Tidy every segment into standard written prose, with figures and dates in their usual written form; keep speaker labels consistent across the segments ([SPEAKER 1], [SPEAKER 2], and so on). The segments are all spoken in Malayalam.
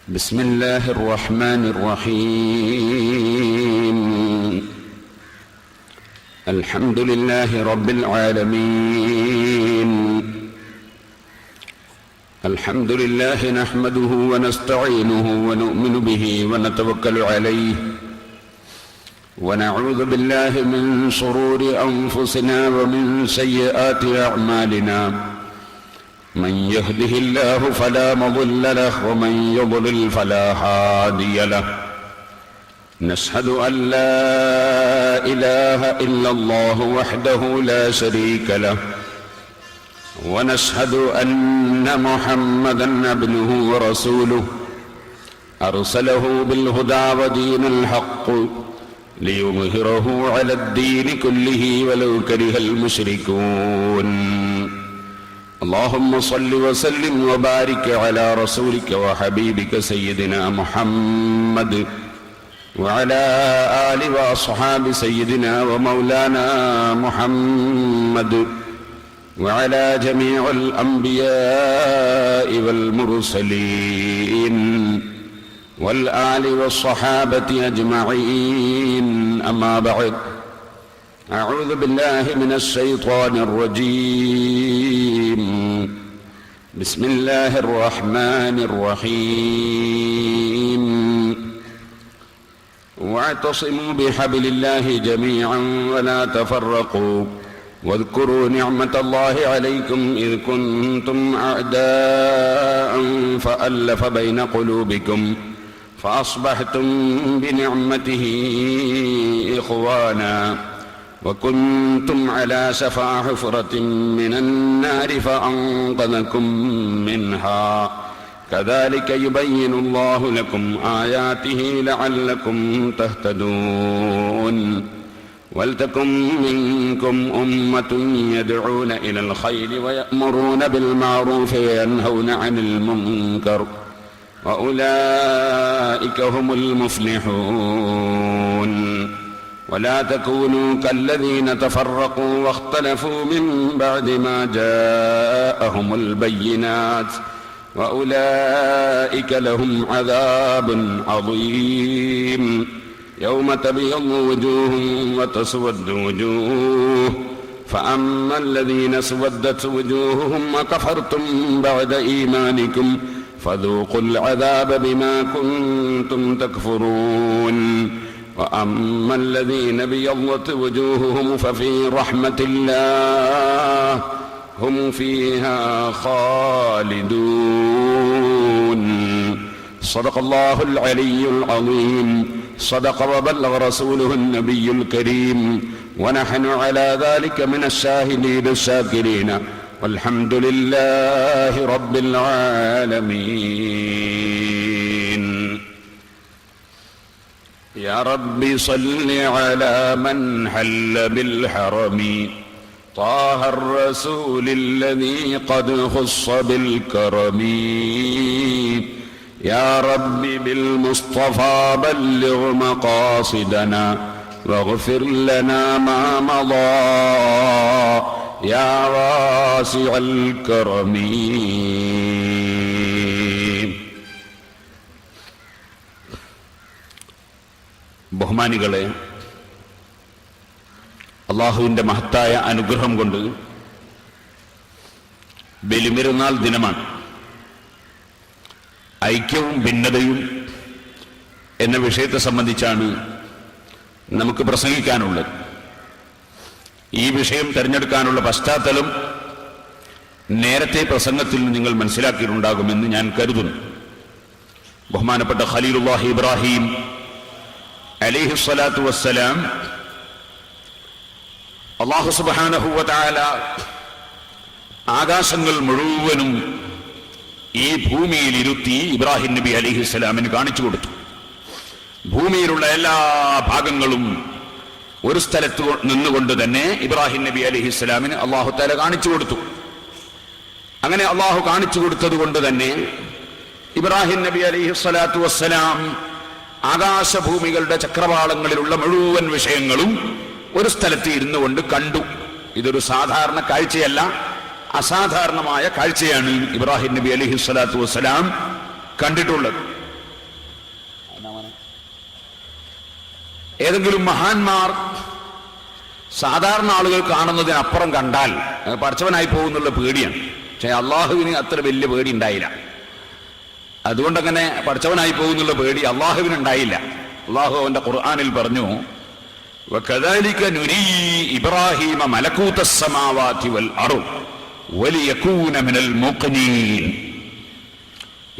[SPEAKER 1] بسم الله الرحمن الرحيم. الحمد لله رب العالمين. الحمد لله نحمده ونستعينه ونؤمن به ونتوكل عليه، ونعوذ بالله من شرور أنفسنا ومن سيئات أعمالنا. من يهده الله فلا مضل له ومن يضلل فلا هادي له. نشهد أن لا إله إلا الله وحده لا شريك له، ونشهد أن محمدا عبده ورسوله أرسله بالهدى ودين الحق ليظهره على الدين كله ولو كره المشركون. اللهم صل وسلم وبارك على رسولك وحبيبك سيدنا محمد وعلى آل وأصحاب سيدنا ومولانا محمد وعلى جميع الأنبياء والمرسلين والآل والصحابة أجمعين. أما بعد، أعوذ بالله من الشيطان الرجيم. بسم الله الرحمن الرحيم. واعتصموا بحبل الله جميعا ولا تفرقوا، واذكروا نعمة الله عليكم إذ كنتم أعداء فألف بين قلوبكم فأصبحتم بنعمته إخوانا، وكنتم على شفا حفرة من النار فأنقذكم منها. كذلك يبين الله لكم آياته لعلكم تهتدون. ولتكن منكم أمة يدعون إلى الخير ويأمرون بالمعروف وينهون عن المنكر، وأولئك هم المفلحون. ولا تكونوا كالذين تفرقوا واختلفوا من بعد ما جاءهم البينات، وأولئك لهم عذاب عظيم. يوم تبيض وجوه وتسود وجوه، فأما الذين اسودت وجوههم وكفرتم بعد إيمانكم فذوقوا العذاب بما كنتم تكفرون. وأما الذين ابيضت وجوههم ففي رحمة الله هم فيها خالدون. صدق الله العلي العظيم. صدق وبلغ رسوله النبي الكريم، ونحن على ذلك من الشاهدين الشاكرين، والحمد لله رب العالمين. يا رب صل على من حل بالحرم، طه الرسول الذي قد خص بالكرم. يا رب بالمصطفى بلغ مقاصدنا واغفر لنا ما مضى يا واسع الكرم. ബഹുമാനികളെ, അള്ളാഹുവിൻ്റെ മഹത്തായ അനുഗ്രഹം കൊണ്ട് ബലിപെരുന്നാൾ ദിനമാണ്. ഐക്യവും ഭിന്നതയും എന്ന വിഷയത്തെ സംബന്ധിച്ചാണ് നമുക്ക് പ്രസംഗിക്കാനുള്ളത്. ഈ വിഷയം തിരഞ്ഞെടുക്കാനുള്ള പശ്ചാത്തലം നേരത്തെ പ്രസംഗത്തിൽ നിങ്ങൾ മനസ്സിലാക്കിയിട്ടുണ്ടാകുമെന്ന് ഞാൻ കരുതുന്നു. ബഹുമാനപ്പെട്ട ഖലീലുല്ലാഹി ഇബ്രാഹിം അലൈഹിസ്സലാത്തു വസ്സലാം അല്ലാഹു സുബ്ഹാനഹു വ തആല ആകാശങ്ങൾ മുഴുവനും ഈ ഭൂമിയിൽ ഇരുത്തി ഇബ്രാഹിം നബി അലൈഹിസ്സലാമിന് കാണിച്ചു കൊടുത്തു. ഭൂമിയിലുള്ള എല്ലാ ഭാഗങ്ങളും ഒരു സ്ഥലത്ത് നിന്നുകൊണ്ട് തന്നെ ഇബ്രാഹിം നബി അലൈഹിസ്സലാമിന് അല്ലാഹു തആല കാണിച്ചു കൊടുത്തു. അങ്ങനെ അല്ലാഹു കാണിച്ചു കൊടുത്തത് കൊണ്ട് തന്നെ ഇബ്രാഹിം നബി അലൈഹിസ്സലാത്തു വസ്സലാം ആകാശഭൂമികളുടെ ചക്രവാളങ്ങളിലുള്ള മുഴുവൻ വിഷയങ്ങളും ഒരു സ്ഥലത്ത് ഇരുന്നു കൊണ്ട് കണ്ടു. ഇതൊരു സാധാരണ കാഴ്ചയല്ല, അസാധാരണമായ കാഴ്ചയാണ് ഇബ്രാഹിം നബി അലൈഹിസ്സലാത്തു വസ്സലാം കണ്ടിട്ടുള്ളത്. ഏതെങ്കിലും മഹാന്മാർ സാധാരണ ആളുകൾ കാണുന്നതിനപ്പുറം കണ്ടാൽ പഠിച്ചവനായി പോകുന്നുള്ള പേടിയാണ്. പക്ഷെ അള്ളാഹുവിന് അത്ര വലിയ പേടി ഉണ്ടായില്ല. അതുകൊണ്ടങ്ങനെ പഠിച്ചവനായി പോകുന്നുള്ള പേടി അള്ളാഹുവിന് ഉണ്ടായില്ല. അള്ളാഹു അവന്റെ ഖുർആനിൽ പറഞ്ഞു, വകദാലിക നുരീ ഇബ്രാഹീമ മലകൂതസ് സമാവാതി വൽ അർദ് വലിയകൂന മിനൽ മുഖ്നീൻ.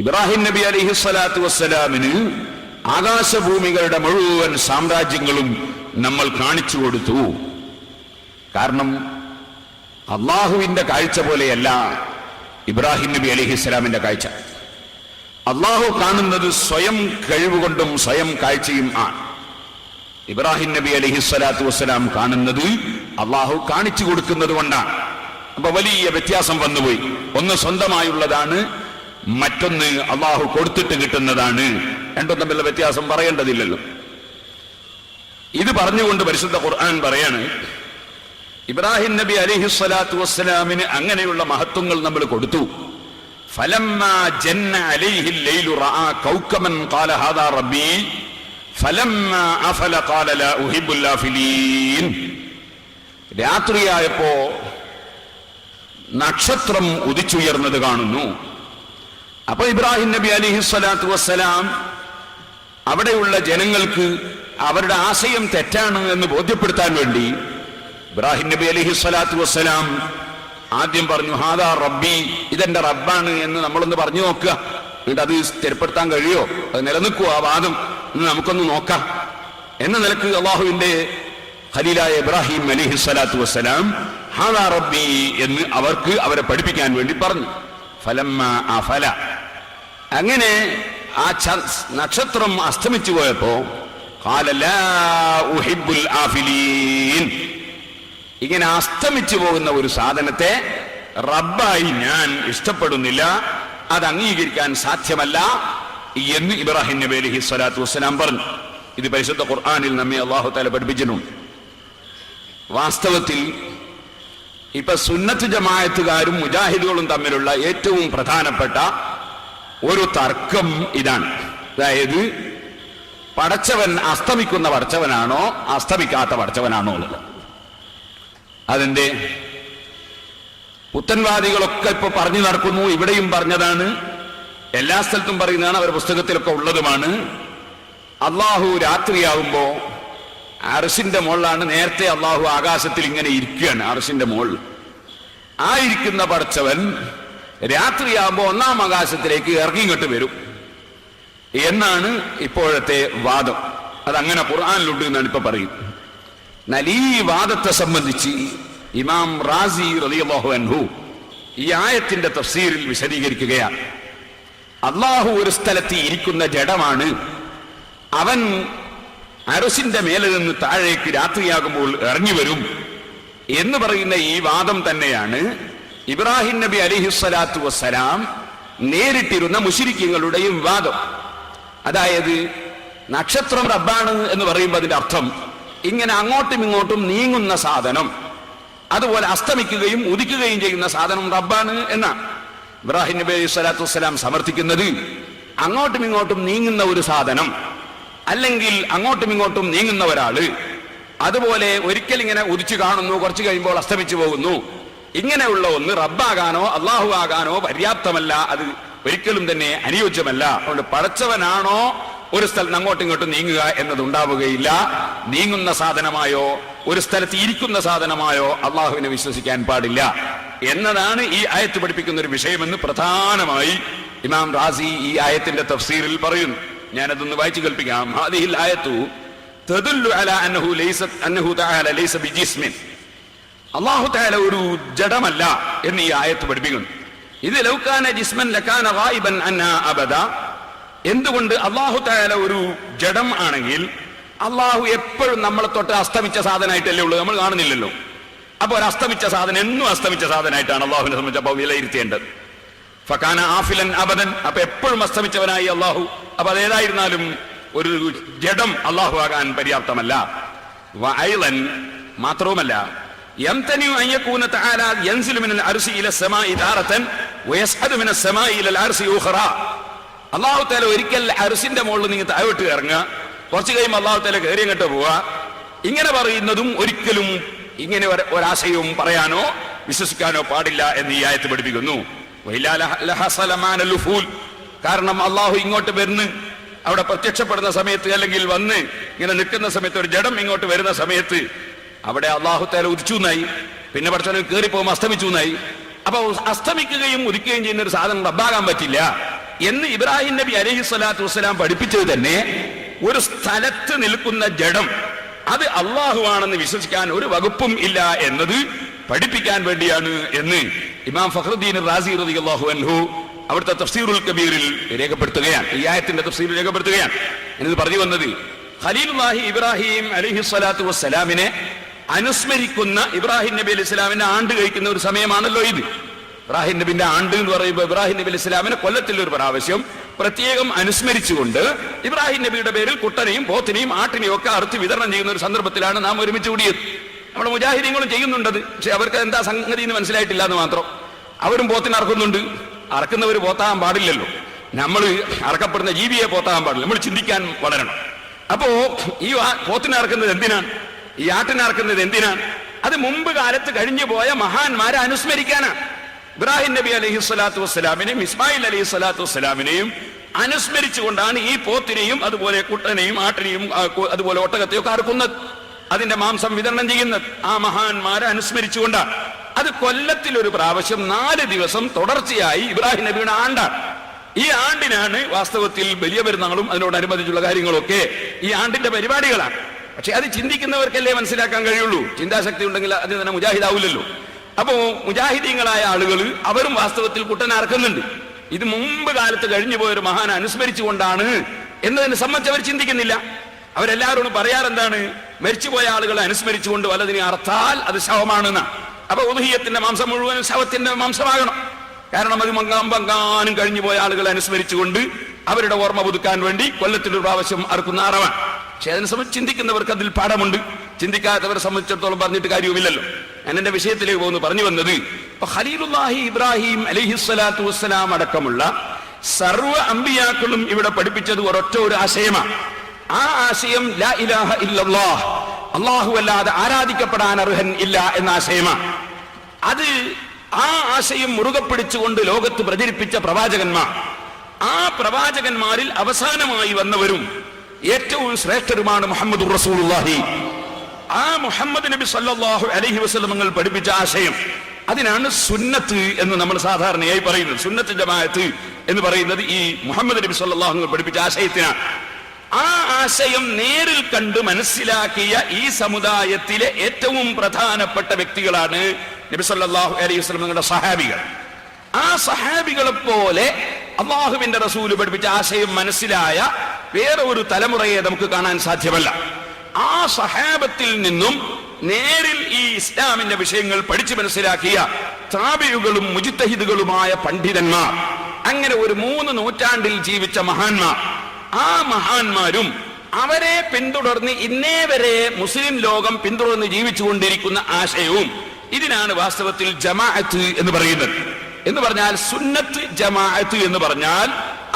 [SPEAKER 1] ഇബ്രാഹിം നബി അലൈഹിസ്സലാത്തു വസ്സലാമിന് ആകാശഭൂമികളുടെ മുഴുവൻ സാമ്രാജ്യങ്ങളും നമ്മൾ കാണിച്ചു കൊടുത്തു. കാരണം അള്ളാഹുവിന്റെ കാഴ്ച പോലെയല്ല ഇബ്രാഹിം നബി അലൈഹിസ്സലാമിന്റെ കാഴ്ച. അള്ളാഹു കാണുന്നത് സ്വയം കഴിവുകൊണ്ടും സ്വയം കാഴ്ചയും ആണ്. ഇബ്രാഹിം നബി അലൈഹിസ്സലാത്തു വസ്സലാം കാണുന്നത് അള്ളാഹു കാണിച്ചു കൊടുക്കുന്നത് കൊണ്ടാണ്. അപ്പൊ വലിയ വ്യത്യാസം വന്നുപോയി. ഒന്ന് സ്വന്തമായുള്ളതാണ്, മറ്റൊന്ന് അള്ളാഹു കൊടുത്തിട്ട് കിട്ടുന്നതാണ്. രണ്ടും തമ്മിലുള്ള വ്യത്യാസം പറയേണ്ടതില്ലല്ലോ. ഇത് പറഞ്ഞുകൊണ്ട് പരിശുദ്ധ ഖുർആൻ പറയാണ്, ഇബ്രാഹിം നബി അലൈഹിസ്സലാത്തു വസ്സലാമിന് അങ്ങനെയുള്ള മഹത്വങ്ങൾ നമ്മൾ കൊടുത്തു. ഫലമ്മാ ജന്ന അലൈഹിൽ ലൈലു റആ കൗകബൻ ഖാല ഹാദാ റബ്ബി ഫലമ്മാ അഫല ഖാല ലാ ഉഹിബ്ബുൽ ആഫിലീൻ. രാത്രിയായപ്പോ നക്ഷത്രം ഉദിച്ചുയർന്നത് കാണുന്നു. അപ്പൊ ഇബ്രാഹിം നബി അലൈഹിസ്സലാത്തു വസ്സലാം അവിടെയുള്ള ജനങ്ങൾക്ക് അവരുടെ ആശയം തെറ്റാണ് എന്ന് ബോധ്യപ്പെടുത്താൻ വേണ്ടി ഇബ്രാഹിം നബി അലൈഹിസ്സലാത്തു വസ്സലാം ആദ്യം പറഞ്ഞു, ഹാദാ റബ്ബി, ഇതെന്റെ റബ്ബാണ് എന്ന് നമ്മളൊന്ന് പറഞ്ഞു നോക്കുക. എന്നിട്ട് അത് സ്ഥിരപ്പെടുത്താൻ കഴിയോ, അത് നിലനിൽക്കുവോ ആ വാദം എന്ന് നമുക്കൊന്ന് നോക്കാം എന്ന നിലക്ക് അള്ളാഹുവിന്റെ ഖലീലായ ഇബ്രാഹിം അലൈഹിസ്സലാത്തു വസ്സലാം ഹാദാ റബ്ബി എന്ന് അവരെ പഠിപ്പിക്കാൻ വേണ്ടി പറഞ്ഞു. ഫലമ്മാ അഫല, അങ്ങനെ ആ നക്ഷത്രം അസ്തമിച്ചു പോയപ്പോ ഖാല ലാ ഉഹിബ്ബുൽ ആഫിലീൻ, ഇങ്ങനെ അസ്തമിച്ചു പോകുന്ന ഒരു സാധനത്തെ റബ്ബായി ഞാൻ ഇഷ്ടപ്പെടുന്നില്ല, അത് അംഗീകരിക്കാൻ സാധ്യമല്ല എന്ന് ഇബ്രാഹിം നബി അലൈഹിസ്സലാത്തു വസ്സലാം പറഞ്ഞു. ഇത് പരിശുദ്ധ ഖുർആനിൽ നമ്മെ അല്ലാഹു തആല പഠിപ്പിച്ചിട്ടുണ്ട്. വാസ്തവത്തിൽ ഇപ്പൊ സുന്നത്ത് ജമാഅത്തുകാരും മുജാഹിദുകളും തമ്മിലുള്ള ഏറ്റവും പ്രധാനപ്പെട്ട ഒരു തർക്കം ഇതാണ്. അതായത് പടച്ചവൻ അസ്തമിക്കുന്ന പടച്ചവനാണോ അസ്തമിക്കാത്ത പടച്ചവനാണോ എന്നുള്ളത്. അതിന്റെ പുത്തൻവാദികളൊക്കെ ഇപ്പൊ പറഞ്ഞു നടക്കുന്നു. ഇവിടെയും പറഞ്ഞതാണ്, എല്ലാ സ്ഥലത്തും പറയുന്നതാണ്, അവരുടെ പുസ്തകത്തിലൊക്കെ ഉള്ളതുമാണ്. അള്ളാഹു രാത്രിയാവുമ്പോ അർശിന്റെ മുകളിലാണ്. നേരത്തെ അള്ളാഹു ആകാശത്തിൽ ഇങ്ങനെ ഇരിക്കുകയാണ് അർശിന്റെ മുകളിൽ. ആ ഇരിക്കുന്ന പടച്ചവൻ രാത്രിയാകുമ്പോ ഒന്നാം ആകാശത്തിലേക്ക് ഇറങ്ങിങ്ങോട്ട് വരും എന്നാണ് ഇപ്പോഴത്തെ വാദം. അതങ്ങനെ ഖുർആനിലുണ്ട് എന്നാണ് ഇപ്പൊ പറയുന്നത്. എന്നാൽ ഈ വാദത്തെ സംബന്ധിച്ച് ഇമാം റാസി റളിയല്ലാഹു അൻഹു ഈ ആയത്തിന്റെ തഫ്സീറിൽ വിശദീകരിക്കുകയാണ്. അള്ളാഹു ഒരു സ്ഥലത്ത് ഇരിക്കുന്ന ജഡമാണ്. അവൻ അർശിന്റെ മേലെ നിന്ന് താഴേക്ക് രാത്രിയാകുമ്പോൾ ഇറങ്ങി വരും എന്ന് പറയുന്ന ഈ വാദം തന്നെയാണ് ഇബ്രാഹിം നബി അലൈഹിസ്സലാത്തു വസ്സലാം നേരിട്ടിരുന്ന മുശ്രിക്കുകളുടെയും വാദം. അതായത് നക്ഷത്രം റബ്ബാണ് എന്ന് പറയുമ്പോൾ അതിന്റെ അർത്ഥം ഇങ്ങനെ അങ്ങോട്ടും ഇങ്ങോട്ടും നീങ്ങുന്ന സാധനം, അതുപോലെ അസ്തമിക്കുകയും ഉദിക്കുകയും ചെയ്യുന്ന സാധനം റബ്ബാണ് എന്നാണ്. ഇബ്രാഹിം നബി അലൈഹിസ്സലാത്തു വസ്സലാം സമർത്ഥിക്കുന്നത് അങ്ങോട്ടും ഇങ്ങോട്ടും നീങ്ങുന്ന ഒരു സാധനം, അല്ലെങ്കിൽ അങ്ങോട്ടും ഇങ്ങോട്ടും നീങ്ങുന്ന ഒരാള്, അതുപോലെ ഒരിക്കൽ ഇങ്ങനെ ഉദിച്ചു കാണുന്നു, കുറച്ച് കഴിയുമ്പോൾ അസ്തമിച്ചു പോകുന്നു, ഇങ്ങനെയുള്ള ഒന്ന് റബ്ബാകാനോ അള്ളാഹു ആകാനോ പര്യാപ്തമല്ല, അത് ഒരിക്കലും തന്നെ അനുയോജ്യമല്ല. അതുകൊണ്ട് പടച്ചവനാണോ ഒരു സ്ഥലത്ത് അങ്ങോട്ടും ഇങ്ങോട്ടും നീങ്ങുക എന്നതുണ്ടാവുകയില്ല. നീങ്ങുന്ന സാധനമായോ ഒരു സ്ഥലത്ത് ഇരിക്കുന്ന സാധനമായോ അള്ളാഹുവിനെ വിശ്വസിക്കാൻ പാടില്ല എന്നതാണ് ഈ ആയത്ത് പഠിപ്പിക്കുന്ന ഒരു വിഷയമെന്ന് പ്രധാനമായി ഇമാം റാസി ഈ ആയത്തിന്റെ തഫ്സീറിൽ പറയുന്നു. ഞാനതൊന്ന് വായിച്ചു കേൾപ്പിക്കാം. ഹാദിഹിൽ ആയത്തു തദുല്ലു അലാ അന്നഹു തആല ലൈസ ബിജിസ്മിൻ, അല്ലാഹു തആല ഒരു ജഡമല്ല എന്ന് ഈ ആയത്ത് പഠിപ്പിക്കുന്നു. ഇത് ലൗ കാന ജിസ്മൻ ലകാന ഗായിബൻ അന്നാ അബദ. എന്തുകൊണ്ട് അല്ലാഹു തആല ഒരു ജഡം ആണെങ്കിൽ അല്ലാഹു എപ്പോഴും നമ്മളെ തൊട്ട് അസ്തമിച്ച സാധനമായിട്ടല്ലേ ഉള്ളൂ, നമ്മൾ കാണുന്നില്ലല്ലോ. അപ്പൊ ഒരു അസ്തമിച്ച സാധനം എന്നും അസ്തമിച്ച സാധനമായിട്ടാണ് അള്ളാഹുവിനെ സംബന്ധിച്ചപ്പോൾ വിലയിരുത്തേണ്ടത്. ഫകാന ആഫിലൻ അബദൻ, അപ്പൊ എപ്പോഴും അസ്തമിച്ചവനായി അള്ളാഹു. അപ്പൊ അതേതായിരുന്നാലും ഒരു ജഡം അള്ളാഹു ആകാൻ പര്യാപ്തമല്ല. വഅയ്ളൻ, മാത്രവുമല്ല യംതനിഉ അൻ യകൂന തആല യൻസിലു മിനൽ അർശി ഇല സമാഇ താറതൻ വയസ്അദു മിനസ് സമാഇ ഇലൽ അർശി ഉഖറ. അല്ലാഹു തആല ഒരിക്കൽ അർശിന്റെ മുകളിൽ നിന്ന് താഴോട്ട് ഇറങ്ങുക, കുറച്ച് കഴിയുമ്പോൾ അള്ളാഹു തആല കയറി അങ്ങോട്ട് പോവാ. ഇങ്ങനെ പറയുന്നതും ഒരിക്കലും ഇങ്ങനെ ഒരാശയവും പറയാനോ വിശ്വസിക്കാനോ പാടില്ല എന്ന് ഈ ആയത്ത് പഠിപ്പിക്കുന്നു. കാരണം അള്ളാഹു ഇങ്ങോട്ട് വരുന്നു, അവിടെ പ്രത്യക്ഷപ്പെടുന്ന സമയത്ത് അല്ലെങ്കിൽ വന്ന് ഇങ്ങനെ നിൽക്കുന്ന സമയത്ത് ഒരു ജഡം ഇങ്ങോട്ട് വരുന്ന സമയത്ത് അവിടെ അള്ളാഹു തആല ഉദിച്ചു എന്നായി, പിന്നെ പഠിച്ചവന് കയറി പോകുമ്പോൾ അസ്തമിച്ചു എന്നായി. അപ്പൊ അസ്തമിക്കുകയും ഉദിക്കുകയും ചെയ്യുന്ന ഒരു സാധനം റബ്ബാകാൻ പറ്റില്ല എന്ന് ഇബ്രാഹിം നബി അലൈഹിസ്സലാത്തു വസ്സലാം പഠിപ്പിച്ചത് തന്നെ ഒരു സ്ഥലത്ത് നിൽക്കുന്ന ജഡം അത് അള്ളാഹുവാണെന്ന് വിശ്വസിക്കാൻ ഒരു വകുപ്പും ഇല്ല എന്നത് പഠിപ്പിക്കാൻ വേണ്ടിയാണ് എന്ന് ഇമാം ഫഖ്റുദ്ദീൻ റാസി റളിയല്ലാഹു അൻഹു അവിടുത്തെ തഫ്സീറുൽ കബീറിൽ രേഖപ്പെടുത്തുകയാണ്. ഈ ആയത്തിന്റെ തഫ്സീറിൽ രേഖപ്പെടുത്തുകയാണ്. എന്നത് പറഞ്ഞു വന്നത് ഖലീലുല്ലാഹി ഇബ്രാഹിം അലൈഹിസ്സലാത്തു വസ്സലാമിനെ അനുസ്മരിക്കുന്ന ഇബ്രാഹിം നബി അലൈഹി സ്വലാമിന്റെ ആണ്ട് കഴിക്കുന്ന ഒരു സമയമാണല്ലോ ഇത്. ഇബ്രാഹിം നബിന്റെ ആണ്ട് എന്ന് പറയുമ്പോൾ ഇബ്രാഹിം നബി അലൈഹി സ്വലാമിനെ കൊല്ലത്തിൽ ഒരു പ്രാവശ്യം പ്രത്യേകം അനുസ്മരിച്ചുകൊണ്ട് ഇബ്രാഹിം നബിയുടെ പേരിൽ കുട്ടനെയും പോത്തിനെയും ആട്ടിനെയും ഒക്കെ അറുത്ത് വിതരണം ചെയ്യുന്ന ഒരു സന്ദർഭത്തിലാണ് നാം ഒരുമിച്ച് കൂടിയത്. നമ്മുടെ മുജാഹിദീങ്ങളും ചെയ്യുന്നുണ്ടത്, പക്ഷെ അവർക്ക് എന്താ സംഗതി എന്ന് മനസ്സിലായിട്ടില്ല എന്ന് മാത്രം. അവരും പോത്തിനെ അറക്കുന്നുണ്ട്. അറക്കുന്നവർ പോത്താകാൻ പാടില്ലല്ലോ, നമ്മൾ അറക്കപ്പെടുന്ന ജീവിയെ പോത്താകാൻ പാടില്ല. നമ്മൾ ചിന്തിക്കാൻ വളരണം. അപ്പോ ഈ പോത്തിനെ അറക്കുന്നത് എന്തിനാണ്, ഈ ആട്ടിനെ അറക്കുന്നത് എന്തിനാണ്? അത് മുമ്പ് കാലത്ത് കഴിഞ്ഞു പോയ മഹാന്മാരെ അനുസ്മരിക്കാനാണ്. ഇബ്രാഹിം നബി അലൈഹി സ്വലാത്തു വസ്സലാമിനെയും ഇസ്മായിൽ അലൈഹി സ്വലാത്തു വസ്സലാമിനെയും അനുസ്മരിച്ചുകൊണ്ടാണ് ഈ പോത്തിനെയും അതുപോലെ കുട്ടനെയും ആട്ടിനെയും അതുപോലെ ഒട്ടകത്തെയും ഒക്കെ അറുക്കുന്നത്, അതിന്റെ മാംസം വിതരണം ചെയ്യുന്നത്. ആ മഹാന്മാരെ അനുസ്മരിച്ചുകൊണ്ടാണ്. അത് കൊല്ലത്തിൽ ഒരു പ്രാവശ്യം 4 ദിവസം തുടർച്ചയായി ഇബ്രാഹിം നബിയുടെ ആണ്ടാണ്. ഈ ആണ്ടിനാണ് വാസ്തവത്തിൽ വലിയ പെരുന്നാളും അതിനോടനുബന്ധിച്ചുള്ള കാര്യങ്ങളൊക്കെ ഈ ആണ്ടിന്റെ പരിപാടികളാണ്. പക്ഷെ അത് ചിന്തിക്കുന്നവർക്കല്ലേ മനസ്സിലാക്കാൻ കഴിയുള്ളൂ. ചിന്താശക്തി ഉണ്ടെങ്കിൽ അത് തന്നെ മുജാഹിദാവില്ലല്ലോ. അപ്പോ മുജാഹിദീങ്ങളായ ആളുകൾ അവരും വാസ്തവത്തിൽ കുട്ടനെ അറക്കുന്നുണ്ട്. ഇത് മുമ്പ് കാലത്ത് കഴിഞ്ഞു പോയൊരു മഹാൻ അനുസ്മരിച്ചുകൊണ്ടാണ് എന്നതിനെ സംബന്ധിച്ച് അവർ ചിന്തിക്കുന്നില്ല. അവരെല്ലാവരോടും പറയാറെന്താണ്, മരിച്ചുപോയ ആളുകളെ അനുസ്മരിച്ചുകൊണ്ട് വല്ലതിനെ അർത്താൽ അത് ശവമാണെന്ന. അപ്പൊ ഉദ്ഹിയത്തിന്റെ മാംസം മുഴുവൻ ശവത്തിന്റെ മാംസമാകണം. കാരണം അത് മങ്കാനും കഴിഞ്ഞു പോയ ആളുകളെ അനുസ്മരിച്ചുകൊണ്ട് അവരുടെ ഓർമ്മ പുതുക്കാൻ വേണ്ടി കൊല്ലത്തിലൊരു പ്രാവശ്യം അറുക്കുന്ന അറവാണ്. പക്ഷെ അതിനെ സംബന്ധിച്ച് ചിന്തിക്കുന്നവർക്ക് അതിൽ പാഠമുണ്ട്, ചിന്തിക്കാത്തവരെ സംബന്ധിച്ചിടത്തോളം പറഞ്ഞിട്ട് കാര്യവുമില്ലല്ലോ. ഞാൻ എന്റെ വിഷയത്തിലേക്ക് പോകുന്നു. പറഞ്ഞു വന്നത്, ഖലീലുല്ലാഹി ഇബ്രാഹിം അലൈഹിസ്സലാത്തു വസ്സലാം അടക്കമുള്ള സർവ്വ അമ്പിയാക്കളും ഇവിടെ പഠിപ്പിച്ചത് ഒരൊറ്റ ഒരു ആശയമാണ്. ആ ആശയം ലാ ഇലാഹ ഇല്ലല്ലാഹ്, അല്ലാഹു അല്ലാതെ ആരാധിക്കപ്പെടാൻ അർഹൻ ഇല്ല എന്ന ആശയമാണ്. അത് ആ ആശയം മുറുകെ പിടിച്ചുകൊണ്ട് ലോകത്ത് പ്രചരിപ്പിച്ച പ്രവാചകന്മാർ, ആ പ്രവാചകന്മാരിൽ അവസാനമായി വന്നവരും ഏറ്റവും ശ്രേഷ്ഠരുമാണ് മുഹമ്മദുർ റസൂലുള്ളാഹി. ആ മുഹമ്മദ് നബി സല്ലല്ലാഹു അലൈഹി വസല്ലം പഠിപ്പിച്ച ആശയം, അതിനാണ് സുന്നത്ത് എന്ന് നമ്മൾ സാധാരണയായി പറയുന്നത്. സുന്നത്ത് ജമാഅത്ത് എന്ന് പറയുന്നത് ഈ മുഹമ്മദ് നബി സല്ലല്ലാഹു അലൈഹി വസല്ലം പഠിപ്പിച്ച ആശയത്തിനാണ്. ആ ആശയം നേരിൽ കണ്ട് മനസ്സിലാക്കിയ ഈ സമുദായത്തിലെ ഏറ്റവും പ്രധാനപ്പെട്ട വ്യക്തികളാണ് നബി സല്ലല്ലാഹു അലൈഹി വസല്ലം സഹാബികൾ. ആ സഹാബികളെ പോലെ അല്ലാഹുവിന്റെ റസൂല് പഠിപ്പിച്ച ആശയം മനസ്സിലായ വേറെ ഒരു തലമുറയെ നമുക്ക് കാണാൻ സാധ്യമല്ല. ആ സഹാബത്തിൽ നിന്നും നേരിൽ ഈ ഇസ്ലാമിന്റെ വിഷയങ്ങൾ പഠിച്ചു മനസ്സിലാക്കിയ താബിഉകളും മുജ്തഹിദുകളുമായ പണ്ഡിതന്മാർ, അങ്ങനെ ഒരു 3 നൂറ്റാണ്ടിൽ ജീവിച്ച മഹാന്മാർ, ആ മഹാന്മാരും അവരെ പിന്തുടർന്ന് ഇന്നേ വരെ മുസ്ലിം ലോകം പിന്തുടർന്ന് ജീവിച്ചുകൊണ്ടിരിക്കുന്ന ആശയവും ഇതിനാണ് വാസ്തവത്തിൽ ജമാഅത്ത് എന്ന് പറയുന്നത്. എന്ന് പറഞ്ഞാൽ സുന്നത്ത് ജമാഅത്ത് എന്ന് പറഞ്ഞാൽ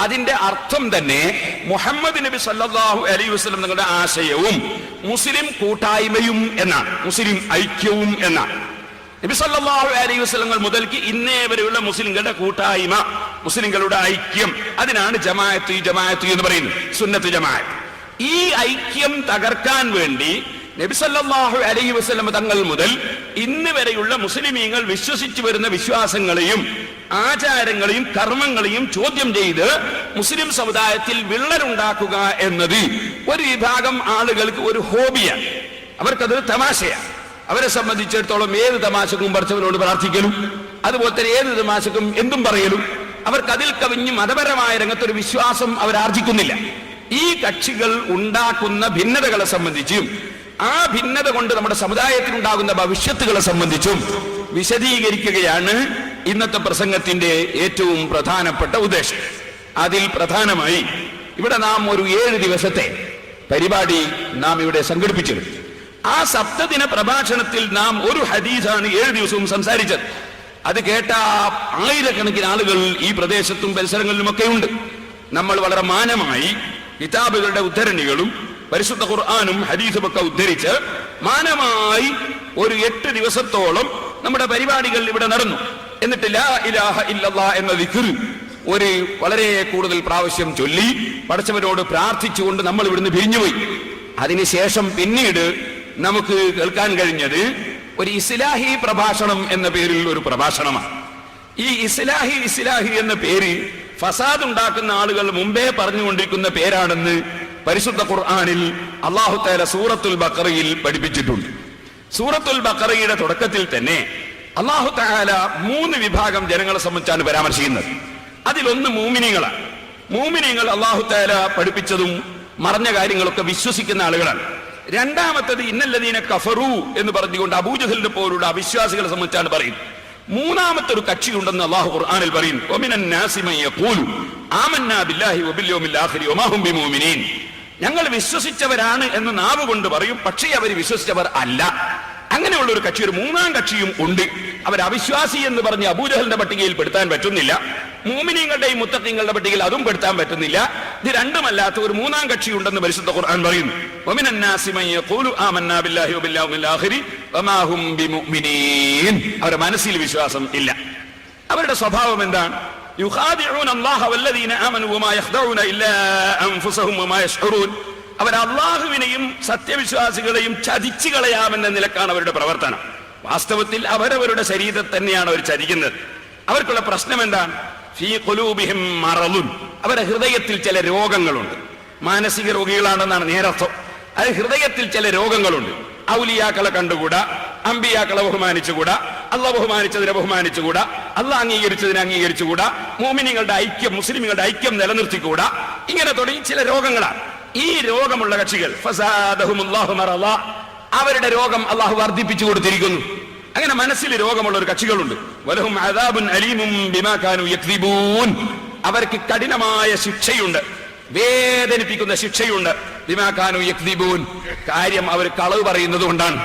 [SPEAKER 1] അതിന്റെ അർത്ഥം തന്നെ മുഹമ്മദ് നബി സല്ലല്ലാഹു അലൈഹി വസല്ലം നിങ്ങളുടെ ആശയവും മുസ്ലിം കൂട്ടായ്മയും എന്നാണ്, മുസ്ലിം ഐക്യവും എന്നാണ്. നബി സല്ലല്ലാഹു അലൈഹി വസല്ലം മുതൽക്ക് ഇന്നേ വരെയുള്ള മുസ്ലിങ്ങളുടെ കൂട്ടായ്മ, മുസ്ലിങ്ങളുടെ ഐക്യം, അതിനാണ് ജമാഅത്ത് എന്ന് പറയുന്നത്, സുന്നത്ത് ജമാഅത്ത്. ഈ ഐക്യം തകർക്കാൻ വേണ്ടി നബി സല്ലല്ലാഹു അലൈഹി വസല്ലം തങ്ങൾ മുതൽ ഇന്ന് വരെയുള്ള മുസ്ലിമീങ്ങൾ വിശ്വസിച്ചു വരുന്ന വിശ്വാസങ്ങളെയും ആചാരങ്ങളെയും കർമ്മങ്ങളെയും ചോദ്യം ചെയ്ത് മുസ്ലിം സമുദായത്തിൽ വിള്ളലുണ്ടാക്കുക എന്നത് ഒരു വിഭാഗം ആളുകൾക്ക് ഒരു ഹോബിയാണ്, അവർക്കതൊരു തമാശയാണ്. അവരെ സംബന്ധിച്ചിടത്തോളം ഏത് തമാശക്കും പടച്ചവനോട് പ്രാർത്ഥിക്കലും അതുപോലെ തന്നെ ഏത് തമാശക്കും എന്തും പറയലും, അവർക്ക് അതിൽ കവിഞ്ഞ് മതപരമായ രംഗത്തൊരു വിശ്വാസം അവരാർജിക്കുന്നില്ല. ഈ കക്ഷികൾ ഉണ്ടാക്കുന്ന ഭിന്നതകളെ സംബന്ധിച്ചും ആ ഭിന്നത കൊണ്ട് നമ്മുടെ സമുദായത്തിനുണ്ടാകുന്ന ഭവിഷ്യത്തുകളെ സംബന്ധിച്ചും വിശദീകരിക്കുകയാണ് ഇന്നത്തെ പ്രസംഗത്തിന്റെ ഏറ്റവും പ്രധാനപ്പെട്ട ഉദ്ദേശം. അതിൽ പ്രധാനമായി ഇവിടെ നാം ഒരു 7 ദിവസത്തെ പരിപാടി നാം ഇവിടെ സംഘടിപ്പിച്ചിരുന്നു. ആ സപ്തദിന പ്രഭാഷണത്തിൽ നാം ഒരു ഹദീസാണ് 7 ദിവസവും സംസാരിച്ചത്. അത് കേട്ട ആയിരക്കണക്കിന് ആളുകൾ ഈ പ്രദേശത്തും പരിസരങ്ങളിലുമൊക്കെ ഉണ്ട്. നമ്മൾ വളരെ മാന്യമായി കിതാബുകളുടെ ഉദ്ധരണികളും പരിശുദ്ധ ഖുർആനും ഹദീസും ഒക്കെ ഉദ്ധരിച്ച് മാനമായി ഒരു 8 ദിവസത്തോളം നമ്മുടെ പരിപാടികൾ ഇവിടെ നടന്നു. എന്നിട്ട് ലാ ഇലാഹ ഇല്ലല്ലാഹ് എന്ന ദിക്ർ ഒരു വളരെ കൂടുതൽ പ്രാവശ്യം ചൊല്ലി പടച്ചവനോട് പ്രാർത്ഥിച്ചുകൊണ്ട് നമ്മൾ ഇവിടുന്ന് പിരിഞ്ഞുപോയി. അതിനുശേഷം പിന്നീട് നമുക്ക് കേൾക്കാൻ കഴിഞ്ഞത് ഒരു ഇസ്ലാഹി പ്രഭാഷണം എന്ന പേരിൽ ഒരു പ്രഭാഷണമാണ്. ഈ ഇസ്ലാഹി എന്ന പേര് ഫസാദ് ഉണ്ടാക്കുന്ന ആളുകൾ മുമ്പേ പറഞ്ഞുകൊണ്ടിരിക്കുന്ന പേരാണെന്ന് പരിശുദ്ധ ഖുർആനിൽ അല്ലാഹു തആല സൂറത്തുൽ ബഖറയിൽ പഠിപ്പിച്ചിട്ടുണ്ട്. സൂറത്തുൽ ബഖറയുടെ തുടക്കത്തിൽ തന്നെ അല്ലാഹു തആല 3 വിഭാഗം ജനങ്ങളെ സംബന്ധിച്ചാണ് പരാമർശിക്കുന്നത്. അതിലൊന്ന് മൂമിനീങ്ങളാണ്. മൂമിനീങ്ങൾ അല്ലാഹു തആല പഠിപ്പിച്ചതും മറഞ്ഞ കാര്യങ്ങളൊക്കെ വിശ്വസിക്കുന്ന ആളുകളാണ്. രണ്ടാമത്തത് ഇന്നല്ലദീന കഫറു എന്ന് പറഞ്ഞുകൊണ്ട് അബൂജഹലിനെ പോലുള്ള അവിശ്വാസികളെ സംബന്ധിച്ചാണ് പറയുന്നത്. മൂന്നാമത്തെ ഒരു കക്ഷിയുണ്ടെന്ന് അല്ലാഹു ഖുർആനിൽ പറയുന്നു, വമിനൻ നാസി മൻ യഖൂലു ആമന്നാ ബില്ലാഹി വബിൽ യൗമിൽ ആഖിരി വമാ ഹും ബിമുഅ്മിനീൻ. ഞങ്ങൾ വിശ്വസിച്ചവരാണ് എന്ന് നാവ് കൊണ്ട് പറയും, പക്ഷേ അവർ വിശ്വസിച്ചവർ അല്ല. അങ്ങനെയുള്ള ഒരു കക്ഷി, ഒരു മൂന്നാം കക്ഷിയും ഉണ്ട്. അവർ അവിശ്വാസി എന്ന് പറഞ്ഞ് അബൂജഹലിന്റെ പട്ടികയിൽ പെടുത്താൻ പറ്റുന്നില്ല, മുഅ്മിനീങ്ങളുടെയും മുത്തഖീങ്ങളുടെ പട്ടികയിൽ അതും പെടുത്താൻ പറ്റുന്നില്ല. ഇത് രണ്ടുമല്ലാത്ത ഒരു മൂന്നാം കക്ഷി ഉണ്ടെന്ന് പരിശുദ്ധ ഖുർആൻ പറയുന്നു. വമിനൻ നാസി മൻ യഖൂലു ആമന്നാ ബില്ലാഹി വബിൽ യൗമിൽ ആഖിരി വമാ ഹും ബിമുഅ്മിനീൻ. അവരുടെ മനസ്സിൽ വിശ്വാസം ഇല്ല. അവരുടെ സ്വഭാവം എന്താണ്? യുഖാദിഊന അല്ലാഹ വല്ലദീന ആമനു വമാ യഖ്ദഊന ഇല്ലാ അൻഫുസഹും വമാ യശ്ഉറൂൻ. അവർ അല്ലാഹുവിനെയും സത്യവിശ്വാസികളെയും ചതിച്ചു കളയാമെന്ന നിലക്കാണ് അവരുടെ പ്രവർത്തനം. വാസ്തവത്തിൽ അവരവരുടെ ശരീരത്തെ തന്നെയാണ് അവർ ചതിക്കുന്നത്. അവർക്കുള്ള പ്രശ്നം എന്താണ്? ഫീ ഖുലൂബിഹിം മറളുൻ. അവരുടെ ഹൃദയത്തിൽ ചില രോഗങ്ങളുണ്ട്. മാനസിക രോഗികളാണെന്നാണ് നേരർത്ഥം. അത് ഹൃദയത്തിൽ ചില രോഗങ്ങളുണ്ട്. ഔലിയാക്കളെ കണ്ടുകൂടാ, അമ്പിയാക്കളെ ബഹുമാനിച്ചുകൂടാ, അള്ളാഹ് ബഹുമാനിച്ചതിനെ ബഹുമാനിച്ചുകൂടാ, അള്ളാഹ് അംഗീകരിച്ചതിനെ അംഗീകരിച്ചുകൂടാ, മുഅ്മിനീങ്ങളുടെ ഐക്യം, മുസ്ലിമുകളുടെ ഐക്യം നിലനിർത്തിക്കൂടാ. ഇങ്ങനെ തുടങ്ങി ചില രോഗങ്ങളാണ്. ഈ രോഗമുള്ള കക്ഷികൾ ഫസാദഹുമുല്ലാഹു മറള, അവരുടെ രോഗം അള്ളാഹു വർദ്ധിപ്പിച്ചു കൊടുത്തിരിക്കുന്നു. അങ്ങനെ മനസ്സിൽ രോഗമുള്ള ഒരു കക്ഷികളുണ്ട്. വലഹും അദാബുൻ അലീമും ബിമാ കാനൂ യക്ദിബൂൻ. അവർക്ക് കഠിനമായ ശിക്ഷയുണ്ട്, വേദനിപ്പിക്കുന്ന ശിക്ഷയുണ്ട്. ബിമാ കാനൂ യക്ദിബൂൻ. കാര്യം അവർ കളവ് പറയുന്നത് കൊണ്ടാണ്.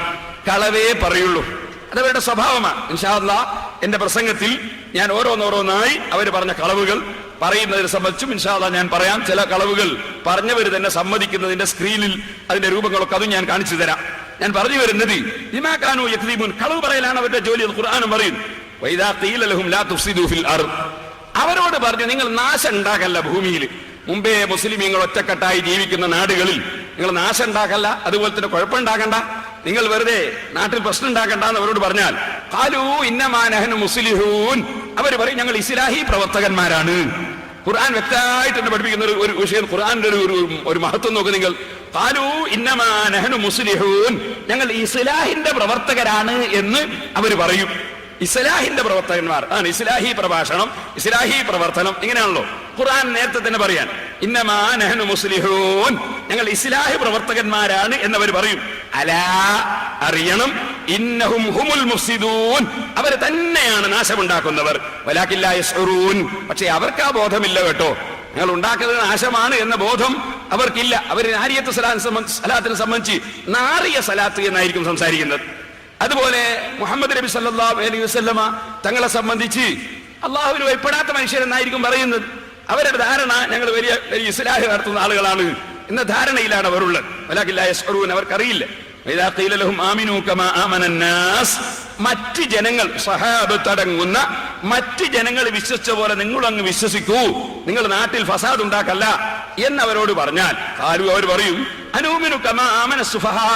[SPEAKER 1] കളവേ പറയുള്ളൂ. അതവരുടെ സ്വഭാവമാണ്. ഇൻഷാ അല്ലാഹ് എന്റെ പ്രസംഗത്തിൽ ഞാൻ ഓരോന്നോരോന്നായി അവർ പറഞ്ഞ കളവുകൾ പറയുന്നതിനെ സംബന്ധിച്ചും ഇൻഷാ അല്ലാഹ് ഞാൻ പറയാം. ചില കളവുകൾ പറഞ്ഞവർ തന്നെ സമ്മതിക്കുന്നതിന്റെ സ്ക്രീനിൽ അതിന്റെ രൂപങ്ങളൊക്കെ അതും ഞാൻ കാണിച്ചു തരാം. ഞാൻ പറഞ്ഞു വരുന്നത് ബിമാ കാനൂ യക്ദിബൂൻ, കളവ് പറയലാണ് അവരുടെ ജോലി. ഖുർആനും പറയും വൈദാ ഖീല ലഹും ലാ തുഫ്സിദൂ ഫിൽ അർദ്. അവരോട് പറഞ്ഞു നിങ്ങൾ നാശം ഉണ്ടാക്കല്ല ഭൂമിയിൽ. മുമ്പേ മുസ്ലിമീങ്ങൾ ഒറ്റക്കെട്ടായി ജീവിക്കുന്ന നാടുകളിൽ നിങ്ങൾ നാശം ഉണ്ടാക്കല്ല, അതുപോലെ തന്നെ കുഴപ്പമുണ്ടാക്കണ്ട, നിങ്ങൾ വെറുതെ നാട്ടിൽ പ്രശ്നം ഉണ്ടാക്കണ്ട എന്ന് അവരോട് പറഞ്ഞാൽ ഖാലൂ ഇന്നമാ നഹ്നു മുസ്ലിഹൂൻ. അവർ പറയും ഞങ്ങൾ ഇസ്ലാഹി പ്രവർത്തകന്മാരാണ്. ഖുർആൻ വ്യക്തമായിട്ട് പഠിപ്പിക്കുന്ന ഒരു വിഷയം, ഖുർആന്റെ ഒരു മഹത്വം നോക്ക് നിങ്ങൾ. ഖാലൂ ഇന്നമാ നഹ്നു മുസ്ലിഹൂൻ, ഞങ്ങൾ ഇസ്ലാഹിന്റെ പ്രവർത്തകരാണ് എന്ന് അവർ പറയും. ഇസ്ലാഹിന്റെ പ്രവർത്തകന്മാർ ആണ്. ഇസ്ലാഹി പ്രഭാഷണം, ഇസ്ലാഹി പ്രവർത്തനം ഇങ്ങനെയാണല്ലോ ഖുർആൻ നേരത്തെ തന്നെ പറയാൻ. ഇന്നമാ നഹ്നു മുസ്ലിഹൂൻ, ഞങ്ങൾ ഇസ്ലാഹി പ്രവർത്തകന്മാരാണ് എന്നവർ പറയും. അലാ, അറിയണം, ഇന്നഹും ഹുമുൽ മുഫ്സിദൂൻ, അവർ തന്നെയാണ് നാശമുണ്ടാക്കുന്നവർ. വലാകിൻ ലാ യശ്ഉറൂൻ, പക്ഷേ അവർക്ക് ആ ബോധമില്ല കേട്ടോ. ഞങ്ങൾ ഉണ്ടാക്കുന്നത് നാശമാണ് എന്ന ബോധം അവർക്കില്ല. അവർ നാരിയത്ത് സലാത്തിനെ സംബന്ധിച്ച് നാറിയ സലാത്ത് എന്നായിരിക്കും സംസാരിക്കുന്നത്. അതുപോലെ മുഹമ്മദ് നബി സല്ലല്ലാഹു അലൈഹി വസല്ലമ തങ്ങളെ സംബന്ധിച്ച് അള്ളാഹുവിന് ഭയപ്പെടാത്ത മനുഷ്യരെന്നായിരിക്കും പറയുന്നത്. അവരുടെ ധാരണ ഞങ്ങൾ വലിയ വലിയ ഇസ്ലാഹ് നടത്തുന്ന ആളുകളാണ് എന്ന ധാരണയിലാണ് അവരുള്ളത്. വലാകിൻ ലാ യശ്ഉറൂൻ, അവർക്കറിയില്ല. വഇദാ ഖീല ലഹും ആമിനൂ കമാ ആമനൻ നാസ്, മറ്റ് ജനങ്ങൾ സഹാബത്ത് അടങ്ങുന്ന മറ്റ് ജനങ്ങൾ വിശ്വസിച്ച പോലെ നിങ്ങൾ അങ്ങ് വിശ്വസിക്കൂ, നിങ്ങൾ നാട്ടിൽ ഫസാദ് ഉണ്ടാക്കല്ല എന്നവരോട് പറഞ്ഞാൽ ഖാലൂ, അവർ പറയും അനൂമിനു കമാ ആമന സുഫഹാ,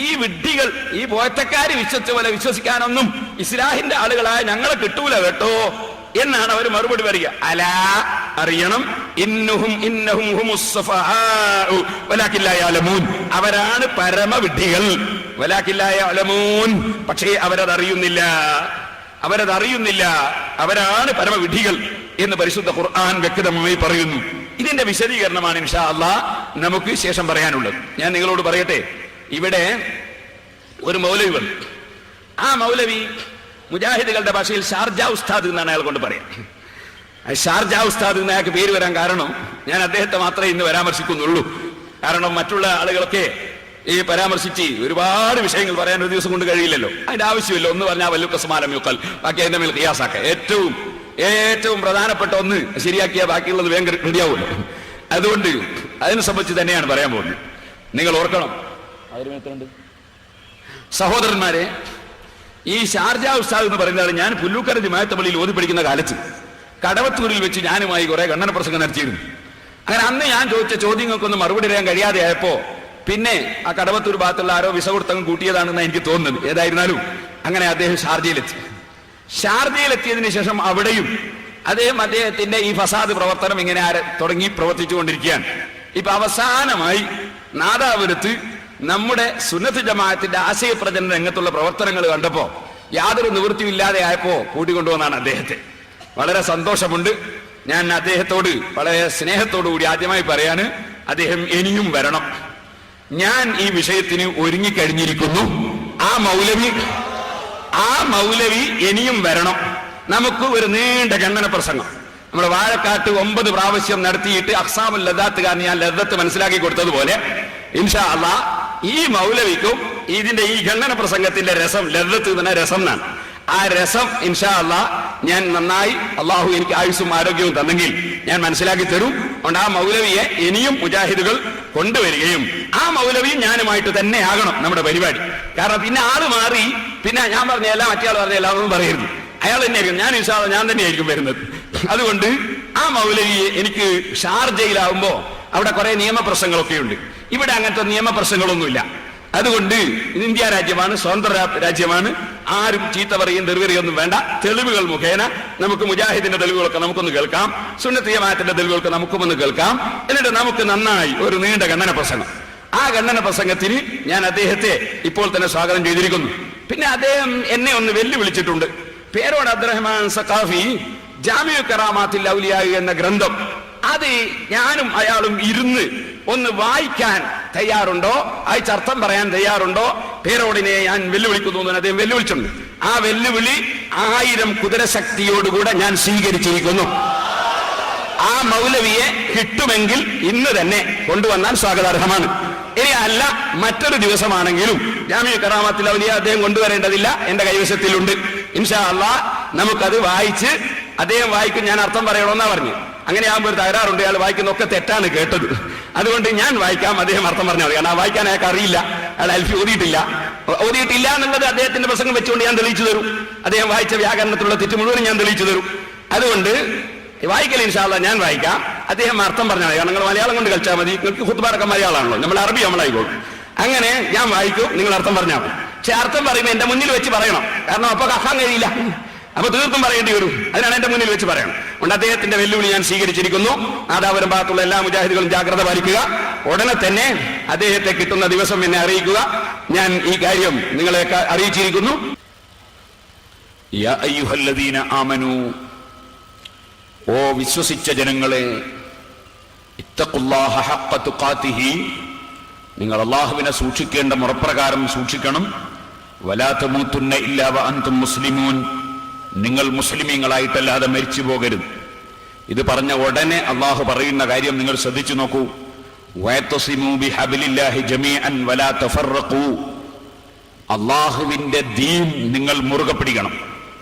[SPEAKER 1] ഈ വിഡ്ഢികൾ, ഈ പോയത്തക്കാര് വിശ്വസിച്ച പോലെ വിശ്വസിക്കാനൊന്നും ഇസ്ലാഹിന്റെ ആളുകളായ ഞങ്ങളെ കിട്ടൂല കേട്ടോ എന്നാണ് അവർ മറുപടി പറയുക. അലാ, അറിയണം, ഇന്നഹും ഹുമുസ് സഫഹാഉ വലാകിൻ ലാ യഅലമൂൻ, അവരാണ് പരമവിഡ്ഢികൾ. വലാകിൻ ലാ യഅലമൂൻ, പക്ഷേ അവരതറിയുന്നില്ല, അവരാണ് പരമവിഡ്ഢികൾ എന്ന് പരിശുദ്ധ ഖുർആൻ വ്യക്തമായി പറയുന്നു. ഇതിന്റെ വിശദീകരണമാണ് ഇൻഷാ അല്ലാഹ് നമുക്ക് ശേഷം പറയാനുള്ളത്. ഞാൻ നിങ്ങളോട് പറയട്ടെ, ഇവിടെ ഒരു മൗലവി വന്നു. ആ മൗലവി മുജാഹിദുകളുടെ ഭാഷയിൽ ഷാർജ ഉസ്താദ് എന്നാണ് അയാൾ കൊണ്ട് പറയാം. ഷാർജ ഉസ്താദ് എന്ന് അയാൾക്ക് പേര് വരാൻ കാരണം ഞാൻ അദ്ദേഹത്തെ മാത്രമേ ഇന്ന് പരാമർശിക്കുന്നുള്ളൂ. കാരണം മറ്റുള്ള ആളുകളൊക്കെ ഈ പരാമർശിച്ച് ഒരുപാട് വിഷയങ്ങൾ പറയാൻ ഒരു ദിവസം കൊണ്ട് കഴിയില്ലല്ലോ. അതിന്റെ ആവശ്യമില്ല. ഒന്ന് പറഞ്ഞാൽ വല്ലുക്കസ്മാനം യുക്കൽ, ബാക്കി അതിന്റെ മേൽ ഖിയാസാക്ക. ഏറ്റവും പ്രധാനപ്പെട്ട ഒന്ന് ശരിയാക്കിയാൽ ബാക്കിയുള്ളത് വേഗം റെഡിയാവുമല്ലോ. അതുകൊണ്ട് അതിനെ സംബന്ധിച്ച് തന്നെയാണ് പറയാൻ പോകുന്നത്. നിങ്ങൾ ഓർക്കണം. സഹോദരന്മാരെ, ഈ ഷാർജ ഉസ്താദ് എന്ന് പറയുന്നത് ഞാൻ പുല്ലൂക്കര ജമാഅത്ത് പള്ളിയിൽ ഓതി പഠിക്കുന്ന കാലത്ത് കടവത്തൂരിൽ വെച്ച് ഞാനുമായി കുറെ ഖണ്ഡന പ്രസംഗം നടത്തിയിരുന്നു. അങ്ങനെ അന്ന് ഞാൻ ചോദിച്ച ചോദ്യങ്ങൾക്കൊന്നും മറുപടി പറയാൻ കഴിയാതെ ആയപ്പോ പിന്നെ ആ കടവത്തൂർ ഭാഗത്തുള്ള ആരോ വിസ കൊടുത്തങ്ങ് കൂട്ടിയതാണെന്ന് എനിക്ക് തോന്നുന്നത്. ഏതായിരുന്നാലും അങ്ങനെ അദ്ദേഹം ഷാർജയിലെത്തി. ഷാർജയിലെത്തിയതിനു ശേഷം അവിടെയും അദ്ദേഹത്തിന്റെ ഈ ഫസാദ് പ്രവർത്തനം ഇങ്ങനെ തുടങ്ങി പ്രവർത്തിച്ചുകൊണ്ടിരിക്കുകയാണ്. ഇപ്പൊ അവസാനമായി നാദാപുരത്ത് നമ്മുടെ സുന്നത്ത് ജമാഅത്തിന്റെ ആശയപ്രചരണ രംഗത്തുള്ള പ്രവർത്തനങ്ങൾ കണ്ടപ്പോ യാതൊരു നിവൃത്തിയില്ലാതെ ആയപ്പോ കൂട്ടിക്കൊണ്ടുവന്നാണ് അദ്ദേഹത്തെ. വളരെ സന്തോഷമുണ്ട്. ഞാൻ അദ്ദേഹത്തോട് വളരെ സ്നേഹത്തോടു കൂടി ആദ്യമായി പറയാണ്, അദ്ദേഹം ഇനിയും വരണം. ഞാൻ ഈ വിഷയത്തിന് ഒരുങ്ങിക്കഴിഞ്ഞിരിക്കുന്നു. ആ മൗലവി ഇനിയും വരണം. നമുക്ക് ഒരു നീണ്ട ഖണ്ഡന പ്രസംഗം നമ്മുടെ വാഴക്കാട്ട് 9 പ്രാവശ്യം നടത്തിയിട്ട് അഖ്സാമുൽ ലദ്ദാത്തുകാരന് ഞാൻ ലദ്ദത്ത് മനസ്സിലാക്കി കൊടുത്തതുപോലെ ഇൻഷാ അല്ലാഹ് ഈ മൗലവിക്കും ഇതിന്റെ ഈ ഖണ്ഡന പ്രസംഗത്തിന്റെ രസം, ലദ്ദത്ത് തന്നെ രസം എന്നാണ്. ആ രസം ഇൻഷാ അല്ലാഹ് ഞാൻ നന്നായി, അള്ളാഹു എനിക്ക് ആയുസ്സും ആരോഗ്യവും തന്നെങ്കിൽ ഞാൻ മനസ്സിലാക്കി തരും. അതുകൊണ്ട് ആ മൗലവിയെ ഇനിയും മുജാഹിദുകൾ കൊണ്ടുവരികയും ആ മൗലവിയും ഞാനുമായിട്ട് തന്നെ ആകണം നമ്മുടെ പരിപാടി. കാരണം പിന്നെ ആള് മാറി, പിന്നെ ഞാൻ പറഞ്ഞല്ല മറ്റേയാൾ പറഞ്ഞല്ല അതൊന്നും പറയരുത്. അയാൾ തന്നെയായിരിക്കും, ഞാൻ ഇൻഷാ അല്ലാഹ് ഞാൻ തന്നെയായിരിക്കും വരുന്നത്. അതുകൊണ്ട് ആ മൗലവിയെ എനിക്ക് ഷാർജയിലാവുമ്പോ അവിടെ കുറെ നിയമപ്രശ്നങ്ങളൊക്കെ ഉണ്ട്. ഇവിടെ അങ്ങനത്തെ നിയമപ്രശ്നങ്ങളൊന്നുമില്ല. അതുകൊണ്ട് ഇന്ത്യ രാജ്യമാണ്, സ്വതന്ത്ര രാജ്യമാണ്. ആരും ചീത്ത പറയും തെറിവറിയൊന്നും വേണ്ട. തെളിവുകൾ മുഖേന നമുക്ക് മുജാഹിദിന്റെ തെളിവുകളൊക്കെ നമുക്കൊന്ന് കേൾക്കാം, സുന്നത്ത് ജമാഅത്തിന്റെ തെളിവുകളൊക്കെ നമുക്കൊന്ന് കേൾക്കാം. എന്നിട്ട് നമുക്ക് നന്നായി ഒരു നീണ്ട ഖണ്ഡന പ്രസംഗം. ആ ഖണ്ഡന പ്രസംഗത്തിന് ഞാൻ അദ്ദേഹത്തെ ഇപ്പോൾ തന്നെ സ്വാഗതം ചെയ്തിരിക്കുന്നു. പിന്നെ അദ്ദേഹം എന്നെ ഒന്ന് വെല്ലുവിളിച്ചിട്ടുണ്ട്. പേരോട് അബ്ദുറഹ്മാൻ സഖാഫി ജാമിഉ കറാമാത്തിൽ ഔലിയാ എന്ന ഗ്രന്ഥം അത് ഞാനും അയാളും ഇരുന്ന് ഒന്ന് വായിക്കാൻ തയ്യാറുണ്ടോ, അർത്ഥം പറയാൻ തയ്യാറുണ്ടോ? പേരോടിനെ ഞാൻ വെല്ലുവിളിക്കുന്നു എന്ന് അദ്ദേഹം വെല്ലുവിളിച്ചിട്ടുണ്ട്. ആ വെല്ലുവിളി 1000 കുതിരശക്തിയോടുകൂടെ ഞാൻ സ്വീകരിച്ചിരിക്കുന്നു. ആ മൗലവിയെ കിട്ടുമെങ്കിൽ ഇന്ന് തന്നെ കൊണ്ടുവന്നാൽ സ്വാഗതാർഹമാണ്. ഇനി അല്ല മറ്റൊരു ദിവസമാണെങ്കിലും ജാമിഉ കറാമത്തിൽ ഔലിയാ അദ്ദേഹം കൊണ്ടുവരേണ്ടതില്ല, എന്റെ കൈവശത്തിലുണ്ട്. ഇൻഷാ അല്ലാഹ് നമുക്കത് വായിച്ച്, അദ്ദേഹം വായിക്കും, ഞാൻ അർത്ഥം പറയണമെന്നാ പറഞ്ഞു. അങ്ങനെ ആകുമ്പോൾ ഒരു തകരാറുണ്ട്, അയാൾ വായിക്കുന്നൊക്കെ തെറ്റാണ് കേട്ടത്. അതുകൊണ്ട് ഞാൻ വായിക്കാം, അദ്ദേഹം അർത്ഥം പറഞ്ഞാൽ മതി. കാരണം ആ വായിക്കാൻ അയാൾക്ക് അറിയില്ല, അയാൾ അൽഫി ഓതിയിട്ടില്ല എന്നുള്ളത് അദ്ദേഹത്തിന്റെ പ്രസംഗം വെച്ചുകൊണ്ട് ഞാൻ തെളിയിച്ചു തരും. അദ്ദേഹം വായിച്ച വ്യാകരണത്തിലുള്ള തെറ്റ് മുഴുവനും ഞാൻ തെളിയിച്ചു തരും. അതുകൊണ്ട് വായിക്കൽ ഇൻഷാ അല്ലാഹ് ഞാൻ വായിക്കാം, അദ്ദേഹം അർത്ഥം പറഞ്ഞാൽ മതി. കാരണം നിങ്ങൾ മലയാളം കൊണ്ട് കളിച്ചാൽ മതി, നിങ്ങൾക്ക് ഖുത്ബാറൊക്കെ മലയാളമാണല്ലോ, നമ്മൾ അറബി നമ്മളായിക്കോളും. അങ്ങനെ ഞാൻ വായിക്കും, നിങ്ങൾ അർത്ഥം പറഞ്ഞാൽ മതി. പക്ഷെ അർത്ഥം പറയുമ്പോൾ എന്റെ മുന്നിൽ വെച്ച് പറയണം, കാരണം അപ്പൊ കക്കാൻ കഴിയില്ല, അപ്പൊ തീർത്തും പറയേണ്ടി വരും. അതിനാണ് എന്റെ മുന്നിൽ വെച്ച് പറയണം. അതുകൊണ്ട് അദ്ദേഹത്തിന്റെ വെല്ലുവിളി ഞാൻ സ്വീകരിച്ചിരിക്കുന്നു. നാദാപുരം ഭാഗത്തുള്ള എല്ലാ മുജാഹിദുകളും ജാഗ്രത പാലിക്കുക. ഉടനെ തന്നെ അദ്ദേഹത്തെ കിട്ടുന്ന ദിവസം എന്നെ അറിയിക്കുക. ഞാൻ ഈ കാര്യം നിങ്ങളെ അറിയിച്ചിരിക്കുന്നു. യാ അയ്യുഹല്ലദീന ആമനൂ, ഓ വിശ്വസിച്ച ജനങ്ങളെ, ഇത്തഖുല്ലാഹ ഹഖ്ക തുഖാതിഹി, നിങ്ങൾ അല്ലാഹുവിനെ സൂക്ഷിക്കേണ്ട മുറപ്രകാരം സൂക്ഷിക്കണം. വലാ തമൂതുന്ന ഇല്ലാ വഅൻതും മുസ്ലിമൂൻ, നിങ്ങൾ മുസ്ലിമീങ്ങളായിട്ടല്ലാതെ മരിച്ചു പോകരുത്. ഇത് പറഞ്ഞ ഉടനെ അള്ളാഹു പറയുന്ന കാര്യം നിങ്ങൾ ശ്രദ്ധിച്ചു നോക്കൂ. വയത്തസിമൂ ബിഹബ്ലില്ലാഹി ജമീഅൻ വലാ തഫറഖൂ, അള്ളാഹുവിന്റെ ദീൻ നിങ്ങൾ മുറുകെ പിടിക്കണം.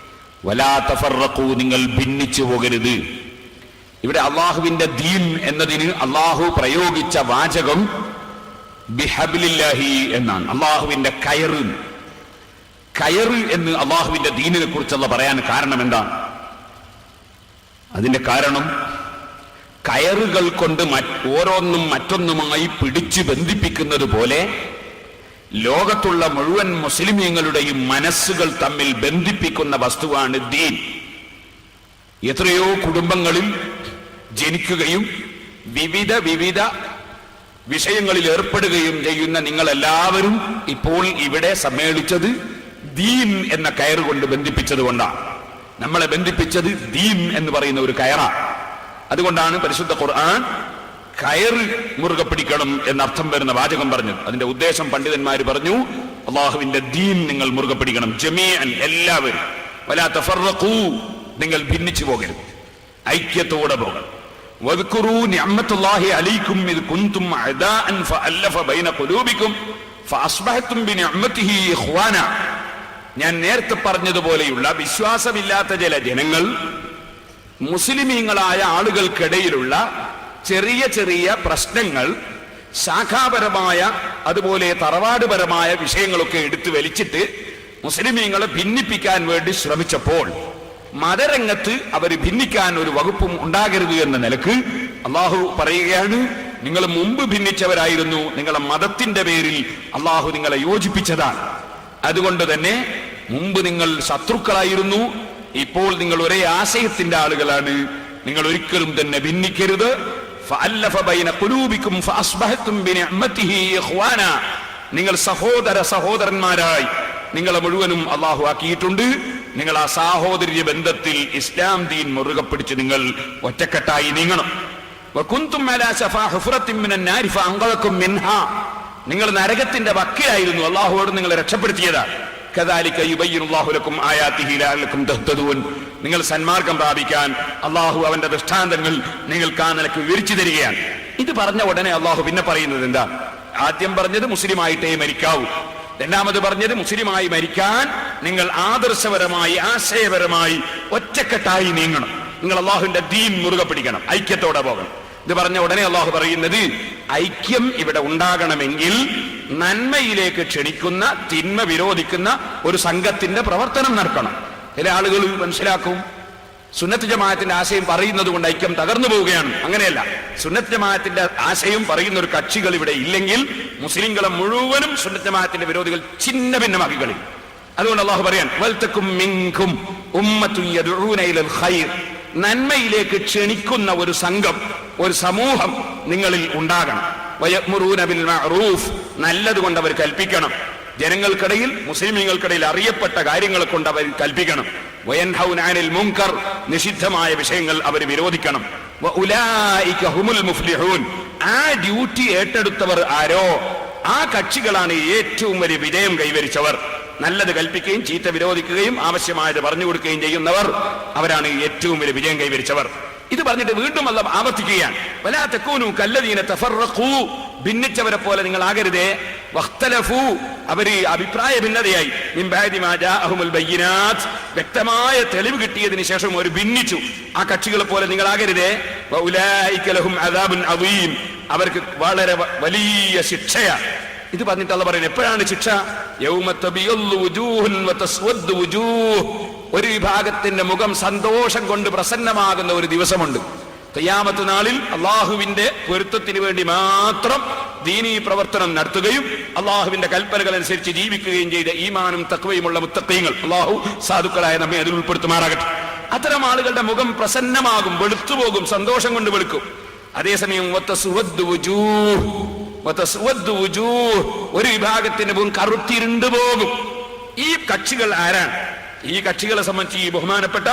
[SPEAKER 1] വലാ തഫറഖൂ, നിങ്ങൾ ഭിന്നിച്ചു പോകരുത്. ഇവിടെ അള്ളാഹുവിന്റെ ദീൻ എന്നതിന് അള്ളാഹു പ്രയോഗിച്ച വാചകം ബിഹബ്ലില്ലാഹി എന്നാണ്. അള്ളാഹുവിന്റെ കയറ് എന്ന് അള്ളാഹുവിന്റെ ദീനിനെ കുറിച്ചുള്ള പറയാൻ കാരണം എന്താണ്? അതിന്റെ കാരണം കയറുകൾ കൊണ്ട് ഓരോന്നും മറ്റൊന്നുമായി പിടിച്ചു ബന്ധിപ്പിക്കുന്നത് പോലെ ലോകത്തുള്ള മുഴുവൻ മുസ്ലിമീങ്ങളുടെയും മനസ്സുകൾ തമ്മിൽ ബന്ധിപ്പിക്കുന്ന വസ്തുവാണ് ദീൻ. എത്രയോ കുടുംബങ്ങളിൽ ജനിക്കുകയും വിവിധ വിഷയങ്ങളിൽ ഏർപ്പെടുകയും ചെയ്യുന്ന നിങ്ങളെല്ലാവരും ഇപ്പോൾ ഇവിടെ സമ്മേളിച്ചത് ദീൻ എന്ന കയറുകൊണ്ട് ബന്ധിപ്പിച്ചത് കൊണ്ടാണ്. നമ്മളെ ബന്ധിപ്പിച്ചത് ദീൻ എന്ന് പറയുന്ന ഒരു കയറാണ്. അതുകൊണ്ടാണ് പരിശുദ്ധ ഖുർആൻ കയറ് മുറുകെ പിടിക്കണം എന്നർത്ഥം വരുന്ന വാചകം പറഞ്ഞത്. അതിന്റെ ഉദ്ദേശം പണ്ഡിതന്മാർ പറഞ്ഞു, അള്ളാഹുവിന്റെ ദീൻ നിങ്ങൾ മുറുകെ പിടിക്കണം, ജമീഅൻ, എല്ലാവരും. വലാ തഫറഖൂ, നിങ്ങൾ ഭിന്നിച്ചു പോകരുത്, ഐക്യത്തോടെ പോകണം. വദ്കുറൂ നിഅമത്തുല്ലാഹി അലൈക്കും ഇദ് കുൻതും അദാഅൻ ഫഅല്ലഫ ബൈന ഖുലൂബിക്കും ഫഅസ്ബഹതും ബിനിഅമതിഹി ഇഖ്വാന. ഞാൻ നേരത്തെ പറഞ്ഞതുപോലെയുള്ള വിശ്വാസമില്ലാത്ത ചില ജനങ്ങൾ മുസ്ലിമീങ്ങളായ ആളുകൾക്കിടയിലുള്ള ചെറിയ പ്രശ്നങ്ങൾ ശാഖാപരമായ അതുപോലെ തറവാടുപരമായ വിഷയങ്ങളൊക്കെ എടുത്തു വലിച്ചിട്ട് മുസ്ലിമീങ്ങളെ ഭിന്നിപ്പിക്കാൻ വേണ്ടി ശ്രമിച്ചപ്പോൾ മതരംഗത്ത് അവർ ഭിന്നിക്കാൻ ഒരു വകുപ്പും ഉണ്ടാകരുത് എന്ന നിലക്ക് അള്ളാഹു പറയുകയാണ്, നിങ്ങൾ മുമ്പ് ഭിന്നിച്ചവരായിരുന്നു, നിങ്ങളെ മതത്തിന്റെ പേരിൽ അള്ളാഹു നിങ്ങളെ യോജിപ്പിച്ചതാണ്. അതുകൊണ്ട് തന്നെ മുമ്പ് നിങ്ങൾ ശത്രുക്കളായിരുന്നു, ഇപ്പോൾ നിങ്ങൾ ഒരേ ആശയത്തിന്റെ ആളുകളാണ്. നിങ്ങൾ ഒരിക്കലും തന്നെ ഭിന്നിക്കരുത്. നിങ്ങൾ സഹോദരന്മാരായി നിങ്ങളെ മുഴുവനും അള്ളാഹു ആക്കിയിട്ടുണ്ട്. നിങ്ങൾ ആ സാഹോദര്യ ബന്ധത്തിൽ ഇസ്ലാം ദീൻ മുറുകെ പിടിച്ച് നിങ്ങൾ ഒറ്റക്കെട്ടായി നീങ്ങണം. നിങ്ങൾ നരകത്തിന്റെ വക്കിലായിരുന്നു, അള്ളാഹുവോട് നിങ്ങളെ രക്ഷപ്പെടുത്തിയതാണ്. നിങ്ങൾ സന്മാർഗം പ്രാപിക്കാൻ അള്ളാഹു അവന്റെ ദൃഷ്ടാന്തങ്ങൾ നിങ്ങൾക്ക് ആ നിലക്ക് വിവരിച്ചു തരികയാണ്. ഇത് പറഞ്ഞ ഉടനെ അള്ളാഹു പിന്നെ പറയുന്നത് എന്താ? ആദ്യം പറഞ്ഞത് മുസ്ലിമായിട്ടേ മരിക്കാവൂ. രണ്ടാമത് പറഞ്ഞത് മുസ്ലിമായി മരിക്കാൻ നിങ്ങൾ ആദർശപരമായി ആശയപരമായി ഒറ്റക്കെട്ടായി നീങ്ങണം. നിങ്ങൾ അള്ളാഹുവിന്റെ ദീൻ മുറുകെ പിടിക്കണം, ഐക്യത്തോടെ പോകണം. ഇത് പറഞ്ഞ ഉടനെ അള്ളാഹു പറയുന്നത്, ഐക്യം ഇവിടെ ഉണ്ടാകണമെങ്കിൽ നന്മയിലേക്ക് ക്ഷണിക്കുന്ന തിന്മ വിരോധിക്കുന്ന ഒരു സംഘത്തിന്റെ പ്രവർത്തനം നടക്കണം. ചില ആളുകൾ മനസ്സിലാക്കും സുന്നത്ത് ജമാഅത്തിന്റെ ആശയം പറയുന്നത് കൊണ്ട് ഐക്യം തകർന്നു പോവുകയാണ്. അങ്ങനെയല്ല. സുന്നത്ത് ജമാഅത്തിന്റെ ആശയം പറയുന്ന ഒരു കക്ഷികൾ ഇവിടെ ഇല്ലെങ്കിൽ മുസ്ലിങ്ങളെ മുഴുവനും സുന്നത്ത് ജമാഅത്തിന്റെ വിരോധികൾ ഛിന്ന ഭിന്നമാക്കി കളി. അതുകൊണ്ട് അള്ളാഹു പറയാൻ, വൽതകും മിൻകും ഉമ്മത്തുൻ യദ്ഊന ഇലൽ ഖൈർ, നന്മയിലേക്ക് ക്ഷണിക്കുന്ന ഒരു സംഘം, ഒരു സമൂഹം നിങ്ങളിൽ ഉണ്ടാകണം. വയഅ്മുറൂന ബിൽ മഅറൂഫ്, നല്ലതുകൊണ്ട് അവർ കൽപ്പിക്കണം. ജനങ്ങൾക്കിടയിൽ മുസ്ലിമീങ്ങൾക്കിടയിൽ അറിയപ്പെട്ട കാര്യങ്ങളെ കൊണ്ട് അവർ കൽപ്പിക്കണം. വയൻഹൗന അനിൽ മുൻകർ, നിഷിദ്ധമായ വിഷയങ്ങൾ അവർ വിരോധിക്കണം. വഉലൈക ഹുമുൽ മുഫ്ലിഹൂൻ, ആ ഡ്യൂട്ടി ഏറ്റെടുത്തവർ ആരോ ആ കക്ഷികളാണ് ഏറ്റവും വലിയ വിജയം കൈവരിച്ചവർ. നല്ലത് കൽപ്പിക്കുകയും ചീത്ത വിരോധിക്കുകയും ആവശ്യമായത് പറഞ്ഞു കൊടുക്കുകയും ചെയ്യുന്നവർ, അവരാണ് ഏറ്റവും വലിയ വിജയം കൈവരിച്ചവർ. ഇത് പറഞ്ഞിട്ട് വീണ്ടും അല്ലാഹു ആവർത്തിക്കുകയാണ്, വലാ തകൂനു കല്ലദീന തഫറഖൂ, ഭിന്നിച്ചവരെ പോലെ നിങ്ങൾ ആകരുതേ. വഖ്തലഫൂ, അവര് അഭിപ്രായ ഭിന്നതയായി. മിൻ ബഅദി മാ ജാഅഹുൽ ബയ്യിനാത്ത്, വ്യക്തമായ തെളിവ് കിട്ടിയതിനു ശേഷം അവർ ഭിന്നിച്ചു. ആ കക്ഷികളെ പോലെ നിങ്ങൾ ആകരുതേ. വഉലൈക ലഹും അദാബുൻ അദീം, അവർക്ക് വളരെ വലിയ ശിക്ഷയാണ്. ഇത് പറഞ്ഞിട്ട് അല്ലാഹു പറയുന്നത് എപ്പോഴാണ് ശിക്ഷ? യൗമ തബിയല്ലു വുജൂഹുൻ വതസ്വദ്ദു വുജൂഹ്, ഒരു വിഭാഗത്തിന്റെ മുഖം സന്തോഷം കൊണ്ട് പ്രസന്നമാകുന്ന ഒരു ദിവസമുണ്ട്. ഖിയാമത്ത് നാളിൽ അള്ളാഹുവിന്റെ പൊരുത്തത്തിന് വേണ്ടി മാത്രം ദീനീ പ്രവർത്തനം നടത്തുകയും അള്ളാഹുവിന്റെ കൽപ്പനകൾ അനുസരിച്ച് ജീവിക്കുകയും ചെയ്ത ഈമാനും തഖ്വയുമുള്ള മുത്തഖീങ്ങൾ, അള്ളാഹു സാധുക്കളായ നമ്മെ അതിൽ ഉൾപ്പെടുത്തുമാറാകട്ടെ. അത്തരം ആളുകളുടെ മുഖം പ്രസന്നമാകും, വെളുത്തുപോകും, സന്തോഷം കൊണ്ട് വെളുക്കും. അതേസമയം ഒരു വിഭാഗത്തിന്റെ മുഖം കറുത്തിരുണ്ടു പോകും. ഈ കക്ഷികൾ ആരാണ്? ഈ കക്ഷികളെ സംബന്ധിച്ച് ഈ ബഹുമാനപ്പെട്ട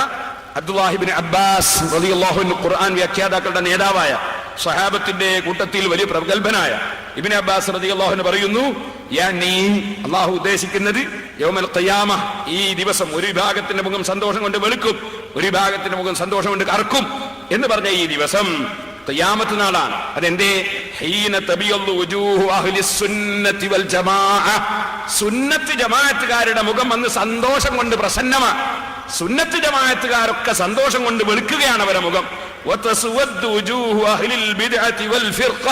[SPEAKER 1] അബ്ദുല്ലാഹി ഇബ്നു അബ്ബാസ് റളിയല്ലാഹു അൻഹു, ഖുർആൻ വ്യാഖ്യാതാക്കളുടെ നേതാവായ സ്വഹാബത്തിന്റെ കൂട്ടത്തിൽ വലിയ പ്രഗൽഭനായ ഇബ്നു അബ്ബാസ് റളിയല്ലാഹു അൻഹു പറയുന്നു, യാനി, അല്ലാഹു ഉദ്ദേശിക്കുന്നത് യൗമൽ ഖിയാമ, ഈ ദിവസം ഒരു വിഭാഗത്തിന്റെ മുഖം സന്തോഷം കൊണ്ട് വെളുക്കും, ഒരു വിഭാഗത്തിന്റെ മുഖം സന്തോഷം കൊണ്ട് കറുക്കും എന്ന് പറഞ്ഞ ഈ ദിവസം ഖിയാമത്ത് നാളാണ്. അതെന്തേ? ഹീന തബിയല്ലു വുജൂഹു അഹ്ലിസ് സുന്നത്തി വൽ ജമാഅ, സുന്നത്ത് ജമാഅത്തുകാരുടെ മുഖം അന്ന് സന്തോഷം കൊണ്ട് പ്രസന്നമാണ്. സുന്നത്ത് ജമാഅത്തുകാരൊക്കെ സന്തോഷം കൊണ്ട് വെളുക്കുകയാണ് അവരുടെ മുഖം. വതസ്വദ്ദു വുജൂഹു അഹ്ലിൽ ബിദ്അത്തി വൽ ഫിർഖ,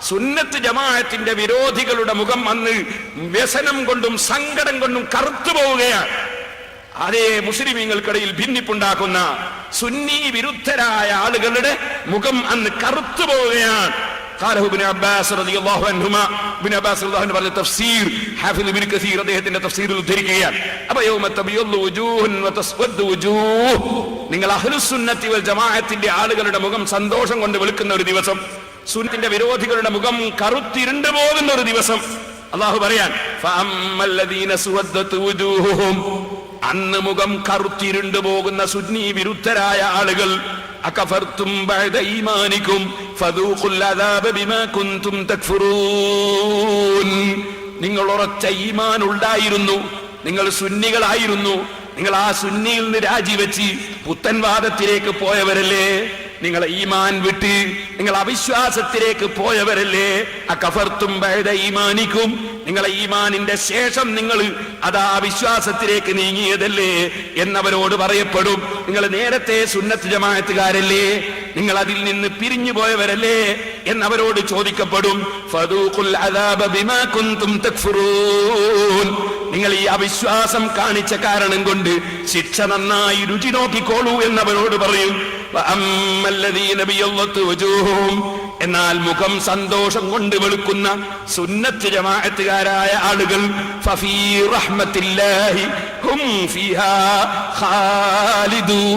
[SPEAKER 1] സുന്നത്ത് ജമാഅത്തിന്റെ വിരോധികളുടെ മുഖം അന്ന് വ്യസനം കൊണ്ടും സങ്കടം കൊണ്ടും കറുത്തു പോവുകയാണ്. അതേ മുസ്ലിമീങ്ങൾക്കിടയിൽ ഭിന്നിപ്പുണ്ടാക്കുന്ന സുന്നി വിരുദ്ധരായ ആളുകളുടെ മുഖം അന്ന് കറുത്തു പോവുകയാണ്. ഇബ്നു അബ്ബാസ് റളിയല്ലാഹു അൻഹുമാ, ഇബ്നു അബ്ബാസ് റളിയല്ലാഹു അൻഹു പറഞ്ഞ തഫ്സീർ ഹാഫിദ് ഇബ്നു കസീർ അദ്ദേഹത്തിന്റെ തഫ്സീറിൽ ഉദ്ധരിക്കുകയാണ്. അപ്പോൾ യൗമ തബിയല്ലു വുജൂഹുൻ വതസ്വദ്ദു വുജൂഹ്, നിങ്ങൾ അഹ്ലുസ് സുന്നത്തി വൽ ജമാഅത്തിന്റെ ആളുകളുടെ മുഖം സന്തോഷം കൊണ്ട് വെളുക്കുന്ന ഒരു ദിവസം, സുന്നത്തിന്റെ വിരോധികളുടെ മുഖം കറുത്തിരുണ്ടു പോകുന്ന ഒരു ദിവസം. അല്ലാഹു പറയാൻ, ഫഅമ്മല്ലദീന സുവദ്ദതു വുജൂഹുഹും, അന്ന് മുഖം കറുത്തിരുണ്ടു പോകുന്ന സുന്നി വിരുദ്ധരായ ആളുകൾ, അകഫർതും ബഅദ ഈമാനികും ഫദൂഖുൽ അദാബ ബിമാ കുൻതും തക്ഫുറൂൻ, നിങ്ങൾ ഉറച്ച ഈമാൻ ഉണ്ടായിരുന്നു, നിങ്ങൾ സുന്നികളായിരുന്നു, നിങ്ങൾ ആ സുന്നിയിൽ നിന്ന് രാജിവെച്ച് പുത്തൻവാദത്തിലേക്ക് പോയവരല്ലേ, നിങ്ങൾ ഈമാൻ വിട്ട് നിങ്ങൾ അവിശ്വാസത്തിലേക്ക് പോയവരല്ലേ. അകഫർതും ബഅദ ഈമാനികും, നിങ്ങളെ ഈമാനിന്റെ ശേഷം നിങ്ങൾ അതാ വിശ്വാസത്തിലേക്ക് നീങ്ങിയതല്ലേ എന്നവരോട് പറയപ്പെടും. നിങ്ങൾ നേരത്തെ സുന്നത്ത് ജമാഅത്തുകാരല്ലേ, നിങ്ങൾ അതിൽ നിന്ന് പിരിഞ്ഞു പോയവരല്ലേ എന്നവരോട് ചോദിക്കപ്പെടും. ഫദൂഖുൽ അദാബ ബിമാ കുൻതും തക്ഫുറൂൻ, നിങ്ങൾ ഈ അവിശ്വാസം കാണിച്ച കാരണം കൊണ്ട് ശിക്ഷ നന്നായി രുചി നോക്കിക്കോളൂ എന്നവരോട് പറയും. എന്നാൽ മുഖം സന്തോഷം കൊണ്ട് വെളുക്കുന്ന സുന്നത്ത് ജമാഅത്തുകാരായ ആളുകൾ ഫഫീ റഹ്മത്തില്ലാഹി ഹും ഫീഹാ ഖാലിദൂൻ,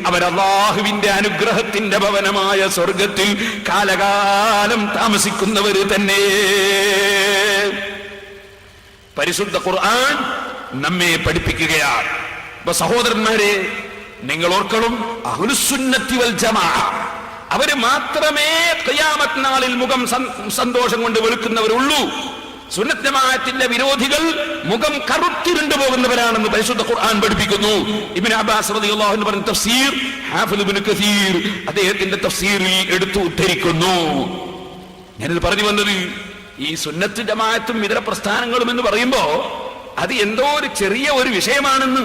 [SPEAKER 1] അവർ അല്ലാഹുവിന്റെ അനുഗ്രഹത്തിന്റെ ഭവനമായ സ്വർഗത്തിൽ കാലകാലം താമസിക്കുന്നവർ തന്നെ. പരിശുദ്ധ ഖുർആൻ നമ്മെ പഠിപ്പിക്കുകയാണ്. അപ്പൊ സഹോദരന്മാരെ, നിങ്ങൾ ഓർക്കണം, അഹ്ലുസുന്നത്തി വൽ ജമാഅ അവര് മാത്രമേ ഖിയാമത്ത് നാളിൽ മുഖം സന്തോഷം കൊണ്ട് വെളുക്കുന്നവരുള്ളൂ. സുന്നത്ത് ജമാഅത്തിന്റെ വിരോധികൾ മുഖം കറുത്തിരുണ്ടു പോകുന്നവരാണെന്ന് പരിശുദ്ധ ഖുർആൻ പഠിപ്പിക്കുന്നു. ഇബ്നു അബ്ബാസ് റളിയല്ലാഹു അൻഹു പറഞ്ഞ തഫ്സീർ ഹാഫിദ് ഇബ്നു കസീർ അദ്ദേഹത്തിന്റെ തഫ്സീറിൽ എടുത്തു ഉദ്ധരിക്കുന്നു. ഞാനിത് പറഞ്ഞു വന്നത്, ഈ സുന്നത്ത് ജമാഅത്തും ഇതര പ്രസ്ഥാനങ്ങളും എന്ന് പറയുമ്പോ അത് എന്തോ ഒരു ചെറിയ ഒരു വിഷയമാണെന്ന്,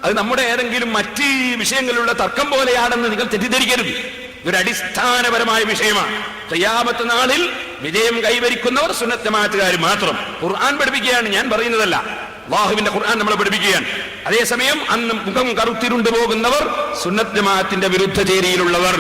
[SPEAKER 1] അത് നമ്മുടെ ഏതെങ്കിലും മറ്റ് വിഷയങ്ങളിലുള്ള തർക്കം പോലെയാണെന്ന് നിങ്ങൾ തെറ്റിദ്ധരിക്കരുത്. ഇതൊരു അടിസ്ഥാനപരമായ വിഷയമാണ്. ഖിയാമത്ത് നാളിൽ വിജയം കൈവരിക്കുന്നവർ സുന്നത്ത് ജമാഅത്തുകാർ മാത്രം. ഖുർആൻ പഠിപ്പിക്കുകയാണ്, ഞാൻ പറയുന്നതല്ല. അല്ലാഹുവിന്റെ ഖുർആൻ നമ്മളെ പഠിപ്പിക്കുകയാണ്. അതേസമയം അന്ന് മുഖം കറുത്തിരുണ്ടു പോകുന്നവർ സുന്നത്ത് ജമാഅത്തിന്റെ വിരുദ്ധ ചേരിയിലുള്ളവർ.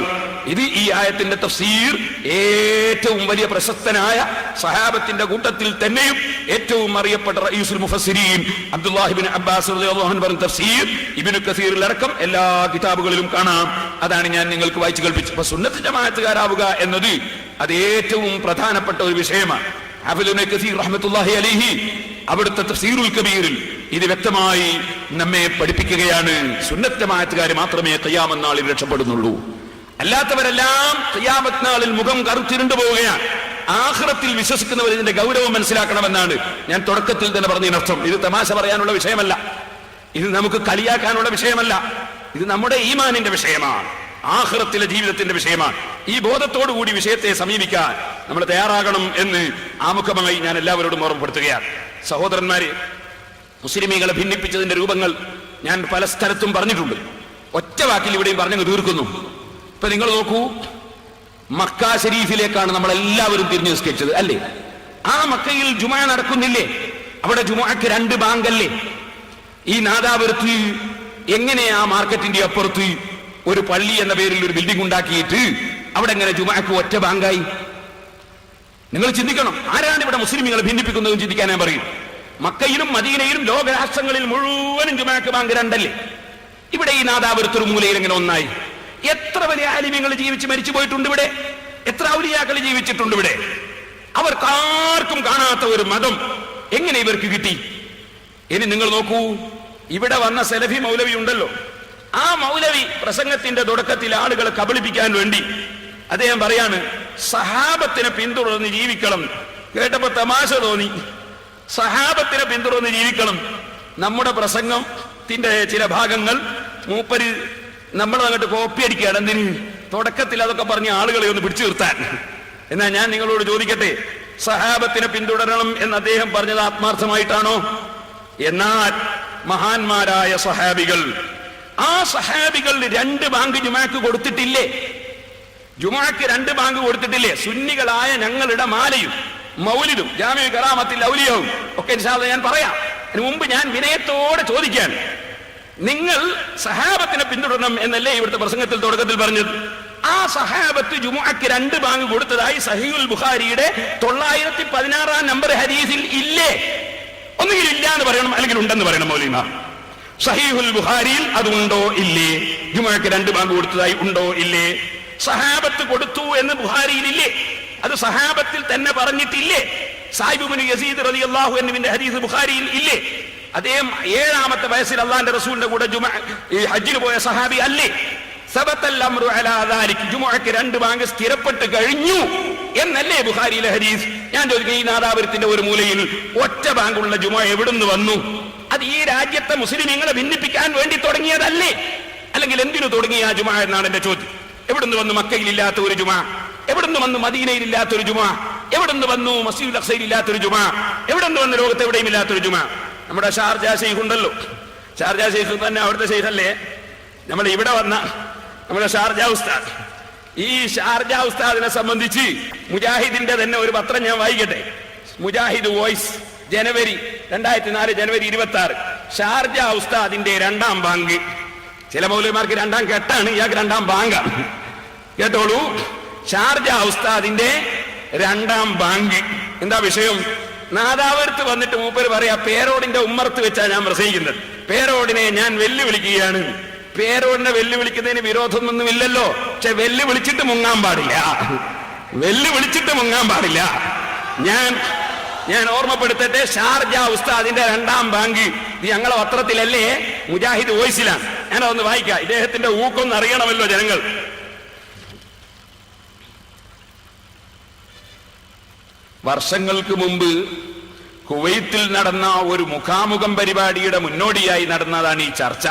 [SPEAKER 1] ഇത് ഈ ആയത്തിന്റെ തഫ്സീർ ഏറ്റവും വലിയ പ്രശസ്തനായ സഹാബത്തിന്റെ കൂട്ടത്തിൽ തന്നെയും ഏറ്റവും അറിയപ്പെട്ട റഈസുൽ മുഫസ്സിരീൻ അബ്ദുല്ലാഹി ഇബ്നു അബ്ബാസ് റളിയല്ലാഹു അൻഹു പറഞ്ഞ തഫ്സീർ ഇബ്നു കസീറിൽ അടക്കം എല്ലാ കിതാബുകളിലും കാണാം. അതാണ് ഞാൻ നിങ്ങൾക്ക് വായിച്ചു കേൾപ്പിച്ചത്. അപ്പൊ സുന്നത്ത് ജമാഅത്തുകാരാവുക എന്നത് അത് ഏറ്റവും പ്രധാനപ്പെട്ട ഒരു വിഷയമാണ്. ഹാഫിദ് ഇബ്നു കസീർ റഹ്മത്തുള്ളാഹി അലൈഹി അവിടുത്തെ തഫ്സീറുൽ കബീറിൽ ഇത് വ്യക്തമായി നമ്മെ പഠിപ്പിക്കുകയാണ്. സുന്നത്ത് ജമാഅത്തുകാർ മാത്രമേ ഖിയാമത്ത് നാളിൽ രക്ഷപ്പെടുന്നുള്ളൂ. അല്ലാത്തവരെല്ലാം ഖിയാമത്ത് നാളിൽ മുഖം കറുത്തിരുണ്ടു പോവുകയാണ്. ആഖിറത്തിൽ വിശ്വസിക്കുന്നവർ ഇതിന്റെ ഗൗരവം മനസ്സിലാക്കണമെന്നാണ് ഞാൻ തുടക്കത്തിൽ തന്നെ പറഞ്ഞതിനർത്ഥം. ഇത് തമാശ പറയാനുള്ള വിഷയമല്ല, ഇത് നമുക്ക് കളിയാക്കാനുള്ള വിഷയമല്ല, ഇത് നമ്മുടെ ഈമാനിന്റെ വിഷയമാണ്, ആഖിറത്തിലെ ജീവിതത്തിന്റെ വിഷയമാണ്. ഈ ബോധത്തോടു കൂടി വിഷയത്തെ സമീപിക്കാൻ നമ്മൾ തയ്യാറാകണം എന്ന് ആമുഖമായി ഞാൻ എല്ലാവരോടും ഓർമ്മപ്പെടുത്തുകയാണ്. സഹോദരന്മാരെ, മുസ്ലിമീങ്ങളെ ഭിന്നിപ്പിച്ചതിന്റെ രൂപങ്ങൾ ഞാൻ പല സ്ഥലത്തും പറഞ്ഞിട്ടുണ്ട്. ഒറ്റ വാക്കിൽ ഇവിടെയും പറഞ്ഞു തീർക്കുന്നു. ഇപ്പൊ നിങ്ങൾ നോക്കൂ, മക്ക ശരീഫിലേക്കാണ് നമ്മളെല്ലാവരും തിരിഞ്ഞു നിസ്കരിച്ചത് അല്ലേ? ആ മക്കയിൽ ജുമുഅ നടക്കുന്നില്ലേ? അവിടെ ജുമുഅക്ക് 2 ബാങ്കല്ലേ? ഈ നാദാപുരത്ത് എങ്ങനെ ആ മാർക്കറ്റിന്റെ അപ്പുറത്ത് ഒരു പള്ളി എന്ന പേരിൽ ഒരു ബിൽഡിംഗ് ഉണ്ടാക്കിയിട്ട് അവിടെ എങ്ങനെ ജുമുഅക്ക് ഒറ്റ ബാങ്കായി? നിങ്ങൾ ചിന്തിക്കണം, ആരാണ് ഇവിടെ മുസ്ലിമുകളെ ഭിന്നിപ്പിക്കുന്നതും ചിന്തിക്കാൻ ഞാൻ പറയും. മക്കയിലും മദീനയിലും ലോകരാഷ്ട്രങ്ങളിൽ മുഴുവനും ജുമുഅക്ക് ബാങ്ക് 2 അല്ലേ? ഇവിടെ ഈ നാദാപുരത്ത് ഒരു മൂലയിൽ എങ്ങനെ ഒന്നായി? എത്ര വലിയ ആലിമ്യങ്ങൾ ജീവിച്ച് മരിച്ചു പോയിട്ടുണ്ട് ഇവിടെ, എത്ര ഔലിയാക്കൾ ജീവിച്ചിട്ടുണ്ട് ഇവിടെ. അവർക്കാർക്കും കാണാത്ത ഒരു മതം എങ്ങനെ ഇവർക്ക് കിട്ടി? ഇനി നിങ്ങൾ നോക്കൂ, ഇവിടെ വന്ന സലഫി മൗലവി ഉണ്ടല്ലോ, ആ മൗലവി പ്രസംഗത്തിന്റെ തുടക്കത്തിൽ ആളുകളെ കബളിപ്പിക്കാൻ വേണ്ടി അദ്ദേഹം പറയാണ്, സഹാബത്തിനെ പിന്തുടർന്ന് ജീവിക്കണം. കേട്ടപ്പോ തമാശ തോന്നി. സഹാബത്തിനെ പിന്തുടർന്ന് ജീവിക്കണം. നമ്മുടെ പ്രസംഗത്തിന്റെ ചില ഭാഗങ്ങൾ മൂപ്പര് നമ്മൾ അങ്ങോട്ട് കോപ്പി അടിക്കുകയാണ്. എന്തിന്? തുടക്കത്തിൽ അതൊക്കെ പറഞ്ഞ ആളുകളെ ഒന്ന് പിടിച്ചു നിർത്താൻ. എന്നാൽ ഞാൻ നിങ്ങളോട് ചോദിക്കട്ടെ, സഹാബത്തിനെ പിന്തുടരണം എന്ന് അദ്ദേഹം പറഞ്ഞത് ആത്മാർത്ഥമായിട്ടാണോ? എന്നാൽ മഹാന്മാരായ സഹാബികൾ, ആ സഹാബികൾ 2 ബാങ്ക് ജുമുഅക്ക് കൊടുത്തിട്ടില്ലേ? ജുമുഅക്ക് 2 ബാങ്ക് കൊടുത്തിട്ടില്ലേ? സുന്നികളായ ഞങ്ങളുടെ മാലയും മൗലിദും ജാമിഉൽ കറാമത്തിൽ ഔലിയവും ഒക്കെ ഇൻഷാ അല്ലാഹ് ഞാൻ പറയാം. അതിനു മുമ്പ് ഞാൻ വിനയത്തോടെ ചോദിക്കാൻ, നിങ്ങൾ സഹാബത്തിനെ പിന്തുടരണം എന്നല്ലേ ഇവിടുത്തെ പ്രസംഗത്തിൽ തുടക്കത്തിൽ പറഞ്ഞത്? ആ സഹാബത്ത് ജുമുഅക്ക് 2 ബാങ്ക് കൊടുത്തതായി സഹീഹുൽ ബുഖാരിയുടെ 916 നമ്പർ ഹദീസിൽ ഇല്ലേ? ഒന്നുകിൽ ഇല്ല എന്ന് പറയണം, അല്ലെങ്കിൽ ഉണ്ടെന്ന് പറയണം മൗലവിമാർ. സഹീഹുൽ ബുഖാരിയിൽ അതുണ്ടോ ഇല്ലേ? ജുമുഅക്ക് 2 ബാങ്ക് കൊടുത്തതായി ഉണ്ടോ ഇല്ലേ? സഹാബത്ത് കൊടുത്തു എന്ന് ബുഖാരിയിൽ ഇല്ലേ? അത് സഹാബത്തിൽ തന്നെ പറഞ്ഞിട്ടില്ലേ? സായിബ് ഇബ്നു യസീദ് റളിയല്ലാഹു അൻഹുവിന്റെ ഹദീസ് ബുഖാരിയിൽ ഇല്ലേ? അദ്ദേഹം 7ാമത്തെ വയസ്സിൽ അള്ളാന്റെ റസൂലിന്റെ കൂടെ ഹജ്ജിന് പോയ സഹാബി അല്ലേ? സബത്തൽ അംറു അലാ ദാലിക്, ജുമുഅക്ക് 2 ബാങ്ക് സ്ഥിരപ്പെട്ട് കഴിഞ്ഞു എന്നല്ലേ ബുഖാരിയിലെ ഹദീസ്? ഞാൻ ചോദിക്കും, ഈ നാദാപുരത്തിന്റെ ഒരു മൂലയിൽ ഒറ്റ ബാങ്കുള്ള ജുമുഅ എവിടുന്ന് വന്നു? അത് ഈ രാജ്യത്തെ മുസ്ലിമീങ്ങളെ ഭിന്നിപ്പിക്കാൻ വേണ്ടി തുടങ്ങിയതല്ലേ? അല്ലെങ്കിൽ എന്തിനു തുടങ്ങിയ ആ ജുമുഅ എന്നാണ് എന്റെ ചോദ്യം. എവിടുന്ന് വന്നു മക്കയിൽ ഇല്ലാത്ത ഒരു ജുമുഅ? എവിടുന്ന് വന്നു മദീനയിൽ ഇല്ലാത്തൊരു ജുമുഅ? എവിടുന്ന് വന്നു മസ്ജിദുൽ അഖ്സയിൽ ഇല്ലാത്തൊരു ജുമുഅ? എവിടുന്ന് വന്നു ലോകത്ത് എവിടെയും ഇല്ലാത്തൊരു ജുമുഅ? നമ്മുടെ ഷാർജ ശൈഖ് ഉണ്ടല്ലോ, ഷാർജ ശൈഖ് തന്നെ അവിടുത്തെ ശൈഖല്ലേ? നമ്മൾ ഇവിടെ വന്ന
[SPEAKER 2] നമ്മുടെ ഷാർജ ഉസ്താദ്. ഈ ഷാർജ ഉസ്താദിനെ സംബന്ധിച്ച് മുജാഹിദിന്റെ തന്നെ ഒരു പത്രം ഞാൻ വായിക്കട്ടെ. മുജാഹിദ് വോയിസ്, ജനുവരി 2004 ജനുവരി 26. ഷാർജ ഉസ്താദിന്റെ രണ്ടാം ബാങ്ക്. ചില മൗലവിമാർക്ക് രണ്ടാം കെട്ടാണ്, ഇയാൾക്ക് രണ്ടാം ബാങ്കാണ്. കേട്ടോളൂ, ഷാർജ ഉസ്താദിന്റെ രണ്ടാം ബാങ്ക്. എന്താ വിഷയം? നാദാവരത്ത് വന്നിട്ട് മൂപ്പര് പറയാ, പേരോടിന്റെ ഉമ്മറത്ത് വെച്ചാ ഞാൻ പ്രസംഗിക്കുന്നത്, പേരോടിനെ ഞാൻ വെല്ലുവിളിക്കുകയാണ്. പേരോടിനെ വെല്ലുവിളിക്കുന്നതിന് വിരോധമൊന്നുമില്ലല്ലോ, പക്ഷെ വെല്ലുവിളിച്ചിട്ട് മുങ്ങാൻ പാടില്ല, വെല്ലുവിളിച്ചിട്ട് മുങ്ങാൻ പാടില്ല. ഞാൻ ഓർമ്മപ്പെടുത്തട്ടെ, ഷാർജ ഉസ്താദിന്റെ രണ്ടാം ബാങ്ക് ഇത് ഞങ്ങളെ പത്രത്തിലല്ലേ, മുജാഹിദ് വോയിസിലാണ്. ഞാനതൊന്ന് വായിക്കാം, ഇദ്ദേഹത്തിന്റെ ഊക്കൊന്ന് അറിയണമല്ലോ ജനങ്ങൾ. വർഷങ്ങൾക്ക് മുമ്പ് കുവൈത്തിൽ നടന്ന ഒരു മുഖാമുഖം പരിപാടിയുടെ മുന്നോടിയായി നടന്നതാണ് ഈ ചർച്ച.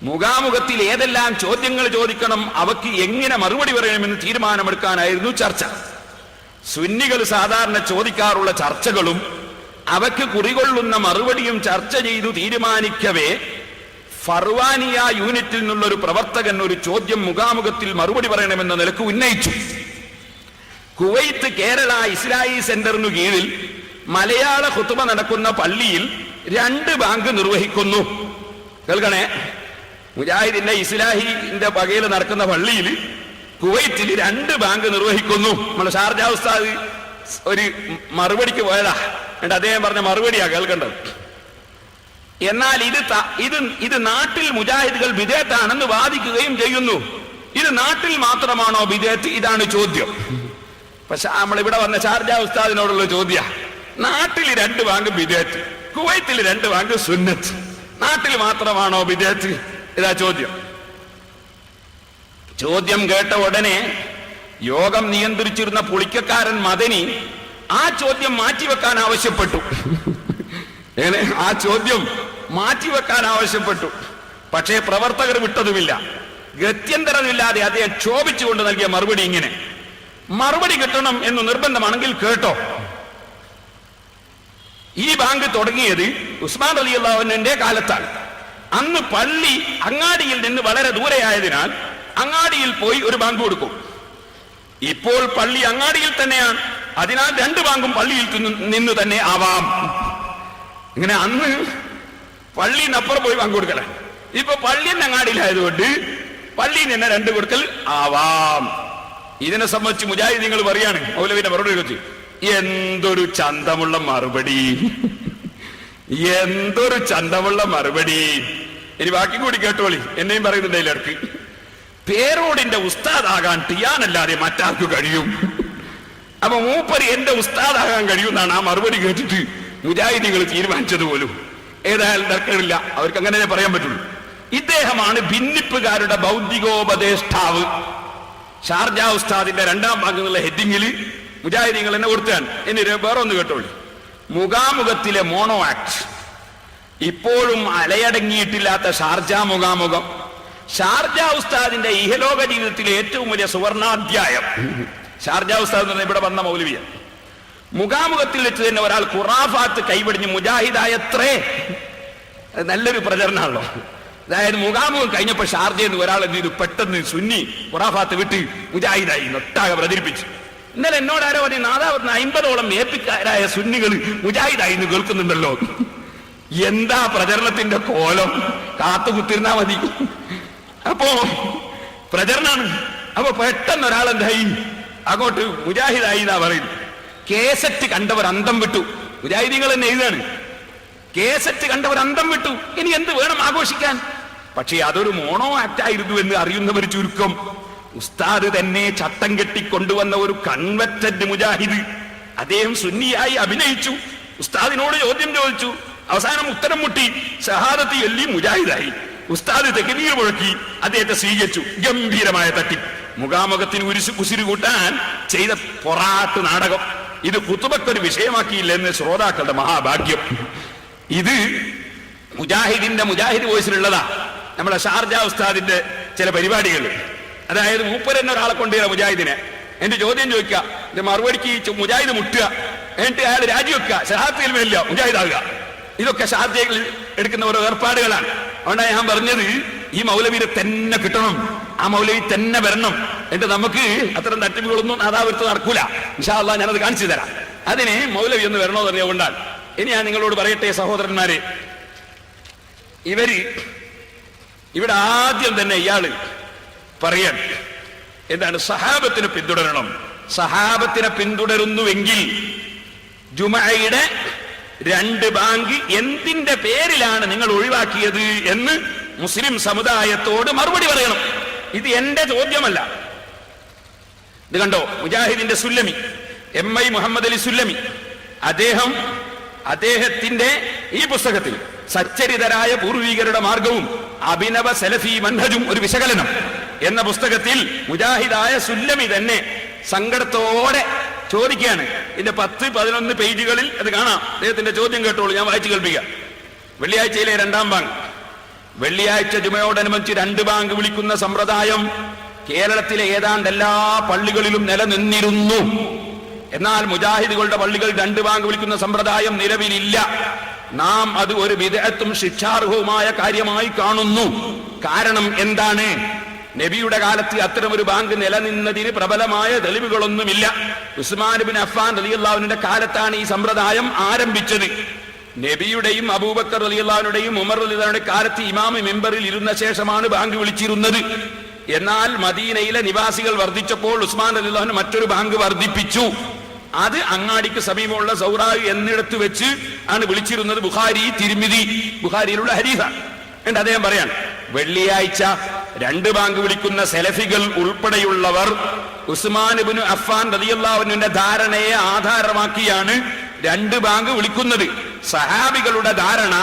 [SPEAKER 2] മുഖാമുഖത്തിൽ ഏതെല്ലാം ചോദ്യങ്ങൾ ചോദിക്കണം, അവയ്ക്ക് എങ്ങനെ മറുപടി പറയണമെന്ന് തീരുമാനമെടുക്കാനായിരുന്നു ചർച്ച. സുന്നികൾ സാധാരണ ചോദിക്കാറുള്ള ചർച്ചകളും അവയ്ക്ക് കുറികൊള്ളുന്ന മറുപടിയും ചർച്ച ചെയ്തു തീരുമാനിക്കവേ ഫർവാനിയ യൂണിറ്റിൽ നിന്നുള്ളൊരു പ്രവർത്തകൻ ഒരു ചോദ്യം മുഖാമുഖത്തിൽ മറുപടി പറയണമെന്ന നിലക്ക് ഉന്നയിച്ചു. കുവൈത്ത് കേരള ഇസ്ലാഹി സെന്ററിനു കീഴിൽ മലയാള ഖുതുബ നടക്കുന്ന പള്ളിയിൽ 2 ബാങ്ക് നിർവഹിക്കുന്നു. കേൾക്കണേ, മുജാഹിദിന്റെ ഇസ്ലാഹിന്റെ വകയിൽ നടക്കുന്ന പള്ളിയിൽ കുവൈത്തിൽ 2 ബാങ്ക് നിർവഹിക്കുന്നു. നമ്മുടെ ഷാർജ ഉസ്താദ് ഒരു മറുപടിക്ക് പോയതാ, എന്നിട്ട് അദ്ദേഹം പറഞ്ഞ മറുപടിയാ കേൾക്കേണ്ടത്. എന്നാൽ ഇത് നാട്ടിൽ മുജാഹിദുകൾ ബിദഅത്താണെന്ന് വാദിക്കുകയും ചെയ്യുന്നു. ഇത് നാട്ടിൽ മാത്രമാണോ ബിദഅത്ത്? ഇതാണ് ചോദ്യം. പക്ഷെ നമ്മളിവിടെ വന്ന ഷാർജ ഉസ്താദിനോടുള്ള ചോദ്യ, നാട്ടിൽ 2 ബാങ്ക് ബിദഅത്ത്, കുവൈത്തിൽ 2 ബാങ്ക് സുന്നത്ത്, നാട്ടിൽ മാത്രമാണോ ബിദഅത്ത്? ഇതാ ചോദ്യം. ചോദ്യം കേട്ട ഉടനെ യോഗം നിയന്ത്രിച്ചിരുന്ന പുളിക്കക്കാരൻ മദനി ആ ചോദ്യം മാറ്റിവെക്കാൻ ആവശ്യപ്പെട്ടു. ആ ചോദ്യം മാറ്റിവെക്കാൻ ആവശ്യപ്പെട്ടു. പക്ഷേ പ്രവർത്തകർ വിട്ടതുമില്ല. ഗത്യന്തരമില്ലാതെ അദ്ദേഹം ക്ഷോഭിച്ചുകൊണ്ട് നൽകിയ മറുപടി ഇങ്ങനെ: മറുപടി കിട്ടണം എന്ന് നിർബന്ധമാണെങ്കിൽ കേട്ടോ. ഈ ബാങ്ക് തുടങ്ങിയത് ഉസ്മാൻ റളിയല്ലാഹു അൻഹുവിന്റെ കാലത്താണ്. അന്ന് പള്ളി അങ്ങാടിയിൽ നിന്ന് വളരെ ദൂരെയായതിനാൽ അങ്ങാടിയിൽ പോയി ഒരു ബാങ്ക് കൊടുക്കും. ഇപ്പോൾ പള്ളി അങ്ങാടിയിൽ തന്നെയാണ്, അതിനാൽ 2 ബാങ്കും പള്ളിയിൽ നിന്ന് തന്നെ ആവാം. ഇങ്ങനെ അന്ന് പള്ളിന്നപ്പുറം പോയി ബാങ്ക് കൊടുക്കല, ഇപ്പൊ പള്ളിന്റെ അങ്ങാടിയിലായതുകൊണ്ട് പള്ളിയിൽ തന്നെ 2 കൊടുക്കൽ ആവാം. ഇതിനെ സംബന്ധിച്ച് മുജാഹിദീങ്ങൾ പറയാണ്, മൗലവിന്റെ മറുപടി വെച്ച്, എന്തൊരു ചന്തമുള്ള മറുപടി, എന്തൊരു ചന്തമുള്ള മറുപടി. ഇനി ബാക്കി കൂടി കേട്ടോളി, എന്നെയും പറയുന്നുണ്ട് അതിലിടക്ക്. പേരോടിന്റെ ഉസ്താദാകാൻ ടിയാനല്ലാതെ മറ്റാർക്ക് കഴിയും? അപ്പൊ മൂപ്പര് എന്റെ ഉസ്താദാകാൻ കഴിയുമെന്നാണ് ആ മറുപടി കേട്ടിട്ട് മുജാഹിദീങ്ങൾ തീരുമാനിച്ചത് പോലും. ഏതായാലും തർക്കമില്ല, അവർക്ക് അങ്ങനെ പറയാൻ പറ്റുള്ളൂ. ഇദ്ദേഹമാണ് ഭിന്നിപ്പുകാരുടെ ബൗദ്ധികോപദേഷ്ടാവ്. ഷാർജ ഉസ്താദിന്റെ 2ാം ബാങ്ക് എന്നുള്ള ഹെഡിങ്ങിൽ മുജാഹിദീങ്ങൾ എന്നെ കൊടുത്താൻ. ഇനി വേറെ ഒന്ന് കേട്ടോളൂ. മുഖാമുഖത്തിലെ മോണോ ആക്ട്, ഇപ്പോഴും അലയടങ്ങിയിട്ടില്ലാത്ത ഷാർജ മുഖാമുഖം, ഷാർജ ഉസ്താദിന്റെ ഇഹലോക ജീവിതത്തിലെ ഏറ്റവും വലിയ സുവർണാധ്യായം. ഷാർജ ഉസ്താദ് എന്ന് പറഞ്ഞാൽ ഇവിടെ വന്ന മൗലവിയ. മുഖാമുഖത്തിൽ വെച്ച് തന്നെ ഒരാൾ ഖുറാഫാത്ത് കൈവടിഞ്ഞ് മുജാഹിദായത്രേ. നല്ലൊരു പ്രചരണമാണല്ലോ. അതായത് മുഖാമുഖം കഴിഞ്ഞപ്പോ ഷാർജയെന്ന് ഒരാൾ എന്ത് ചെയ്തു, പെട്ടെന്ന് സുന്നി ഖുറാഫാത്ത് വിട്ട് മുജാഹിദായി ഒട്ടാകെ പ്രചരിപ്പിച്ചു. ഇന്നലെ എന്നോട് ആരോ പറഞ്ഞ നാദാവത്ത് 50ഓളം ഏപ്പിക്കാരായ സുന്നികൾ മുജാഹിദായി എന്ന് കേൾക്കുന്നുണ്ടല്ലോ. എന്താ പ്രചരണത്തിന്റെ കോലം, കാത്തുകുത്തിരുന്നാ മതി. അപ്പോ പ്രചരണാണ്. അപ്പൊ പെട്ടെന്ന് ഒരാൾ എന്തായി, അങ്ങോട്ട് മുജാഹിദായി എന്നാ പറയുന്നത്. കേസറ്റ് കണ്ടവർ അന്തം വിട്ടു. മുജാഹിദീങ്ങൾ തന്നെ എഴുതാണ്, കേസറ്റ് കണ്ടവർ അന്തം വിട്ടു. ഇനി എന്ത് വേണം ആഘോഷിക്കാൻ? പക്ഷേ അതൊരു മോണോ ആക്ട് ആയിരുന്നു എന്ന് അറിയുന്നവർ ചുരുക്കം. ഉസ്താദ് തന്നെ ചട്ടം കെട്ടിക്കൊണ്ടുവന്ന ഒരു കൺവെർട്ടഡ് മുജാഹിദ്, അദ്ദേഹം സുന്നിയായി അഭിനയിച്ചു. ഉസ്താദിനോട് ചോദ്യം ചോദിച്ചു, അവസാനം ഉത്തരം മുട്ടി, ഷഹാദത്ത് ചൊല്ലി മുജാഹിദായി. ഉസ്താദ് തക്ബീർ മുഴക്കി, അദ്ദേഹത്തെ സ്വീകരിച്ചു. ഗംഭീരമായ തട്ടി. മുഖാമുഖത്തിന് കുസിരു കൂട്ടാൻ ചെയ്ത പൊറാട്ട് നാടകം. ഇത് ഖുതുബക്കൊരു വിഷയമാക്കിയില്ലെന്ന് ശ്രോതാക്കളുടെ മഹാഭാഗ്യം. ഇത് മുജാഹിദ് വോയിസിലുള്ളതാ. നമ്മളെ ഷാർജ ഉസ്താദിന്റെ ചില പരിപാടികൾ. അതായത് മൂപ്പരെന്നെ ഒരാളെ കൊണ്ടുവരിക മുജാഹിദിനെ, എന്റെ ചോദ്യം ചോദിക്കുക, എന്റെ മറുപടിക്ക് മുജാഹിദ് മുട്ടുക, എന്നിട്ട് അയാൾ രാജിവെക്കുക, ഷഹാദത്തിൽ മേലില്ല, മുജാഹിദാകുക. ഇതൊക്കെ ഷാർജയിൽ എടുക്കുന്ന ഓരോ ഏർപ്പാടുകളാണ്. അതുകൊണ്ടാണ് ഞാൻ പറഞ്ഞത്, ഈ മൗലവിയെ തന്നെ കിട്ടണം. ആ മൗലവി തന്നെ വരണം. എന്നിട്ട് നമുക്ക് അത്തരം തട്ടിപ്പുകളൊന്നും നാദാപുരത്ത് നടക്കൂല. ഇൻഷാ അല്ലാഹ് ഞാനത് കാണിച്ചു തരാം. അതിന് മൗലവി ഒന്ന് വരണോ പറഞ്ഞുകൊണ്ടാണ്. ഇനി ഞാൻ നിങ്ങളോട് പറയട്ടെ സഹോദരന്മാരെ, ഇവിടെ ആദ്യം തന്നെ ഇയാള് പറയാൻ എന്താണ്, സഹാബത്തിനെ പിന്തുടരണം. സഹാബത്തിനെ പിന്തുടരുന്നുവെങ്കിൽ ജുമഅയുടെ 2 ബാങ്ക് എന്തിന്റെ പേരിലാണ് നിങ്ങൾ ഒഴിവാക്കിയത് എന്ന് മുസ്ലിം സമുദായത്തോട് മറുപടി പറയണം. ഇത് എന്റെ ചോദ്യമല്ല. ഇത് കണ്ടോ, മുജാഹിദിന്റെ സുല്ലമി, MI മുഹമ്മദ് അലി സുല്ലമി, അദ്ദേഹത്തിന്റെ ഈ പുസ്തകത്തിൽ സച്ചരിതരായ പൂർവികരുടെ മാർഗവും അഭിനവ സലഫി മൻഹജും ഒരു വിശകലനം എന്ന പുസ്തകത്തിൽ മുജാഹിദായ സുല്ലമി തന്നെ സങ്കടത്തോടെ ചോദിക്കുകയാണ്. ഇതിന്റെ 10-11 പേജുകളിൽ അത് കാണാം. അദ്ദേഹത്തിന്റെ ചോദ്യം കേട്ടോളൂ, ഞാൻ വായിച്ചു കേൾപ്പിക്കാം. വെള്ളിയാഴ്ചയിലെ 2-ാം ബാങ്ക്, വെള്ളിയാഴ്ച ജുമയോടനുബന്ധിച്ച് 2 ബാങ്ക് വിളിക്കുന്ന സമ്പ്രദായം കേരളത്തിലെ ഏതാണ്ട് എല്ലാ പള്ളികളിലും നിലനിന്നിരുന്നു. എന്നാൽ മുജാഹിദുകളുടെ പള്ളികൾ 2 ബാങ്ക് വിളിക്കുന്ന സമ്പ്രദായം നിലവിലില്ല. നാം അത് ഒരു ബിദ്അത്തും ശിക്ഷാർഹവുമായ കാര്യമായി കാണുന്നു. കാരണം എന്താണ്? നബിയുടെ കാലത്ത് അത്തരമൊരു ബാങ്ക് നിലനിന്നതിന് പ്രബലമായ തെളിവുകളൊന്നുമില്ല. ഉസ്മാൻ ഇബ്നു അഫ്ഫാൻ റളിയല്ലാഹു അൻഹുവിന്റെ കാലത്താണ് ഈ സമ്പ്രദായം ആരംഭിച്ചത്. നബിയുടെയും അബൂബക്കർ റളിയല്ലാഹു അൻഹുവിന്റെയും ഉമർ റളിയല്ലാഹു അൻഹുവിന്റെ കാലത്ത് ഇമാം മെമ്പറിൽ ഇരുന്ന ശേഷമാണ് ബാങ്ക് വിളിച്ചിരുന്നത്. എന്നാൽ മദീനയിലെ നിവാസികൾ വർദ്ധിച്ചപ്പോൾ ഉസ്മാൻ റളിയല്ലാഹു അൻഹു മറ്റൊരു ബാങ്ക് വർദ്ധിപ്പിച്ചു. അത് അങ്ങാടിക്ക് സമീപമുള്ള സൗറായി എന്നിടത്ത് വെച്ച് ആണ് വിളിച്ചിരുന്നത്. ബുഖാരി, തിർമിദി, ബുഖാരിയിലുള്ള ഹദീസാണ്. എന്നിട്ട് അദ്ദേഹം പറയാൻ, വെള്ളിയാഴ്ച 2 ബാങ്ക് വിളിക്കുന്ന സെലഫികൾ ഉൾപ്പെടെയുള്ളവർ ഉസ്മാൻ ഇബ്നു അഫ്ഫാൻ റളിയല്ലാഹു അൻഹുവിന്റെ ധാരണയെ ആധാരമാക്കിയാണ് 2 ബാങ്ക് വിളിക്കുന്നത്. സഹാബികളുടെ ധാരണ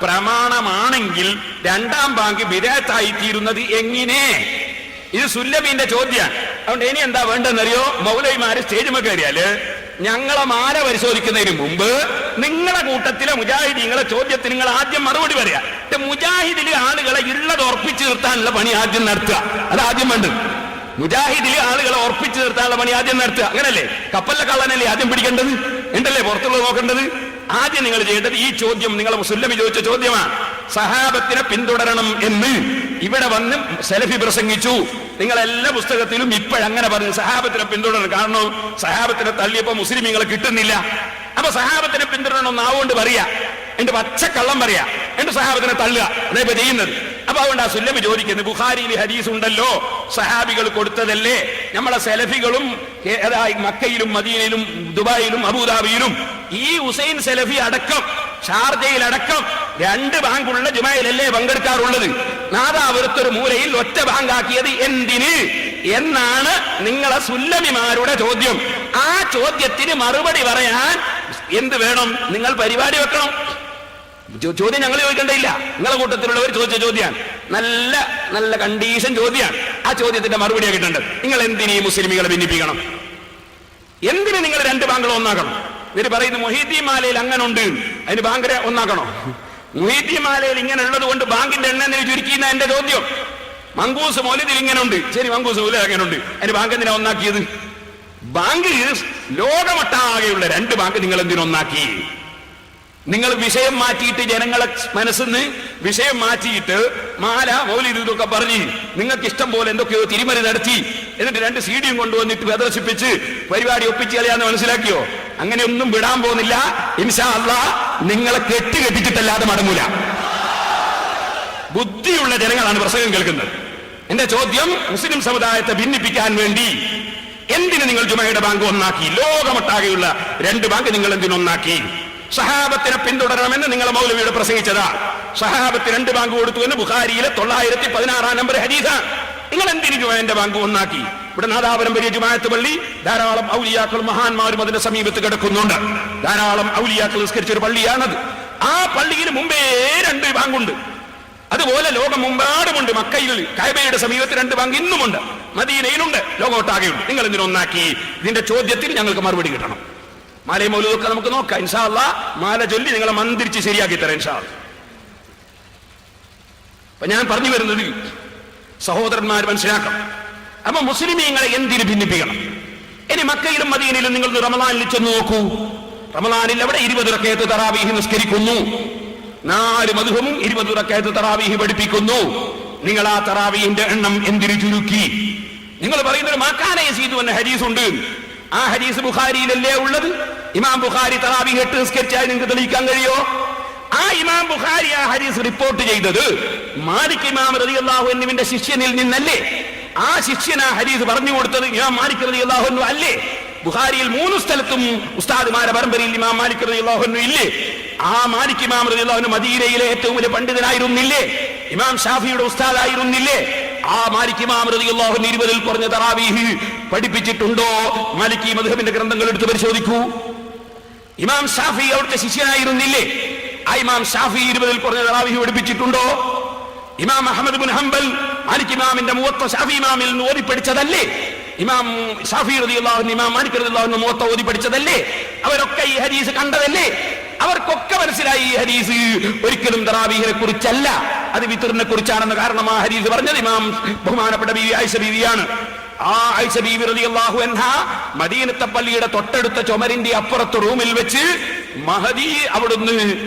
[SPEAKER 2] പ്രമാണമാണെങ്കിൽ 2-ാം ബാങ്ക് ബിദ്അത്തായി തീരുന്നത് എങ്ങനെ? ഇത് സുല്ലമിന്റെ ചോദ്യമാണ്. അതുകൊണ്ട് ഇനി എന്താ വേണ്ടെന്നറിയോ? മൗലവിമാര് സ്റ്റേജുമ കയറിയാല് ഞങ്ങളെ മാല പരിശോധിക്കുന്നതിന് മുമ്പ് നിങ്ങളെ കൂട്ടത്തിലെ മുജാഹിദീങ്ങളെ ചോദ്യത്തിന് നിങ്ങൾ ആദ്യം മറുപടി പറയാ. മുജാഹിദിലെ ആളുകളെ ഉള്ളത് ഉറപ്പിച്ചു നിർത്താനുള്ള പണി ആദ്യം നടത്തുക. അത് ആദ്യം വേണ്ടത്. മുജാഹിദിലെ ആളുകളെ ഉറപ്പിച്ചു നിർത്താനുള്ള പണി ആദ്യം നടത്തുക. അങ്ങനല്ലേ? കപ്പലിലെ കള്ളനല്ലേ ആദ്യം പിടിക്കേണ്ടത്? ഉണ്ടല്ലേ പുറത്തുള്ളത് നോക്കേണ്ടത്? ആദ്യം നിങ്ങൾ ചെയ്യേണ്ടത് ഈ ചോദ്യം, നിങ്ങളെ സുല്ലമി ചോദിച്ച ചോദ്യമാണ്. സഹാബത്തിനെ പിന്തുടരണം എന്ന് ഇവിടെ വന്ന് സലഫി പ്രസംഗിച്ചു. നിങ്ങൾ എല്ലാ പുസ്തകത്തിലും ഇപ്പോഴങ്ങനെ പറഞ്ഞു സഹാബത്തിനെ പിന്തുടരണം. കാരണം സഹാബത്തിനെ തള്ളിയപ്പോ മുസ്ലിമീങ്ങളെ കിട്ടുന്നില്ല. അപ്പൊ സഹാബത്തിനെ പിന്തുടരണം നാവുകൊണ്ട് പറയാ, എന്റെ പച്ചക്കള്ളം പറയാ, എന്റെ സഹാബത്തിനെ തള്ളുക, അതേപോലെ ചെയ്യുന്നത്. അപ്പൊ അതുകൊണ്ട് ആ സുല്ലമി ചോദിക്കുന്നത്, ബുഖാരിയിൽ ഹദീസ് ഉണ്ടല്ലോ, സഹാബികൾ കൊടുത്തതല്ലേ? നമ്മളെ സലഫികളും മക്കയിലും മദീനയിലും ദുബായിലും അബുദാബിയിലും ഈ ഹുസൈൻ സലഫി അടക്കം ഷാർജയിലടക്കം 2 ബാങ്കുള്ള ജുമയിലല്ലേ പങ്കെടുക്കാറുള്ളത്? നാദാപുരത്തൊരു മൂലയിൽ ഒറ്റ ബാങ്കാക്കിയത് എന്തിന് എന്നാണ് നിങ്ങളെ സുല്ലമിമാരുടെ ചോദ്യം. ആ ചോദ്യത്തിന് മറുപടി പറയാൻ എന്ത് വേണം? നിങ്ങൾ പരിപാടി വെക്കണം. ചോദ്യം ഞങ്ങൾ ചോദിക്കേണ്ടയില്ല, നിങ്ങളെ കൂട്ടത്തിലുള്ളവർ ചോദിച്ച ചോദ്യമാണ്. നല്ല നല്ല കണ്ടീഷൻ ചോദ്യമാണ്. ആ ചോദ്യത്തിന്റെ മറുപടിയാണ് കിട്ടേണ്ടത്. നിങ്ങൾ എന്തിനീ മുസ്ലിമികളെ ഭിന്നിപ്പിക്കണം? എന്തിന് നിങ്ങൾ 2 ബാങ്കുകൾ ഒന്നാക്കണം? ഇവര് പറയുന്നു മൊഹീദ്ദീൻ മാലയിൽ അങ്ങനെ ഉണ്ട്, അതിന് ബാങ്കരെ ഒന്നാക്കണോ? മൊഹീദ്ദീൻ മാലയിൽ ഇങ്ങനെ ഉള്ളത് കൊണ്ട് ബാങ്കിന്റെ എണ്ണം ചുരുക്കിയെന്ന എന്റെ ചോദ്യം. മങ്കൂസ് മൗലിദിൽ ഇങ്ങനെ ഉണ്ട്, ശരി, മങ്കൂസ് മൗലിദ് അങ്ങനെ ഉണ്ട്, അതിന് ബാങ്ക് എന്തിനാ ഒന്നാക്കിയത്? ബാങ്ക് ലോകമൊട്ടാകെയുള്ള 2 ബാങ്ക് നിങ്ങൾ എന്തിനൊന്നാക്കി? നിങ്ങൾ വിഷയം മാറ്റിയിട്ട് ജനങ്ങളെ മനസ്സിന്ന് വിഷയം മാറ്റിയിട്ട് മാല മൗലിദ് ഇതൊക്കെ പറഞ്ഞ് നിങ്ങൾക്ക് ഇഷ്ടം പോലെ എന്തൊക്കെയോ തിരിമറി നടത്തി, എന്നിട്ട് 2 CD കൊണ്ടുവന്നിട്ട് പ്രദർശിപ്പിച്ച് പരിപാടി ഒപ്പിച്ച് കളയാന്ന് മനസ്സിലാക്കിയോ? അങ്ങനെയൊന്നും വിടാൻ പോകുന്നില്ല. ഇൻഷാ അല്ലാഹ് നിങ്ങളെ കെട്ടിച്ചിട്ടല്ലാതെ മടങ്ങൂല. ബുദ്ധിയുള്ള ജനങ്ങളാണ് പ്രസംഗം കേൾക്കുന്നത്. എന്റെ ചോദ്യം, മുസ്ലിം സമുദായത്തെ ഭിന്നിപ്പിക്കാൻ വേണ്ടി എന്തിന് നിങ്ങൾ ജുമയുടെ ബാങ്ക് ഒന്നാക്കി? ലോകമൊട്ടാകെയുള്ള 2 ബാങ്ക് നിങ്ങൾ എന്തിനൊന്നാക്കി? സഹാബത്തിനെ പിന്തുടരണമെന്ന് നിങ്ങളെ മൗലവിയുടെ പ്രസംഗിച്ചതാ. സഹാബത്ത് 2 ബാങ്ക് കൊടുത്തു എന്ന് ബുഖാരിയിലെ 916 നമ്പർ ഹദീസാണ്. നിങ്ങൾ എന്തിന് ജുമയുടെ ബാങ്ക് ഒന്നാക്കി? ഇവിടെ നാദാപുരം വലിയ ജുമാഅത്ത് പള്ളി, ധാരാളം ഔലിയാക്കളും മഹാന്മാരും അതിന്റെ സമീപത്ത് കിടക്കുന്നുണ്ട്. ധാരാളം ഔലിയാക്കൾ നിസ്കരിച്ച ഒരു പള്ളിയാണത്. ആ പള്ളിയിൽ മുമ്പേ 2 ബാങ്കുണ്ട്. അതുപോലെ ലോകമെമ്പാടുമുണ്ട്. മക്കയിൽ കഅബയുടെ സമീപത്ത് 2 ബാങ്ക് ഇന്നുമുണ്ട്, മദീനയിലുണ്ട്, ലോകമൊട്ടാകെയുണ്ട്. നിങ്ങൾ എന്തിനൊന്നാക്കി? ഇതിന്റെ ചോദ്യത്തിൽ ഞങ്ങൾക്ക് മറുപടി കിട്ടണം. മാലയും മൗലൂദൊക്കെ നമുക്ക് നോക്കാം. ഇൻഷാ അല്ലാഹ് മാല ചൊല്ലി നിങ്ങളെ മന്ത്രിച്ച് ശരിയാക്കി തരാം ഇൻഷാ അല്ലാഹ്. അപ്പൊ ഞാൻ പറഞ്ഞു വരുന്നത് സഹോദരന്മാർ മനസ്സിലാക്കണം. അപ്പൊ മുസ്ലിമീങ്ങളെ എന്തിന് ഭിന്നിപ്പിക്കണം? ഇനി മക്കയിലും മദീനയിലും നിങ്ങൾ റമളാനിൽ ചെന്ന് നോക്കൂ. റമളാനിൽ അവിടെ 20 റക്അത്ത് തറാവീഹ് നിസ്കരിക്കുന്നു. 4 മദ്ഹബും 20 റക്അത്ത് തറാവീഹ് പഠിപ്പിക്കുന്നു. നിങ്ങൾ ആ തറാവീഹിന്റെ എണ്ണം എന്തിനു ചുരുക്കി? നിങ്ങൾ പറയുന്നൊരു മാക്കാന യസീദു എന്ന ഹദീസ് ഉണ്ട്. ആ ഹദീസ് ബുഖാരിയിലല്ലേ ഉള്ളത്? ഇമാം ബുഖാരി തറാവീഹ് 8 നിസ്കരിച്ചാൽ നിങ്ങൾക്ക് തെളിയിക്കാൻ കഴിയോ? ആ ഇമാം ബുഖാരി ആ ഹദീസ് റിപ്പോർട്ട് ചെയ്തത് മാലിക് ഇമാം റളിയല്ലാഹു അൻഹുവിന്റെ ശിഷ്യനിൽ നിന്നല്ലേ? ആ ശിഷ്യൻ ആ ഹദീസ് പറഞ്ഞു കൊടുത്തത് ഇമാം മാലിക് റളിയല്ലാഹു അൻഹു അല്ലേ? ബുഖാരിയിൽ 3 സ്ഥലത്തും ഉസ്താദുമാരുടെ പരമ്പരയിൽ ഇമാം മാലിക് റളിയല്ലാഹു അൻഹു ഇല്ലേ? ആ മാലിക് ഇമാം റളിയല്ലാഹു അൻഹു മദീനയിലെ ഏറ്റവും വലിയ പണ്ഡിതനായിരുന്നില്ലേ? ഇമാം ഷാഫിയുടെ ഉസ്താദായിരുന്നില്ലേ? ആ മാലിക് ഇമാം റളിയല്ലാഹു അൻഹു 20-ൽ കുറഞ്ഞ തറാവീഹ് പഠിപ്പിച്ചിട്ടുണ്ടോ? മാലികി മദ്ഹബിന്റെ ഗ്രന്ഥങ്ങൾ എടുത്ത് പരിശോധിക്കൂ. ഇമാം ഷാഫി അവിടുത്തെ ശിഷ്യനായിരുന്നില്ലേ? ആ ഇമാം ഷാഫി 20-ൽ കുറഞ്ഞ തറാവീഹ് പഠിപ്പിച്ചിട്ടുണ്ടോ? ഇമാം അഹ്മദ് ബിൻ ഹംബൽ മാലിക് ഇമാമിന്റെ മുവത്ത ഷാഫി ഇമാമിൽ നിന്ന് ഓതി പഠിച്ചതല്ലേ? ഇമാം ഷാഫി റളിയല്ലാഹു അൻഹു ഇമാം മാലിക് റളിയല്ലാഹു അൻഹു മുവത്ത ഓതി പഠിച്ചതല്ലേ? അവരൊക്കെ ഈ ഹദീസ് കണ്ടതല്ലേ? അവർക്കൊക്കെ മനസ്സിലായി ഈ ഹദീസ് ഒരിക്കലും തറാവീഹിനെ കുറിച്ചല്ല, അത് വിത്റിനെ കുറിച്ചാണെന്ന്. കാരണം ആ ഹദീസ് പറഞ്ഞത് ഇമാം ബഹുമാനപ്പെട്ട ബീവി ആയിഷ ബീവിയാണ്. ആ ആയിഷ ബീവി റളിയല്ലാഹു അൻഹാ മദീനത്തെ പള്ളിയുടെ തൊട്ടടുത്ത ചുമരിന്റെ അപ്പുറത്ത് റൂമിൽ വെച്ച് മഹദി അവിടുന്ന്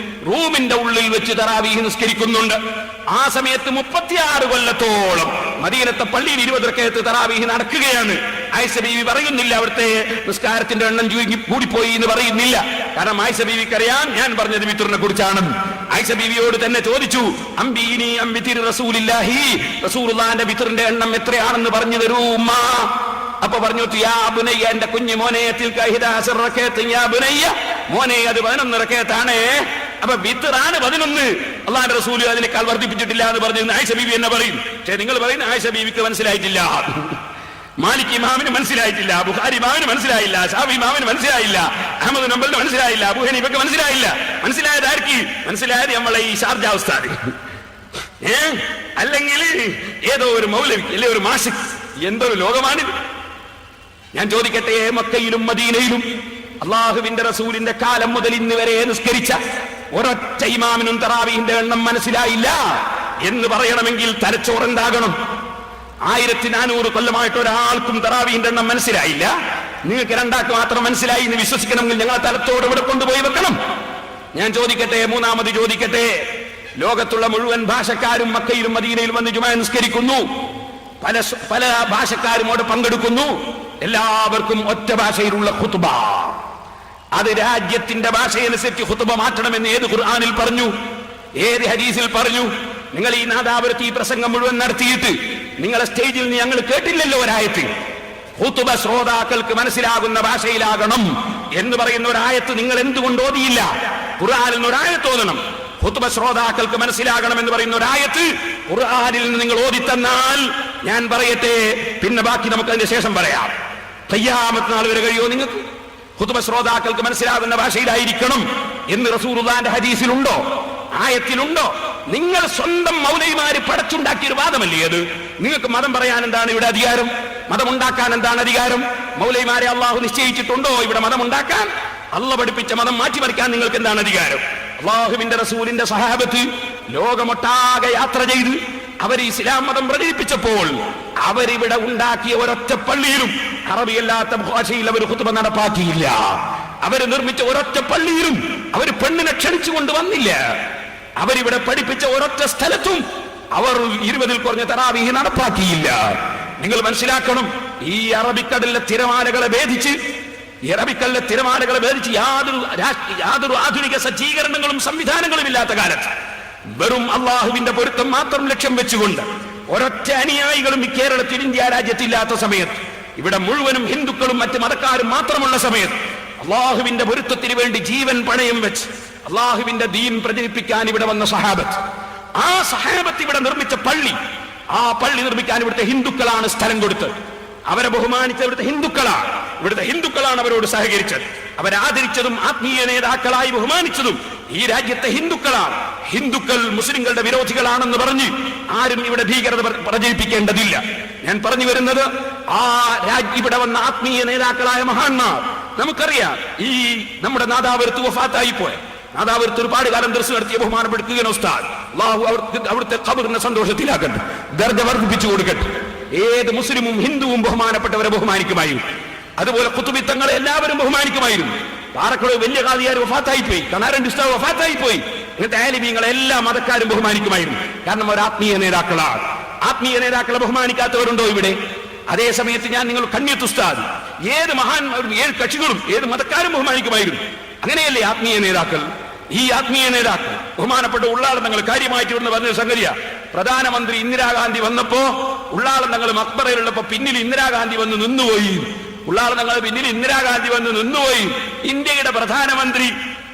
[SPEAKER 2] റൂമിന്റെ ഉള്ളിൽ വെച്ച് തറാവീഹ് നിസ്കരിക്കുന്നുണ്ട്. ആ സമയത്ത് 36 കൊല്ലത്തോളം മദീനത്തെ പള്ളിയിൽ 20 റക്അത്ത് തറാവീഹ് നടക്കുകയാണ്. ആയിഷ ബീവി പറയുന്നില്ല അവിടുത്തെ നിസ്കാരത്തിന്റെ എണ്ണം കൂടിപ്പോയി എന്ന് പറയുന്നില്ല. കാരണം ആയിഷ ബീവിക്കറിയാം ഞാൻ പറഞ്ഞത് വിത്റിനെ കുറിച്ചാണ്. ആയിഷ ബീവിയോട് തന്നെ ചോദിച്ചു, അംബീനി അംബിതിർ റസൂലില്ലാഹി, റസൂലുള്ളാഹിന്റെ വിത്റിന്റെ എണ്ണം എത്രയാണെന്ന് പറഞ്ഞു തരൂ ഉമ്മ. അപ്പൊ പറഞ്ഞു, യാ ബുനയ്യ, എന്റെ കുഞ്ഞു മോനെ, തിൽക 11 റക്അത്ത് യാ ബുനയ്യ, മോനെ അത് 11 റക്അത്താണ്. അപ്പൊ വിത്റാണ് 11. അല്ലാഹുവിന്റെ റസൂൽ അതിനേക്കാൾ വർദ്ധിപ്പിച്ചിട്ടില്ല എന്ന് പറഞ്ഞു ആയിഷ ബീവി എന്നെ പറയും. പക്ഷേ നിങ്ങൾ പറയുന്ന ആയിഷ ബീവിക്ക് മനസ്സിലായിട്ടില്ല, മാലിക് ഇമാമിന് മനസ്സിലായിട്ടില്ല, ബുഖാരി ഇമാമിന് മനസ്സിലായില്ല, ഷാഫി ഇമാമിന് മനസ്സിലായില്ല, അഹ്മദ് ബിൻ ഹംബലിന് മനസ്സിലായില്ല, അബൂ ഹനീഫയ്ക്ക് മനസ്സിലായില്ല. മനസ്സിലായത് ആർക്ക്? മനസ്സിലായത് നമ്മളെ ഈ ഷാർജ ഉസ്താദ്, അല്ലെങ്കിൽ ഏതോ ഒരു മൗലവി, അല്ലെ ഒരു മാഷിക്. എന്തൊരു ലോകമാണിത്! ഞാൻ ചോദിക്കട്ടെ, മക്കയിലും മദീനയിലും അള്ളാഹുവിന്റെ റസൂലിന്റെ കാലം മുതൽ ഇന്ന് വരെ നിസ്കരിച്ച ഒരൊറ്റ ഇമാമിനും തറാവീഹിന്റെ എണ്ണം മനസ്സിലായില്ല എന്ന് പറയണമെങ്കിൽ തലച്ചോറുണ്ടാകണം. 1400 കൊല്ലമായിട്ട് ഒരാൾക്കും തറാവീഹിന്റെ എണ്ണം മനസ്സിലായില്ല. നിങ്ങൾക്ക് രണ്ടാൾക്ക് മാത്രം മനസ്സിലായി എന്ന് വിശ്വസിക്കണമെങ്കിൽ ഞങ്ങൾ തലത്തോട് ഇവിടെ കൊണ്ടുപോയി വെക്കണം. ഞാൻ ചോദിക്കട്ടെ, മൂന്നാമത് ചോദിക്കട്ടെ, ലോകത്തുള്ള മുഴുവൻ ഭാഷക്കാരും മക്കയിലും മദീനയിലും വന്ന് ജുമാ നിസ്കരിക്കുന്നു. പല ഭാഷക്കാരും അവിടെ പങ്കെടുക്കുന്നു. എല്ലാവർക്കും ഒറ്റ ഭാഷയിലുള്ള ഖുത്ബ. അത് രാജ്യത്തിന്റെ ഭാഷയനുസരിച്ച് ഖുത്ബ മാറ്റണമെന്ന് ഏത് ഖുർആനിൽ പറഞ്ഞു? ഏത് ഹദീസിൽ പറഞ്ഞു? നിങ്ങൾ ഈ നാദാപുരത്ത് ഈ പ്രസംഗം മുഴുവൻ നടത്തിയിട്ട് നിങ്ങളെ സ്റ്റേജിൽ ഞങ്ങൾ കേട്ടില്ലല്ലോ ഒരായത്ത്. ഖുത്ബ ശ്രോതാക്കൾക്ക് മനസ്സിലാകുന്ന ഭാഷയിലാകണം എന്ന് പറയുന്ന ഒരായത്ത് നിങ്ങൾ എന്തുകൊണ്ട് ഓതിയില്ല? ഖുർആനിൽ നിന്ന് ഒരായത്ത് ഓതണം. ഖുത്ബ ശ്രോതാക്കൾക്ക് മനസ്സിലാകണം എന്ന് പറയുന്ന ഒരായത്ത് ഖുർആനിൽ നിന്ന് നിങ്ങൾ ഓതിത്തന്നാൽ ഞാൻ പറയട്ടെ, പിന്നെ ബാക്കി നമുക്ക് അതിന്റെ ശേഷം പറയാം. ഖിയാമത്ത് നാൾ വരെ കഴിയോ നിങ്ങൾക്ക്? ഖുത്ബ ശ്രോതാക്കൾക്ക് മനസ്സിലാകുന്ന ഭാഷയിലായിരിക്കണം എന്ന് റസൂലുള്ളാഹിന്റെ ഹദീസിലുണ്ടോ? ആയത്തിലുണ്ടോ? നിങ്ങൾ സ്വന്തം മൗലവിമാര് പടച്ചുണ്ടാക്കിയൊരു വാദമല്ലേ അത്? നിങ്ങൾക്ക് മതം പറയാൻ എന്താണ് ഇവിടെ അധികാരം? മതം ഉണ്ടാക്കാൻ എന്താണ് അധികാരം? മൗലവിമാരെ അള്ളാഹു നിശ്ചയിച്ചിട്ടുണ്ടോ ഇവിടെ മതം ഉണ്ടാക്കാൻ? അള്ളാഹു പഠിപ്പിച്ച മതം മാറ്റിമറിക്കാൻ നിങ്ങൾക്ക് എന്താണ് അധികാരം? അള്ളാഹുവിന്റെ റസൂലിന്റെ സഹാബത്ത് ലോകമൊട്ടാകെ യാത്ര ചെയ്ത് അവർ ഇസ്ലാം മതം പ്രചരിപ്പിച്ചപ്പോൾ അവരിവിടെ ഉണ്ടാക്കിയ ഒരൊറ്റ പള്ളിയിലും അറബിയല്ലാത്ത ഭാഷയിൽ അവർ ഖുത്ബ നടപ്പാക്കിയില്ല. അവർ നിർമ്മിച്ച ഒരൊറ്റ പള്ളിയിലും അവർ പെണ്ണിനെ ക്ഷണിച്ചുകൊണ്ട് വന്നില്ല. അവരിവിടെ പഠിപ്പിച്ച ഒരൊറ്റ സ്ഥലത്തും അവർ 20-ൽ കുറഞ്ഞ തറാവീഹ് നടപ്പാക്കിയില്ല. നിങ്ങൾ മനസ്സിലാക്കണം, ഈ അറബിക്കടലിലെ തിരമാലകളെ ഭേദിച്ച് യാതൊരു ആധുനിക സജ്ജീകരണങ്ങളും സംവിധാനങ്ങളും ഇല്ലാത്ത കാലത്ത് വെറും അള്ളാഹുവിന്റെ പൊരുത്തം മാത്രം ലക്ഷ്യം വെച്ചുകൊണ്ട് ഒരൊറ്റ അനുയായികളും ഈ കേരളത്തിൽ ഇന്ത്യ രാജ്യത്തില്ലാത്ത സമയത്ത്, ഇവിടെ മുഴുവനും ഹിന്ദുക്കളും മറ്റ് മതക്കാരും മാത്രമുള്ള സമയത്ത് അള്ളാഹുവിന്റെ പൊരുത്തത്തിന് വേണ്ടി ജീവൻ പണയം വെച്ച് അള്ളാഹുവിന്റെ ദീൻ പ്രചരിപ്പിക്കാൻ ഇവിടെ വന്ന സഹാബത്ത്, ആ സഹാബത്ത് ഇവിടെ നിർമ്മിച്ച പള്ളി, ആ പള്ളി നിർമ്മിക്കാൻ ഇവിടുത്തെ ഹിന്ദുക്കളാണ് സ്ഥലം കൊടുത്തത്. അവരെ ബഹുമാനിച്ച ഇവിടുത്തെ ഹിന്ദുക്കളാണ് അവരോട് സഹകരിച്ചത്. അവരാദരിച്ചതും ആത്മീയ നേതാക്കളായി ബഹുമാനിച്ചതും ഈ രാജ്യത്തെ ഹിന്ദുക്കളാണ്. ഹിന്ദുക്കൾ മുസ്ലിങ്ങളുടെ വിരോധികളാണെന്ന് പറഞ്ഞ് ആരും ഇവിടെ ഭീകരത പ്രചരിപ്പിക്കേണ്ടതില്ല. ഞാൻ പറഞ്ഞു വരുന്നത്, ഇവിടെ വന്ന ആത്മീയ നേതാക്കളായ മഹാന്മാർ, നമുക്കറിയാം, ഈ നമ്മുടെ നാദാപുരത്ത് വഫാത്തായി പോയ, നാദാപുരത്ത് ഒരുപാട് കാലം ദർസ് നടത്തിയ ബഹുമാനപ്പെടുത്തുകയാണ് ഉസ്താദ്. അല്ലാഹു അവിടുത്തെ ഖബറിനെ സന്തോഷത്തിലാക്കട്ടെ, ദർജ വർദ്ധിപ്പിച്ചു കൊടുക്കട്ടെ. ഏത് മുസ്ലിമും ഹിന്ദുവും ബഹുമാനപ്പെട്ടവരെ ബഹുമാനിക്കുമായിരുന്നു. അതുപോലെ ഖുതുബിത്തങ്ങളെ എല്ലാവരും ബഹുമാനിക്കുമായിരുന്നു. പാറക്കുളം വലിയ ഖാദിയാർ വഫാത്തായി പോയി, കണാരൻ ഉസ്താദ് വഫാത്തായി പോയി. ഇങ്ങനത്തെ ആലിമീങ്ങളെ എല്ലാ മതക്കാരും ബഹുമാനിക്കുമായിരുന്നു. കാരണം അവർ ആത്മീയ നേതാക്കളാണ്. ആത്മീയ നേതാക്കളെ ബഹുമാനിക്കാത്തവരുണ്ടോ ഇവിടെ? അതേ സമയത്ത് ഞാൻ നിങ്ങൾ കണ്ണിയത്ത് ഉസ്താദ് ഏത് മഹാന്മാരും ഏത് കക്ഷികളും ഏത് മതക്കാരും ബഹുമാനിക്കുമായിരുന്നു. അങ്ങനെയല്ലേ ആത്മീയ നേതാക്കൾ? ഈ ആത്മീയ നേതാക്കൾ ബഹുമാനപ്പെട്ട ഉള്ളാളം തങ്ങൾ കാര്യമായിട്ട് ഇവിടുന്ന് പറഞ്ഞ സംഗതിയ, പ്രധാനമന്ത്രി ഇന്ദിരാഗാന്ധി വന്നപ്പോ ഉള്ളാളം തങ്ങൾ മക്ബറയിലുള്ളപ്പോ പിന്നിൽ ഇന്ദിരാഗാന്ധി വന്ന് നിന്നുപോയി. ഉള്ളാളം തങ്ങൾ പിന്നിൽ ഇന്ദിരാഗാന്ധി വന്ന് നിന്നുപോയി. ഇന്ത്യയുടെ പ്രധാനമന്ത്രി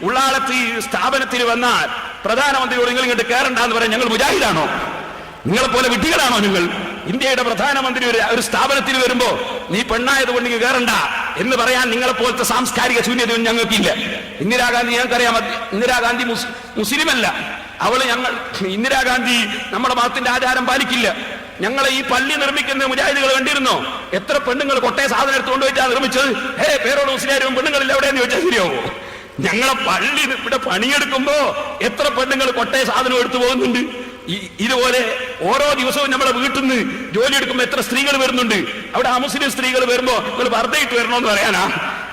[SPEAKER 2] ഉള്ളാളത്ത് സ്ഥാപനത്തിൽ വന്നാൽ പ്രധാനമന്ത്രിയോട് നിങ്ങൾ ഇങ്ങോട്ട് കയറണ്ടെന്ന് പറയാൻ ഞങ്ങൾ മുജാഹിദാണോ? നിങ്ങളെ പോലെ വിഡ്ഢികളാണോ നിങ്ങൾ? ഇന്ത്യയുടെ പ്രധാനമന്ത്രി ഒരു സ്ഥാപനത്തിൽ വരുമ്പോ നീ പെണ്ണായത് കൊണ്ട് നിങ്ങൾ കയറണ്ട എന്ന് പറയാൻ നിങ്ങളെ പോലത്തെ സാംസ്കാരിക ശൂന്യതയും ഞങ്ങൾക്കില്ല. ഇന്ദിരാഗാന്ധി ഞങ്ങൾക്കറിയാം, ഇന്ദിരാഗാന്ധി മുസ്ലിമല്ല. ഇന്ദിരാഗാന്ധി നമ്മുടെ മതത്തിന്റെ ആചാരം പാലിക്കില്ല. ഞങ്ങളെ ഈ പള്ളി നിർമ്മിക്കുന്ന മുജാഹിദുകൾ കണ്ടിരുന്നോ? എത്ര പെണ്ണുങ്ങൾ കൊട്ടയ സാധനം എടുത്തുകൊണ്ട് വെച്ചാൽ നിർമ്മിച്ചത്? പേരോട് മുസ്ലിം പെണ്ണുങ്ങളില്ല എവിടെയെന്ന് ചോദിച്ചാൽ ശരിയാവോ? ഞങ്ങളെ പള്ളി ഇവിടെ പണിയെടുക്കുമ്പോ എത്ര പെണ്ണുങ്ങൾ കൊട്ടയ സാധനം എടുത്തു പോകുന്നുണ്ട്. ഇതുപോലെ ഓരോ ദിവസവും നമ്മളെ വീട്ടിൽ നിന്ന് ജോലി എടുക്കുമ്പോൾ എത്ര സ്ത്രീകൾ വരുന്നുണ്ട്. അവിടെ അമുസ്ലിം സ്ത്രീകൾ വരുമ്പോ നിങ്ങൾ വർദ്ധയിട്ട് വരണമെന്ന് പറയാനാ?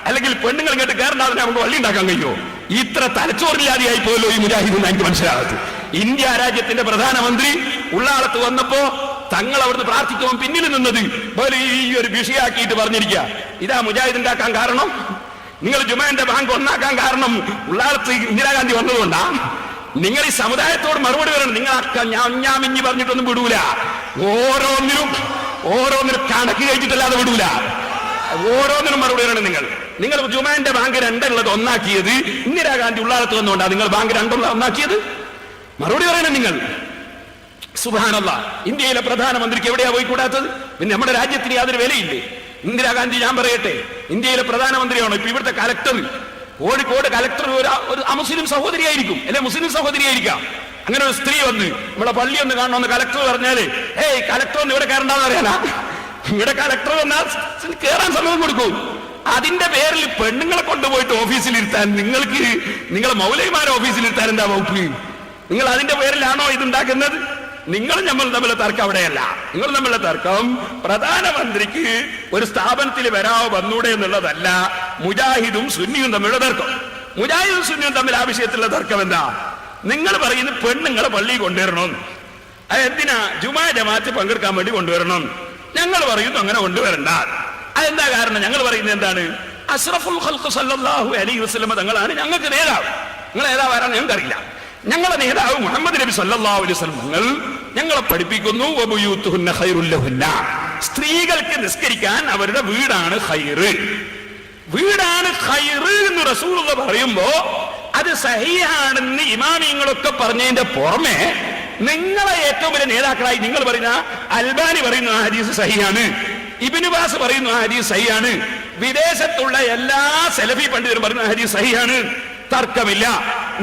[SPEAKER 2] അല്ലെങ്കിൽ പെണ്ണുങ്ങൾ ഇങ്ങോട്ട് കയറണ്ടാതെ നമുക്ക് വള്ളി ഉണ്ടാക്കാൻ കഴിയുമോ? ഇത്ര തലച്ചോറില്ലാതെയായി പോലോ ഈ മുജാഹിദ് എന്ന് എനിക്ക് മനസ്സിലാകത്ത്. ഇന്ത്യ രാജ്യത്തിന്റെ പ്രധാനമന്ത്രി ഉള്ളാളത്ത് വന്നപ്പോ തങ്ങൾ അവിടുന്ന് പ്രാർത്ഥിക്കുമ്പോൾ പിന്നിൽ നിന്നത് പോലെ ഈ ഒരു വിഷയാക്കിയിട്ട് പറഞ്ഞിരിക്കുക. ഇതാ മുജാഹിദ് ഉണ്ടാക്കാൻ കാരണം? നിങ്ങൾ ജുമാന്റെ ബാങ്ക് ഒന്നാക്കാൻ കാരണം ഉള്ളാളത്ത് ഇന്ദിരാഗാന്ധി വന്നതുകൊണ്ടാ? നിങ്ങൾ ഈ സമുദായത്തോട് മറുപടി വരണം. നിങ്ങൾ ഞാൻ മിഞ്ഞി പറഞ്ഞിട്ടൊന്നും വിടൂല. ഓരോന്നിനും കണക്ക് കഴിച്ചിട്ടല്ലാതെ വിടൂല. ഓരോന്നിനും മറുപടി വരണം. നിങ്ങൾ ജുമാന്റെ ബാങ്ക് രണ്ടുള്ളത് ഒന്നാക്കിയത് ഇന്ദിരാഗാന്ധി ഉള്ളാളത്ത് വന്നുകൊണ്ടാ നിങ്ങൾ ബാങ്ക് രണ്ടുള്ള ഒന്നാക്കിയത്? മറുപടി പറയണം നിങ്ങൾ. സുബ്ഹാനല്ലാഹ്, ഇന്ത്യയിലെ പ്രധാനമന്ത്രിക്ക് എവിടെയാ പോയി കൂടാത്തത്? പിന്നെ നമ്മുടെ രാജ്യത്തിന് യാതൊരു വിലയില്ലേ? ഇന്ദിരാഗാന്ധി, ഞാൻ പറയട്ടെ, ഇന്ത്യയിലെ പ്രധാനമന്ത്രിയാണോ? ഇപ്പൊ ഇവിടുത്തെ കലക്ടർ, കോഴിക്കോട് കലക്ടർ ഒരു അമുസ്ലിം സഹോദരിയായിരിക്കും, അല്ലെ മുസ്ലിം സഹോദരിയായിരിക്കാം. അങ്ങനെ ഒരു സ്ത്രീ വന്ന് നമ്മളെ പള്ളി ഒന്ന് കാണണമെന്ന് കലക്ടർ പറഞ്ഞാല് കലക്ടർ ഒന്ന് ഇവിടെ കയറണ്ടെന്ന് അറിയാനാ? ഇവിടെ കലക്ടർ വന്നാൽ കയറാൻ സമയം കൊടുക്കും. അതിന്റെ പേരിൽ പെണ്ണുങ്ങളെ കൊണ്ടുപോയിട്ട് ഓഫീസിലിരുത്താൻ നിങ്ങളെ മൗലവിമാരെ ഓഫീസിലിരുത്താൻ എന്താ വകുപ്പ്? നിങ്ങൾ അതിന്റെ പേരിലാണോ ഇതുണ്ടാക്കുന്നത്? നിങ്ങൾ നമ്മൾ തമ്മിലെ തർക്കം അവിടെയല്ല. നിങ്ങൾ തമ്മിലെ തർക്കം പ്രധാനമന്ത്രിക്ക് ഒരു സ്ഥാപനത്തിൽ വന്നൂടെ എന്നുള്ളതല്ല. മുജാഹിദും സുന്നിയും തമ്മിലുള്ള തർക്കം. മുജാഹിദും സുന്നിയും തമ്മിൽ ആ വിഷയത്തിലുള്ള തർക്കം എന്താ? നിങ്ങൾ പറയുന്നത് പെണ്ണുങ്ങളെ പള്ളി കൊണ്ടുവരണം, എന്തിനാ? ജുമാ ജമാഅത്ത് പങ്കെടുക്കാൻ വേണ്ടി കൊണ്ടുവരണം. ഞങ്ങൾ പറയുന്നു അങ്ങനെ കൊണ്ടുവരണ്ട. അതെന്താ കാരണം? ഞങ്ങൾ പറയുന്നത് എന്താണ്? അഷ്റഫുൽ ഖൽഖ് സല്ലല്ലാഹു അലൈഹി വസല്ലം തങ്ങളാണ് ഞങ്ങൾക്ക് നേതാവ്. നിങ്ങൾ നേതാവാരാണ് ഞങ്ങൾക്കറിയില്ല. ഞങ്ങളുടെ നേതാവ് മുഹമ്മദ് നബി സല്ലല്ലാഹു അലൈഹി വസല്ലം ഞങ്ങളെ പഠിപ്പിക്കുന്നു, വബുയൂത്തുഹുന്ന ഖൈറുൽ ലഹുന്ന, സ്ത്രീകൾക്ക് നിസ്കരിക്കാൻ അവരുടെ വീടാണ് ഖൈറ്. വീടാണ് ഖൈറ് എന്ന് റസൂലുള്ളാഹി പറയുമ്പോ അത് സഹീഹാണെന്ന് ഇമാമിങ്ങളൊക്കെ പറഞ്ഞതിന്റെ പുറമെ നിങ്ങളെ ഏറ്റവും വലിയ നേതാക്കളായി നിങ്ങൾ പറയുന്ന അൽബാനി പറയുന്ന ആ ഹദീസ് സഹീഹാണ്, ഇബ്നു ബാസ് പറയുന്ന ആ ഹദീസ് സഹീഹാണ്, വിദേശത്തുള്ള എല്ലാ സലഫി പണ്ഡിതരും പറയുന്ന ഹദീസ് സഹീഹാണ്, തർക്കമില്ല.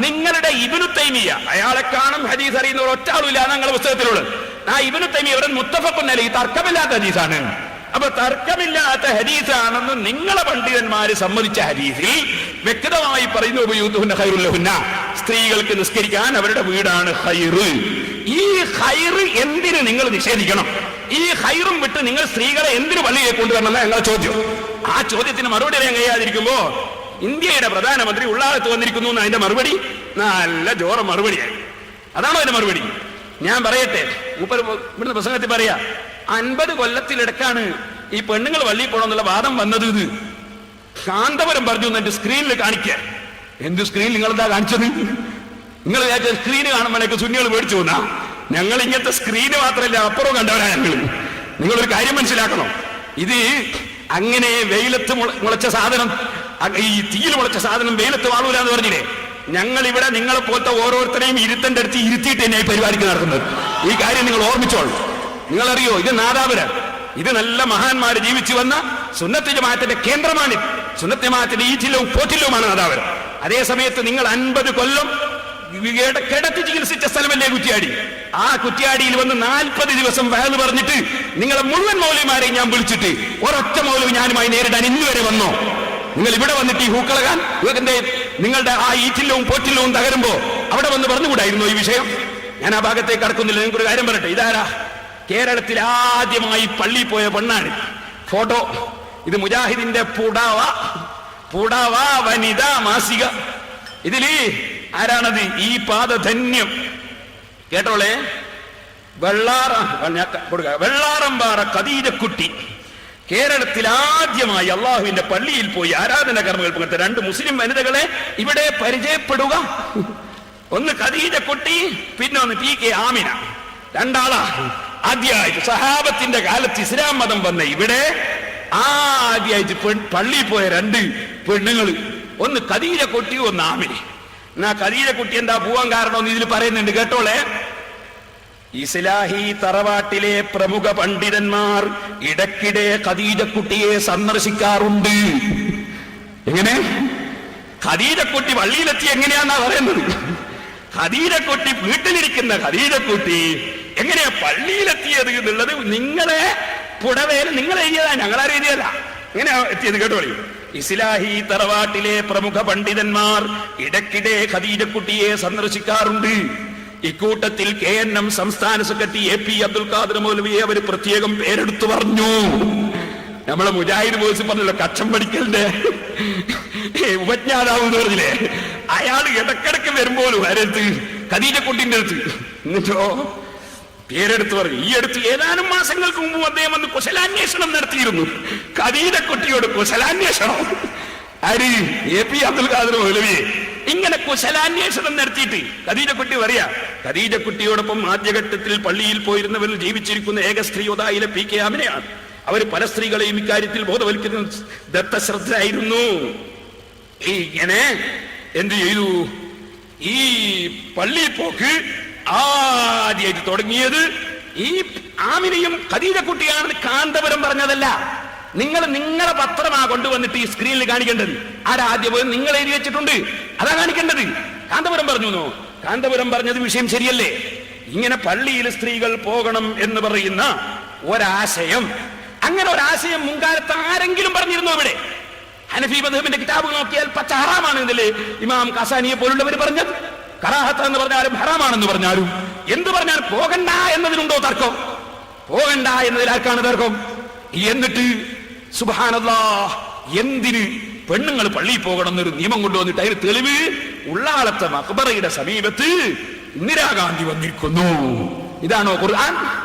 [SPEAKER 2] നിങ്ങളുടെ ഇബ്നു തൈമിയ, അയാളെ കാണും ഹദീസ് അറിയുന്നവർ ഒറ്റ ആളുമില്ല ഞങ്ങളുടെ പുസ്തകത്തിലുള്ളത്. ആ ഇബ്നു തൈമിയ ഇവിടെ മുത്തഫഖുൻ അലൈഹി, തർക്കമില്ലാത്ത ഹദീസാണ്. അപ്പൊ തർക്കമില്ലാത്ത ഹദീസാണെന്ന് നിങ്ങളെ പണ്ഡിതന്മാര് സമ്മതിച്ച ഹദീസിൽ വ്യക്തമായി പറയുന്നു, വബുയൂത്തുഹുന്ന ഖൈറുൽ ലഹുന്ന, സ്ത്രീകൾക്ക് നിസ്കരിക്കാൻ അവരുടെ വീടാണ് ഖൈറ്. ഈ ഖൈറ് എന്തിന് നിങ്ങൾ നിഷേധിക്കണം? ഈ ഖൈറും വിട്ട് നിങ്ങൾ സ്ത്രീകളെ എന്തിനു പള്ളിയെ കൊണ്ടുവരണം എന്നാണ് ഞങ്ങളുടെ ചോദ്യം. ആ ചോദ്യത്തിന് മറുപടി അറിയാൻ കഴിയാതിരിക്കുമ്പോ ഇന്ത്യയുടെ പ്രധാനമന്ത്രി ഉള്ളാളത്ത് വന്നിരിക്കുന്നു എന്ന് അതിന്റെ മറുപടി നല്ല ജോറ മറുപടിയായി. അതാണോ അതിന്റെ മറുപടി? ഞാൻ പറയട്ടെ, ഇവിടുന്ന് പ്രസംഗത്തിൽ പറയാ, 50 കൊല്ലത്തിലിടക്കാണ് ഈ പെണ്ണുങ്ങൾ വള്ളി പോണമെന്നുള്ള വാദം വന്നത്. ഇത് കാന്തപുരം പറഞ്ഞു എന്റെ സ്ക്രീനിൽ കാണിക്കാൻ. എന്ത് സ്ക്രീൻ? നിങ്ങൾ എന്താ കാണിച്ചത്? നിങ്ങൾ വിചാരിച്ച സ്ക്രീന് കാണുമ്പോഴേക്ക് സുന്നികൾ മേടിച്ചു പോന്നാ? ഞങ്ങൾ ഇങ്ങനത്തെ സ്ക്രീന് മാത്രമല്ല അപ്പുറവും കണ്ടവരാ ഞങ്ങൾ. നിങ്ങളൊരു കാര്യം മനസ്സിലാക്കണം, ഇത് അങ്ങനെ വെയിലത്ത് മുളച്ച സാധനം, ഈ തീയിൽ മുളച്ച സാധനം വെയിലത്ത് വാളൂല എന്ന് പറഞ്ഞില്ലേ? ഞങ്ങൾ ഇവിടെ നിങ്ങളെ പോലത്തെ ഓരോരുത്തരെയും ഇരുത്തന്റെ അടുത്ത് ഇരുത്തിയിട്ട് തന്നെ ഈ പരിപാടിക്ക് നടക്കുന്നത്. ഈ കാര്യം നിങ്ങൾ ഓർമ്മിച്ചോളൂ. നിങ്ങളറിയോ, ഇത് നാദാപുരം, ഇത് നല്ല മഹാന്മാര് ജീവിച്ചു വന്ന സുന്നത്ത് ജമാഅത്തിന്റെ കേന്ദ്രമാണ്. സുന്നത്ത് ജമാഅത്തിന്റെ ഈറ്റിലും പോറ്റിലുമാണ് നാദാപുരം. അതേ സമയത്ത് നിങ്ങൾ 50 കൊല്ലം കിടത്തി ചികിത്സിച്ച സ്ഥലമല്ലേ കുറ്റ്യാടി? ആ കുറ്റ്യാടിയിൽ വന്ന് 40 ദിവസം വയല് പറഞ്ഞിട്ട് നിങ്ങളെ മുഴുവൻ മൗലവിമാരെയും ഞാൻ വിളിച്ചിട്ട് ഒരൊറ്റ മൗലവി ഞാനുമായി നേരിടാൻ ഇന്നുവരെ വന്നോ? നിങ്ങൾ ഇവിടെ വന്നിട്ട് ഈ ഹൂക്കളകാൻ നിങ്ങളുടെ ആ ഈറ്റില്ലവും പോറ്റില്ലവും തകരുമ്പോ അവിടെ വന്ന് പറഞ്ഞുകൂടായിരുന്നു ഈ വിഷയം? ഞാൻ ആ ഭാഗത്തേക്ക് കടക്കുന്നില്ല. നിങ്ങൾക്കൊരു കാര്യം പറയട്ടെ. ഇതാരാ? കേരളത്തിൽ ആദ്യമായി പള്ളി പോയ പെണ്ണാണ്. ഫോട്ടോ ഇത് മുജാഹിദിന്റെ പുടവ വനിതാ മാസിക. ഇതില് ആരാണത്? ഈ പാദധന്യം കേട്ടോളെ, വെള്ളാറമ്പാറ ഖദീജക്കുട്ടി കേരളത്തിൽ ആദ്യമായി അള്ളാഹുവിന്റെ പള്ളിയിൽ പോയി ആരാധന കർമ്മങ്ങൾ പങ്കെടുത്ത 2 മുസ്ലിം വനിതകളെ ഇവിടെ പരിചയപ്പെടുക. ഒന്ന് ഖദീജക്കുട്ടി, പിന്നെ ഒന്ന് പി.കെ. ആമിന. 2 ആളാ ആദ്യമായിട്ട് സഹാബത്തിന്റെ കാലത്ത് ഇസ്ലാം മതം വന്ന ഇവിടെ ആദ്യമായിട്ട് പള്ളിയിൽ പോയ 2 പെണ്ണുങ്ങൾ. ഒന്ന് ഖദീജക്കുട്ടി, ഒന്ന് ആമിന. എന്നാ ഖദീജക്കുട്ടി എന്താ പോവാൻ കാരണം ഇതിൽ പറയുന്നുണ്ട്, കേട്ടോളെ. ഇസ്ലാഹി തറവാട്ടിലെ പ്രമുഖ പണ്ഡിതന്മാർ ഇടയ്ക്കിടെ ഖദീജക്കുട്ടിയെ സന്ദർശിക്കാറുണ്ട്. എങ്ങനെ? ഖദീജക്കുട്ടി പള്ളിയിലെത്തി എങ്ങനെയാന്നാ പറയുന്നത്. ഖദീജക്കുട്ടി വീട്ടിലിരിക്കുന്ന ഖദീജക്കുട്ടി എങ്ങനെയാ പള്ളിയിലെത്തിയത് എന്നുള്ളത് നിങ്ങളെ പുടവേൽ നിങ്ങൾ എഴുതിയതാ, ഞങ്ങളാരും എഴുതിയല്ല. എങ്ങനെയാ എത്തിയത് കേട്ടോളി. ഇസ്ലാഹി തറവാട്ടിലെ പ്രമുഖ പണ്ഡിതന്മാർ ഇടയ്ക്കിടെ ഖദീജക്കുട്ടിയെ സന്ദർശിക്കാറുണ്ട്. ഇക്കൂട്ടത്തിൽ KNM സംസ്ഥാന സെക്രട്ടറി AP അബ്ദുൽ ഖാദർ മൗലവിയെ അവർ പ്രത്യേകം പേരെടുത്തു പറഞ്ഞു. നമ്മളെ മുജാഹിദ് ബോയ്സ് പറഞ്ഞല്ലോ, കക്ഷം പഠിക്കലിന്റെ ഉപജ്ഞാതാവ് എന്ന് പറഞ്ഞില്ലേ, അയാൾ ഇടക്കിടക്ക് വരുമ്പോഴും ആരടുത്ത്, ഖദീജക്കുട്ടിന്റെ അടുത്ത്. എന്നിട്ടോ പേരെടുത്ത് പറഞ്ഞു. ഈ അടുത്ത് ഏതാനും മാസങ്ങൾക്ക് മുമ്പ് അദ്ദേഹം വന്ന് കുശലാന്വേഷണം നടത്തിയിരുന്നു. ഖദീജക്കുട്ടിയോട് കുശലാന്വേഷണം. ആര്? AP അബ്ദുൽ ഖാദർ മൗലവിയെ ഇങ്ങനെ കുശലാന്വേഷണം നടത്തിയിട്ട് ഖദീജക്കുട്ടി പറയാ, ഖദീജക്കുട്ടിയോടൊപ്പം ആദ്യഘട്ടത്തിൽ പള്ളിയിൽ പോയിരുന്നവരിൽ ജീവിച്ചിരിക്കുന്ന ഏക സ്ത്രീ ഒതായിലെ P.K. ആമിനയാണ്. അവർ പല സ്ത്രീകളെയും ഇക്കാര്യത്തിൽ ബോധവൽക്കരണം ദത്തശ്രദ്ധയായിരുന്നു. ഇങ്ങനെ എന്ത് ചെയ്തു? ഈ പള്ളി പോക്ക് ആദ്യമായിട്ട് തുടങ്ങിയത് ഈ ആമിനയും ഖദീജക്കുട്ടിയാണെന്ന് കാന്തപുരം പറഞ്ഞതല്ല. നിങ്ങളെ പത്രമാ കൊണ്ടുവന്നിട്ട് ഈ സ്ക്രീനിൽ കാണിക്കേണ്ടത്. ആരാദ്യം നിങ്ങൾ എഴുതി വെച്ചിട്ടുണ്ട്, അതാ കാണിക്കേണ്ടത്. കാന്തപുരം പറഞ്ഞു. കാന്തപുരം പറഞ്ഞത് വിഷയം ശരിയല്ലേ? ഇങ്ങനെ പള്ളിയിൽ സ്ത്രീകൾ പോകണം എന്ന് പറയുന്ന ഒരാശയം, അങ്ങനെ ഒരാശയം മുൻകാലത്ത് ആരെങ്കിലും പറഞ്ഞിരുന്നോ? ഇവിടെ ഹനഫി മദ്ഹബിന്റെ കിതാബ് നോക്കിയാൽ പച്ച ഹറാമാണ് എന്നല്ലേ ഇമാം ഖസാനിയെ പോലുള്ളവർ പറഞ്ഞത്. കറാഹത്ത് എന്ന് പറഞ്ഞാലും ഹറാമാണെന്ന് പറഞ്ഞാലും എന്ത് പറഞ്ഞാലും പോകണ്ട എന്നതിനുണ്ടോ തർക്കം? പോകണ്ട എന്നതിൽ ആർക്കാണ് തർക്കം? എന്നിട്ട് സുബ്ഹാനല്ലാഹ്, എന്തിന് പെണ്ണുങ്ങൾ പള്ളിയിൽ പോകണം എന്നൊരു നിയമം കൊണ്ടുവന്നിട്ട് അതിന് തെളിവ് ഉള്ളാളത്തെ മഖ്ബറയുടെ സമീപത്ത് ഇന്ദിരാഗാന്ധി വന്നിരിക്കുന്നു. ഇതാണോ ഖുർആൻ?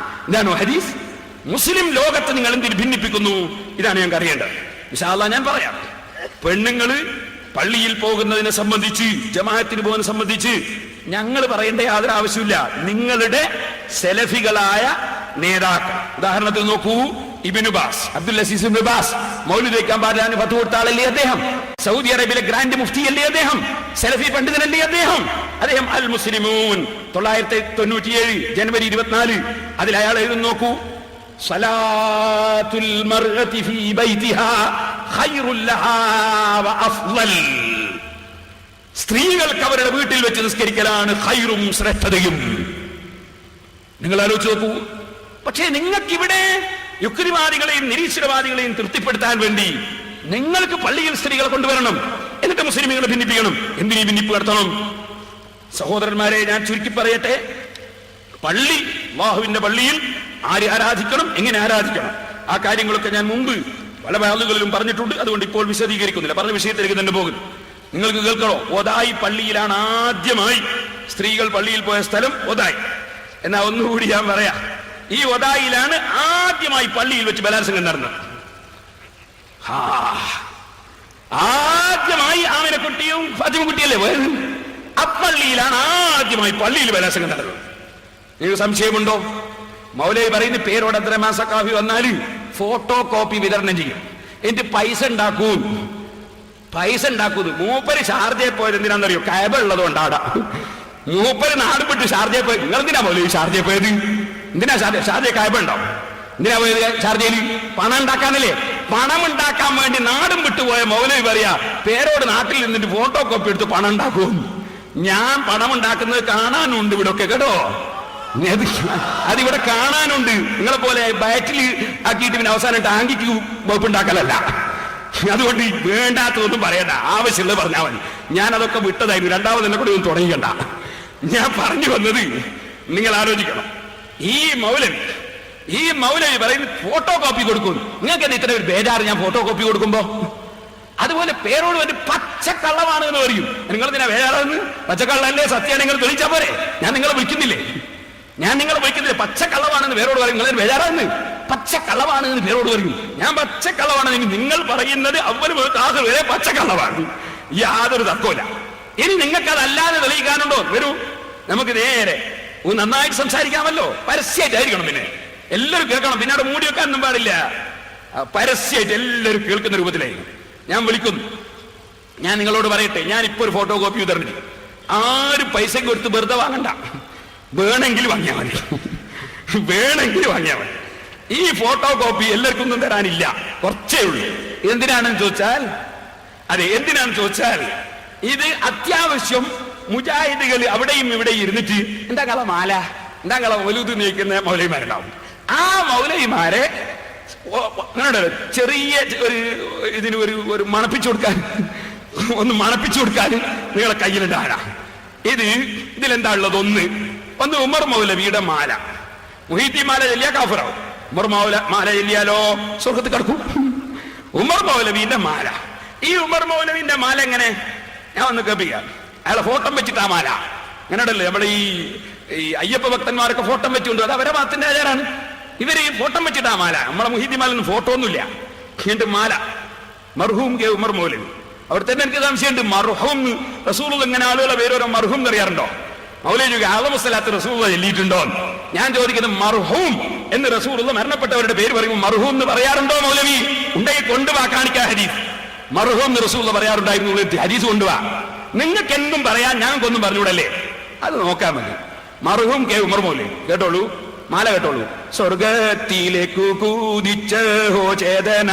[SPEAKER 2] ഇതാണോ ഹദീസ്? മുസ്ലിം ലോകത്തെ നിങ്ങൾ എന്തിന് ഭിന്നിപ്പിക്കുന്നു? ഇതാണ് ഞങ്ങൾക്ക് അറിയേണ്ടത്. ഇൻഷാ അല്ലാഹ് ഞാൻ പറയാം. പെണ്ണുങ്ങൾ പള്ളിയിൽ പോകുന്നതിനെ സംബന്ധിച്ച്, ജമാഅത്തിന് പോകുന്നതിനെ സംബന്ധിച്ച് ഞങ്ങൾ പറയേണ്ട യാതൊരു ആവശ്യമില്ല. നിങ്ങളുടെ സെലഫികളായ നേതാക്കൾ, ഉദാഹരണത്തിന് നോക്കൂ, Ibn Baz, Abdul Aziz Ibn Baz, മൗലിദ് വയ്ക്കാൻ പാടില്ല ഫത്വ കൊടുത്ത ആളല്ലേ അദ്ദേഹം? സൗദി അറേബ്യയിലെ ഗ്രാൻഡ് മുഫ്തി അല്ലേ അദ്ദേഹം? സലഫി പണ്ഡിതനല്ലേ അദ്ദേഹം? അദ്ദേഹം അൽ മുസ്ലിമൂൻ 1997 ജനുവരി 24 അതിൽ അയാൾ എഴുതുന്നു, നോക്കൂ, സലാത്തുൽ മർഅതി ഫീ ബൈതിഹാ ഖൈറുൽ ലഹാ വ അഫ്ളൽ. സ്ത്രീകൾക്ക് അവരുടെ വീട്ടിൽ വെച്ച് നിസ്കരിക്കലാണ് ഖൈറും ശ്രേഷ്ഠതയും. നിങ്ങൾ ആലോചിച്ച് നോക്കൂ. പക്ഷേ നിങ്ങൾക്കിവിടെ യുക്തിവാദികളെയും നിരീശ്വരവാദികളെയും തൃപ്തിപ്പെടുത്താൻ വേണ്ടി നിങ്ങൾക്ക് പള്ളിയിൽ സ്ത്രീകളെ കൊണ്ടുവരണം, എന്നിട്ട് മുസ്ലിമുകളെ ഭിന്നിപ്പിക്കണം. എന്തിനീ ഭിന്നിപ്പ് നടത്തണം? സഹോദരന്മാരെ, ഞാൻ ചുരുക്കി പറയട്ടെ. പള്ളി, അല്ലാഹുവിന്റെ പള്ളിയിൽ ആര് ആരാധിക്കണം, എങ്ങനെ ആരാധിക്കണം, ആ കാര്യങ്ങളൊക്കെ ഞാൻ മുമ്പ് പല ആളുകളിലും പറഞ്ഞിട്ടുണ്ട്. അതുകൊണ്ട് ഇപ്പോൾ വിശദീകരിക്കുന്നില്ല, പറഞ്ഞ വിഷയത്തിലേക്ക് തന്നെ പോകുന്നു. നിങ്ങൾക്ക് കേൾക്കണോ? ഒതായി പള്ളിയിലാണ് ആദ്യമായി സ്ത്രീകൾ പള്ളിയിൽ പോയ സ്ഥലം ഒതായി. എന്നാ ഒന്നുകൂടി ഞാൻ പറയാം. ഈ ഒതായിലാണ് ആദ്യമായി പള്ളിയിൽ വെച്ച് ബലാത്സംഗം നടന്നത്. ആദ്യമായി ആമിനക്കുട്ടിയും ഫാത്തിമക്കുട്ടിയല്ലേ പോയത്? അപ്പള്ളിയിലാണ് ആദ്യമായി പള്ളിയിൽ ബലാത്സംഗം നടന്നത്. നിങ്ങൾക്ക് സംശയമുണ്ടോ? മൗലവി പറയുന്ന പേരോട് അബ്ദുറഹ്മാൻ സഖാഫി വന്നാല് ഫോട്ടോ കോപ്പി വിതരണം ചെയ്യും, എന്നിട്ട് പൈസ ഉണ്ടാക്കൂ. മൂപ്പര് ഷാർജയെ പോയത് എന്തിനാണെന്നറിയോ? കഅബ ഉള്ളതുകൊണ്ടാടാ. മൂപ്പര് നാട് വിട്ട് ഷാർജയെ പോയത്. നിങ്ങൾ എന്തിനാ മൗലവി ഷാർജയെ പോയത്? എന്തിനാ ഷാർജയെ കഅബ ഉണ്ടാവും? എന്തിനാ പോയത് ഷാർജയിൽ? പണം ഉണ്ടാക്കാനല്ലേ? പണം ഉണ്ടാക്കാൻ വേണ്ടി നാടും വിട്ടുപോയ മൗലവി പറയാ, പേരോട് നാട്ടിൽ നിന്നിട്ട് ഫോട്ടോ കോപ്പി എടുത്ത് പണം ഉണ്ടാക്കും. ഞാൻ പണം ഉണ്ടാക്കുന്നത് കാണാനുണ്ട് ഇവിടെ ഒക്കെ, കേട്ടോ. അതിവിടെ കാണാനുണ്ട്. നിങ്ങളെ പോലെ ബാറ്റിൽ ആക്കിയിട്ട് പിന്നെ അവസാനം ടാങ്കിക്ക് വകുപ്പുണ്ടാക്കലല്ല. അതുകൊണ്ട് വേണ്ടാത്തതൊന്നും പറയണ്ട, ആവശ്യമുള്ളത് പറഞ്ഞാൽ മതി. ഞാൻ അതൊക്കെ വിട്ടതായിരുന്നു. രണ്ടാമത് എന്നെ കൂടെ ഒന്നും തുടങ്ങിക്കണ്ട. ഞാൻ പറഞ്ഞു വന്നത് നിങ്ങൾ ആലോചിക്കണം. ഈ മൗലവി പറയുന്നത് ഫോട്ടോ കോപ്പി കൊടുക്കും. നിങ്ങൾക്ക് എന്താ ഇത്ര ഒരു ബേജാറ് ഞാൻ ഫോട്ടോ കോപ്പി കൊടുക്കുമ്പോ? അതുപോലെ പേരോട് ഒരു പച്ചക്കള്ളമാണ് എന്ന് പറയും. നിങ്ങൾ എന്തിനാ ബേജാറെന്ന്? പച്ചക്കള്ളല്ലേ? സത്യം നിങ്ങൾ തെളിയിച്ചാ പോരെ? ഞാൻ നിങ്ങളെ വിളിക്കുന്നില്ലേ? ഞാൻ നിങ്ങളെ വിളിക്കുന്നത് പച്ചക്കള്ളവാണെന്ന് പേരോട് പറയും. നിങ്ങൾ ബേജാറാന്ന് പച്ചക്കള്ളവാണ് എന്ന് പേരോട് പറയും. ഞാൻ പച്ചക്കള്ളവാണെന്നെങ്കിൽ നിങ്ങൾ പറയുന്നത് അവന് ആഹ് വരെ പച്ചക്കള്ളവാണ്, യാതൊരു തർക്കമില്ല. ഇനി നിങ്ങൾക്ക് അതല്ലാതെ തെളിയിക്കാനുണ്ടോ? വരൂ, നമുക്ക് നേരെ നന്നായിട്ട് സംസാരിക്കാമല്ലോ. പരസ്യമായിട്ടായിരിക്കണം, പിന്നെ എല്ലാവരും കേൾക്കണം. പിന്നെ അവിടെ മൂടി വെക്കാനൊന്നും പാടില്ല. പരസ്യമായിട്ട് എല്ലാവരും കേൾക്കുന്ന രൂപത്തിലായിരിക്കും ഞാൻ വിളിക്കുന്നു. ഞാൻ നിങ്ങളോട് പറയട്ടെ, ഞാൻ ഇപ്പൊ ഒരു ഫോട്ടോ കോപ്പി തരണം. ആരും പൈസ കൊടുത്ത് വെറുതെ വാങ്ങണ്ട, വേണമെങ്കിൽ വാങ്ങിയാൽ മതി, വേണമെങ്കിൽ വാങ്ങിയാൽ മതി. ഈ ഫോട്ടോ കോപ്പി എല്ലാവർക്കും ഒന്നും തരാനില്ല, കുറച്ചേ ഉള്ളൂ. എന്തിനാണെന്ന് ചോദിച്ചാൽ ഇത് അത്യാവശ്യം മുജാഹിദുകൾ അവിടെയും ഇവിടെയും ഇരുന്നിട്ട് എന്താ കള മാല, എന്താ കള ഒലുത് നീക്കുന്ന മൗലവിമാരുണ്ടാവും. ആ മൗലവിമാരെ ചെറിയ ഇതിന് ഒരു മണപ്പിച്ചു കൊടുക്കാൻ, ഒന്ന് മണപ്പിച്ചു കൊടുക്കാൻ നിങ്ങളെ കയ്യിലുണ്ടാകാം. ഇതിലെന്താ ഉള്ളത്? ഒന്ന് ഉമർ മൗലവിയുടെ മാല. മുഹീദ്ദീൻ മാല ചെല്ലിയാ കാഫിറാവും. ഉമർ മാല ചെല്ലിയാലോ സ്വർഗത്ത് കിടക്കും. ഉമർ മൗലവിന്റെ മാല. ഈ ഉമർ മൗലവിന്റെ മാല എങ്ങനെ? ഞാൻ ഒന്ന് കേൾപ്പിക്കാം. അയാളെ ഫോട്ടോ വെച്ചിട്ട് ആ മാല അങ്ങനെ ഉണ്ടല്ലേ. നമ്മുടെ ഈ അയ്യപ്പ ഭക്തന്മാരൊക്കെ ഫോട്ടോ വെച്ചുകൊണ്ട്, അത് അവരെ മതത്തിന്റെ ആചാരാണ്. ഇവര് ഈ ഫോട്ടോ വെച്ചിട്ട് ആ മാല. നമ്മളെ മുഹീദ്ദീൻ മാലൊന്നും ഫോട്ടോ ഒന്നുമില്ല. എന്നിട്ട് മാല മർഹൂം കെ ഉമർ മൗലവി. അവിടെ തന്നെ എനിക്ക് സംശയമുണ്ട്, മർഹൂം റസൂലുള്ള ഇങ്ങനെ ആളുകളെ പേരോരോ മർഹൂം എന്നറിയാറുണ്ടോ? മൗലവി ആലമുസ്സലാത്ത് റസൂലുള്ള ചൊല്ലിയിട്ടുണ്ടോ? ഞാൻ ചോദിക്കുന്നത്, മർഹൂം എന്ന് റസൂലുള്ള മരണപ്പെട്ടവരുടെ പേര് പറയുമ്പോൾ മർഹൂം എന്ന് പറയാറുണ്ടോ മൗലവി? ഉണ്ടെങ്കിൽ കൊണ്ടുവാ, കാണിക്കാൻ ഹദീസ്. മർഹൂം എന്ന് റസൂലുള്ള പറയാറുണ്ടായിരുന്നു, ഹദീസ് കൊണ്ടുവാ. നിങ്ങൾക്ക് എന്തും പറയാൻ ഞങ്ങൾക്കൊന്നും പറഞ്ഞൂടല്ലേ? അത് നോക്കാൻ മതി. മർഹൂം കെ ഉമർ മൗലവി. കേട്ടോളൂ, മാല കേട്ടോളൂ. സ്വർഗത്തിലേക്കു കൂതിച്ച ഹോ ചേതന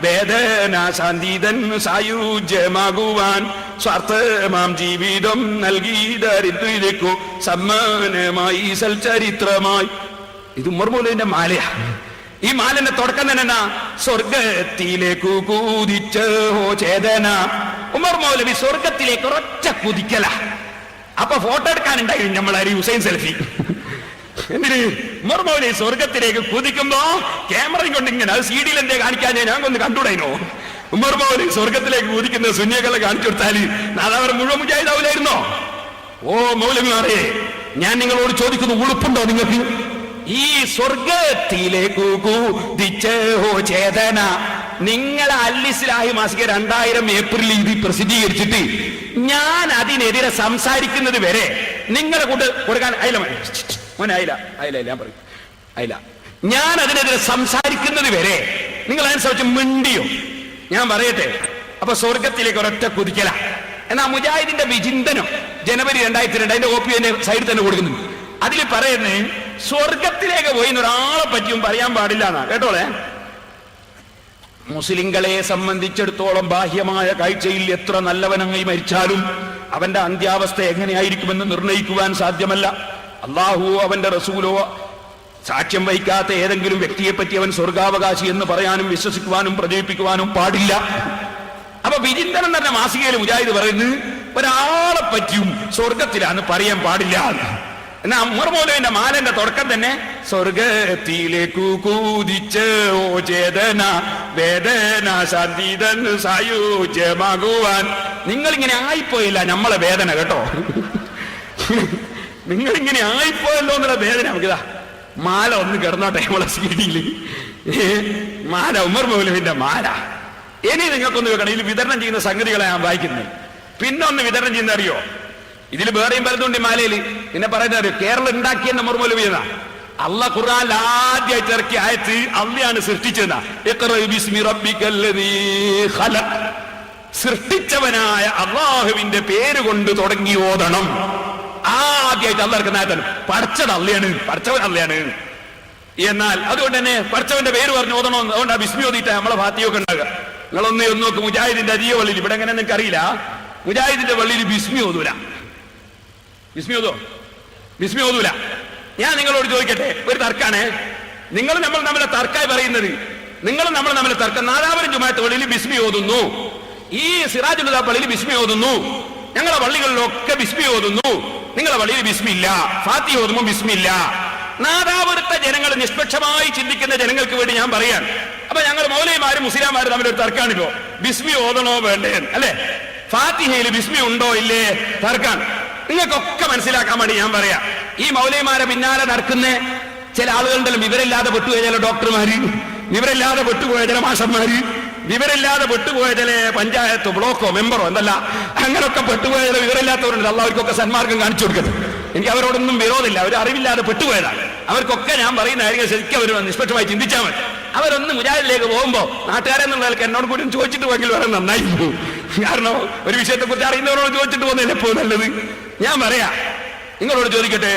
[SPEAKER 2] വേദന ശാന്തിതൻ സായുജ്യമാകുവാൻ സ്വാർത്ഥമാം ജീവിതം നൽകി ദരിദ്രയിലേക്കു സമ്മാനമായി സൽചരിത്രമായി. ഇത് ഉമർ മൗലവിന്റെ മാലയാ. ഈ മാലന്റെ തുടക്കം തന്നെ സ്വർഗത്തിലേക്കു കൂതിച്ച ഹോ ചേതന. ഉമർ മൗലവി സ്വർഗത്തിലേക്ക് ഒരൊറ്റ കുതിക്കല. അപ്പൊ ഫോട്ടോ എടുക്കാനുണ്ടായി നമ്മളാരി ഹുസൈൻ സെൽഫി. എന്തിന്? ഉമർ മൗലവി സ്വർഗത്തിലേക്ക് കുതിക്കുമ്പോ ക്യാമറയും കൊണ്ട് ഇങ്ങനെ, അത് CD യിൽ എന്തേ കാണിക്കാൻ ഞാൻ ഒന്ന് കണ്ടുകൂടായിനോ? ഉമർ മൗലവി സ്വർഗത്തിലേക്ക് കുതിക്കുന്ന സുന്നികളെ കാണിച്ചു കൊടുത്താൽ നാദാവർ മുഴുവൻ മുജാഹിദാവില്ലായിരുന്നോ? ഓ മൗലവിമാരെ, ഞാൻ നിങ്ങളോട് ചോദിക്കുന്നു, ഉളുപ്പുണ്ടോ നിങ്ങൾക്ക്? ഈ സ്വർഗത്തിലേക്കു കൂതിച്ചോ ചേതന, നിങ്ങളെ അൽ-ഇസ്ലാഹി മാസിക 2000 ഏപ്രിൽ ഇത് പ്രസിദ്ധീകരിച്ചിട്ട് ഞാൻ അതിനെതിരെ സംസാരിക്കുന്നത് വരെ നിങ്ങളെ കൊണ്ട് കൊടുക്കാൻ ഞാൻ പറയും അയില. ഞാൻ അതിനെതിരെ സംസാരിക്കുന്നത് വരെ നിങ്ങൾ അതിനനുസരിച്ച് മിണ്ടിയോ? ഞാൻ പറയട്ടെ. അപ്പൊ സ്വർഗത്തിലേക്ക് ഒരൊറ്റ കുതിക്കല. എന്നാ മുജാഹിദിന്റെ വിചിന്തനം ജനുവരി 2002 അതിന്റെ കോപ്പി എന്റെ സൈഡിൽ തന്നെ കൊടുക്കുന്നുണ്ട്. അതിൽ പറയുന്നത് സ്വർഗത്തിലേക്ക് പോയി ഒരാളെ പറ്റിയും പറയാൻ പാടില്ല എന്നാ. കേട്ടോളെ, മുസ്ലിങ്ങളെ സംബന്ധിച്ചിടത്തോളം ബാഹ്യമായ കാഴ്ചയിൽ എത്ര നല്ലവനായി മരിച്ചാലും അവന്റെ അന്ത്യാവസ്ഥ എങ്ങനെയായിരിക്കുമെന്ന് നിർണയിക്കുവാൻ സാധ്യമല്ല. അള്ളാഹു അവന്റെ റസൂലോ സാക്ഷ്യം വഹിക്കാത്ത ഏതെങ്കിലും വ്യക്തിയെ പറ്റി അവൻ സ്വർഗാവകാശി എന്ന് പറയാനും വിശ്വസിക്കുവാനും പ്രചരിപ്പിക്കുവാനും പാടില്ല. അപ്പൊ വിചിന്തനം തന്നെ മാസികയിൽ മുജാഹിദ് പറയുന്നത് ഒരാളെ പറ്റിയും സ്വർഗത്തിലാന്ന് പറയാൻ പാടില്ല. എന്നാ ഉമർ മൗലവിന്റെ മാലന്റെ തുടക്കം തന്നെ സ്വർഗത്തിലേക്കു കൂതിച്ച ഓ ചേതന വേദന ശാന്തിതൻ സായുജ്യമാകുവാൻ. നിങ്ങളിങ്ങനെ ആയിപ്പോയില്ല നമ്മളെ വേദന, കേട്ടോ. നിങ്ങളിങ്ങനെ ആയിപ്പോയല്ലോ എന്നുള്ള വേദന നമുക്കിതാ. മാല ഒന്ന് കിടന്നോട്ടെ നമ്മളെ CD യിൽ. മാല, ഉമർ മൗലവിന്റെ മാല. ഇനി നിങ്ങൾക്കൊന്ന് വെക്കണം, ഇതിൽ വിതരണം ചെയ്യുന്ന സംഗതികളെ ഞാൻ വായിക്കുന്നത്. പിന്നെ ഒന്ന് വിതരണം ചെയ്യുന്ന അറിയോ? ഇതിൽ വേറെയും പലതുണ്ട് മാലയില്. പിന്നെ പറയുന്നത് അറിയോ? കേരളം ഉണ്ടാക്കിയ ഉമർ മൗലവി എന്നാ. അള്ളാഹ് ഖുർആനിൽ ആദ്യമായിട്ട് ഇറക്കിയ ആയത്ത് അള്ളയാണ് സൃഷ്ടിച്ചെന്നാ. സൃഷ്ടിച്ചവനായ അള്ളാഹുവിന്റെ പേര് കൊണ്ട് തുടങ്ങി ഓതണം. ആദ്യമായിട്ട് അള്ളാഹ് ഇറക്കുന്ന ആയത്താണ്. പഠിച്ചത് അള്ളയാണ്, പഠിച്ചവൻ അള്ളയാണ്. എന്നാൽ അതുകൊണ്ട് തന്നെ പഠിച്ചവന്റെ പേര് പറഞ്ഞ് ഓതണം. അതുകൊണ്ട് ആ ബിസ്മി ഓതിയിട്ട് നമ്മളെ ഭാത്തിയൊക്കെ ഉണ്ടാകുക. നിങ്ങളൊന്ന് നോക്ക്, മുജാഹിദിന്റെ അരിയ പള്ളിയിൽ, ഇവിടെ എങ്ങനെ നിങ്ങൾക്ക് അറിയില്ല, മുജാഹിദിന്റെ പള്ളിയിൽ ബിസ്മി ഓതൂല. ബിസ്മി ഓതൂല. ഞാൻ നിങ്ങളോട് ചോദിക്കട്ടെ, ഒരു തർക്കാണ്. നിങ്ങൾ നമ്മൾ നമ്മളെ തർക്കായി പറയുന്നത്. നിങ്ങൾ നമ്മൾ നമ്മളെ തർക്കം. നാദാപുരം ജുമാഅത്ത് പള്ളിയിൽ ബിസ്മി ഓതുന്നു, ഈ സിറാജുൽ ഹുദ പള്ളിയിൽ ബിസ്മി ഓതുന്നു, ഞങ്ങളെ പള്ളികളിലൊക്കെ ബിസ്മി ഓതുന്നു. നിങ്ങളെ പള്ളിയിൽ ബിസ്മി ഇല്ല. ഫാത്തിഹ ഓതുമ്പോൾ ബിസ്മി ഇല്ല. നാദാപുരത്തെ ജനങ്ങൾ, നിഷ്പക്ഷമായി ചിന്തിക്കുന്ന ജനങ്ങൾക്ക് വേണ്ടി ഞാൻ പറയാൻ. അപ്പൊ ഞങ്ങൾ മൗലവിമാരും മുസ്ലിംമാരും തമ്മിലൊരു തർക്കാണിപ്പോ. ബിസ്മി ഓതണോ വേണ്ടേ അല്ലെ? ഫാത്തിഹയിൽ ബിസ്മി ഉണ്ടോ ഇല്ലേ തർക്കാണ്. നിങ്ങൾക്കൊക്കെ മനസ്സിലാക്കാൻ വേണ്ടി ഞാൻ പറയാം. ഈ മൗലവിമാരെ പിന്നാലെ നടക്കുന്ന ചില ആളുകളുണ്ടല്ലോ, വിവരമില്ലാതെ പെട്ടുപോയ ചില ഡോക്ടർമാര്, വിവരമില്ലാതെ പെട്ടുപോയ ചില മാഷന്മാര്, വിവരമില്ലാതെ പെട്ടുപോയ ചില പഞ്ചായത്തോ ബ്ലോക്കോ മെമ്പറോ എന്തല്ല, അങ്ങനൊക്കെ പെട്ടുപോയ ചില വിവരമില്ലാത്തവരുണ്ട്. അവർക്കൊക്കെ സന്മാർഗം കാണിച്ചു കൊടുക്കരുത്. എനിക്ക് അവരോടൊന്നും വിരോധമില്ല, അവർ അറിവില്ലാതെ പെട്ടുപോയതാണ്. അവർക്കൊക്കെ ഞാൻ പറയുന്ന കാര്യങ്ങൾ ശരിക്കും അവർ നിഷ്പക്ഷമായി ചിന്തിച്ചാൽ മതി. അവരൊന്ന് മുജാഹിദിലേക്ക് പോകുമ്പോ നാട്ടുകാരെന്നുള്ളവർക്ക് എന്നോട് കൂടി ചോദിച്ചിട്ട് പോയെങ്കിൽ വളരെ നന്നായിരുന്നു. കാരണം ഒരു വിഷയത്തെ കുറിച്ച് അറിയുന്നവരോട് ചോദിച്ചിട്ട് പോകുന്നതിൽ എപ്പോഴും നല്ലത്. ഞാൻ പറയാ, നിങ്ങളോട് ചോദിക്കട്ടെ,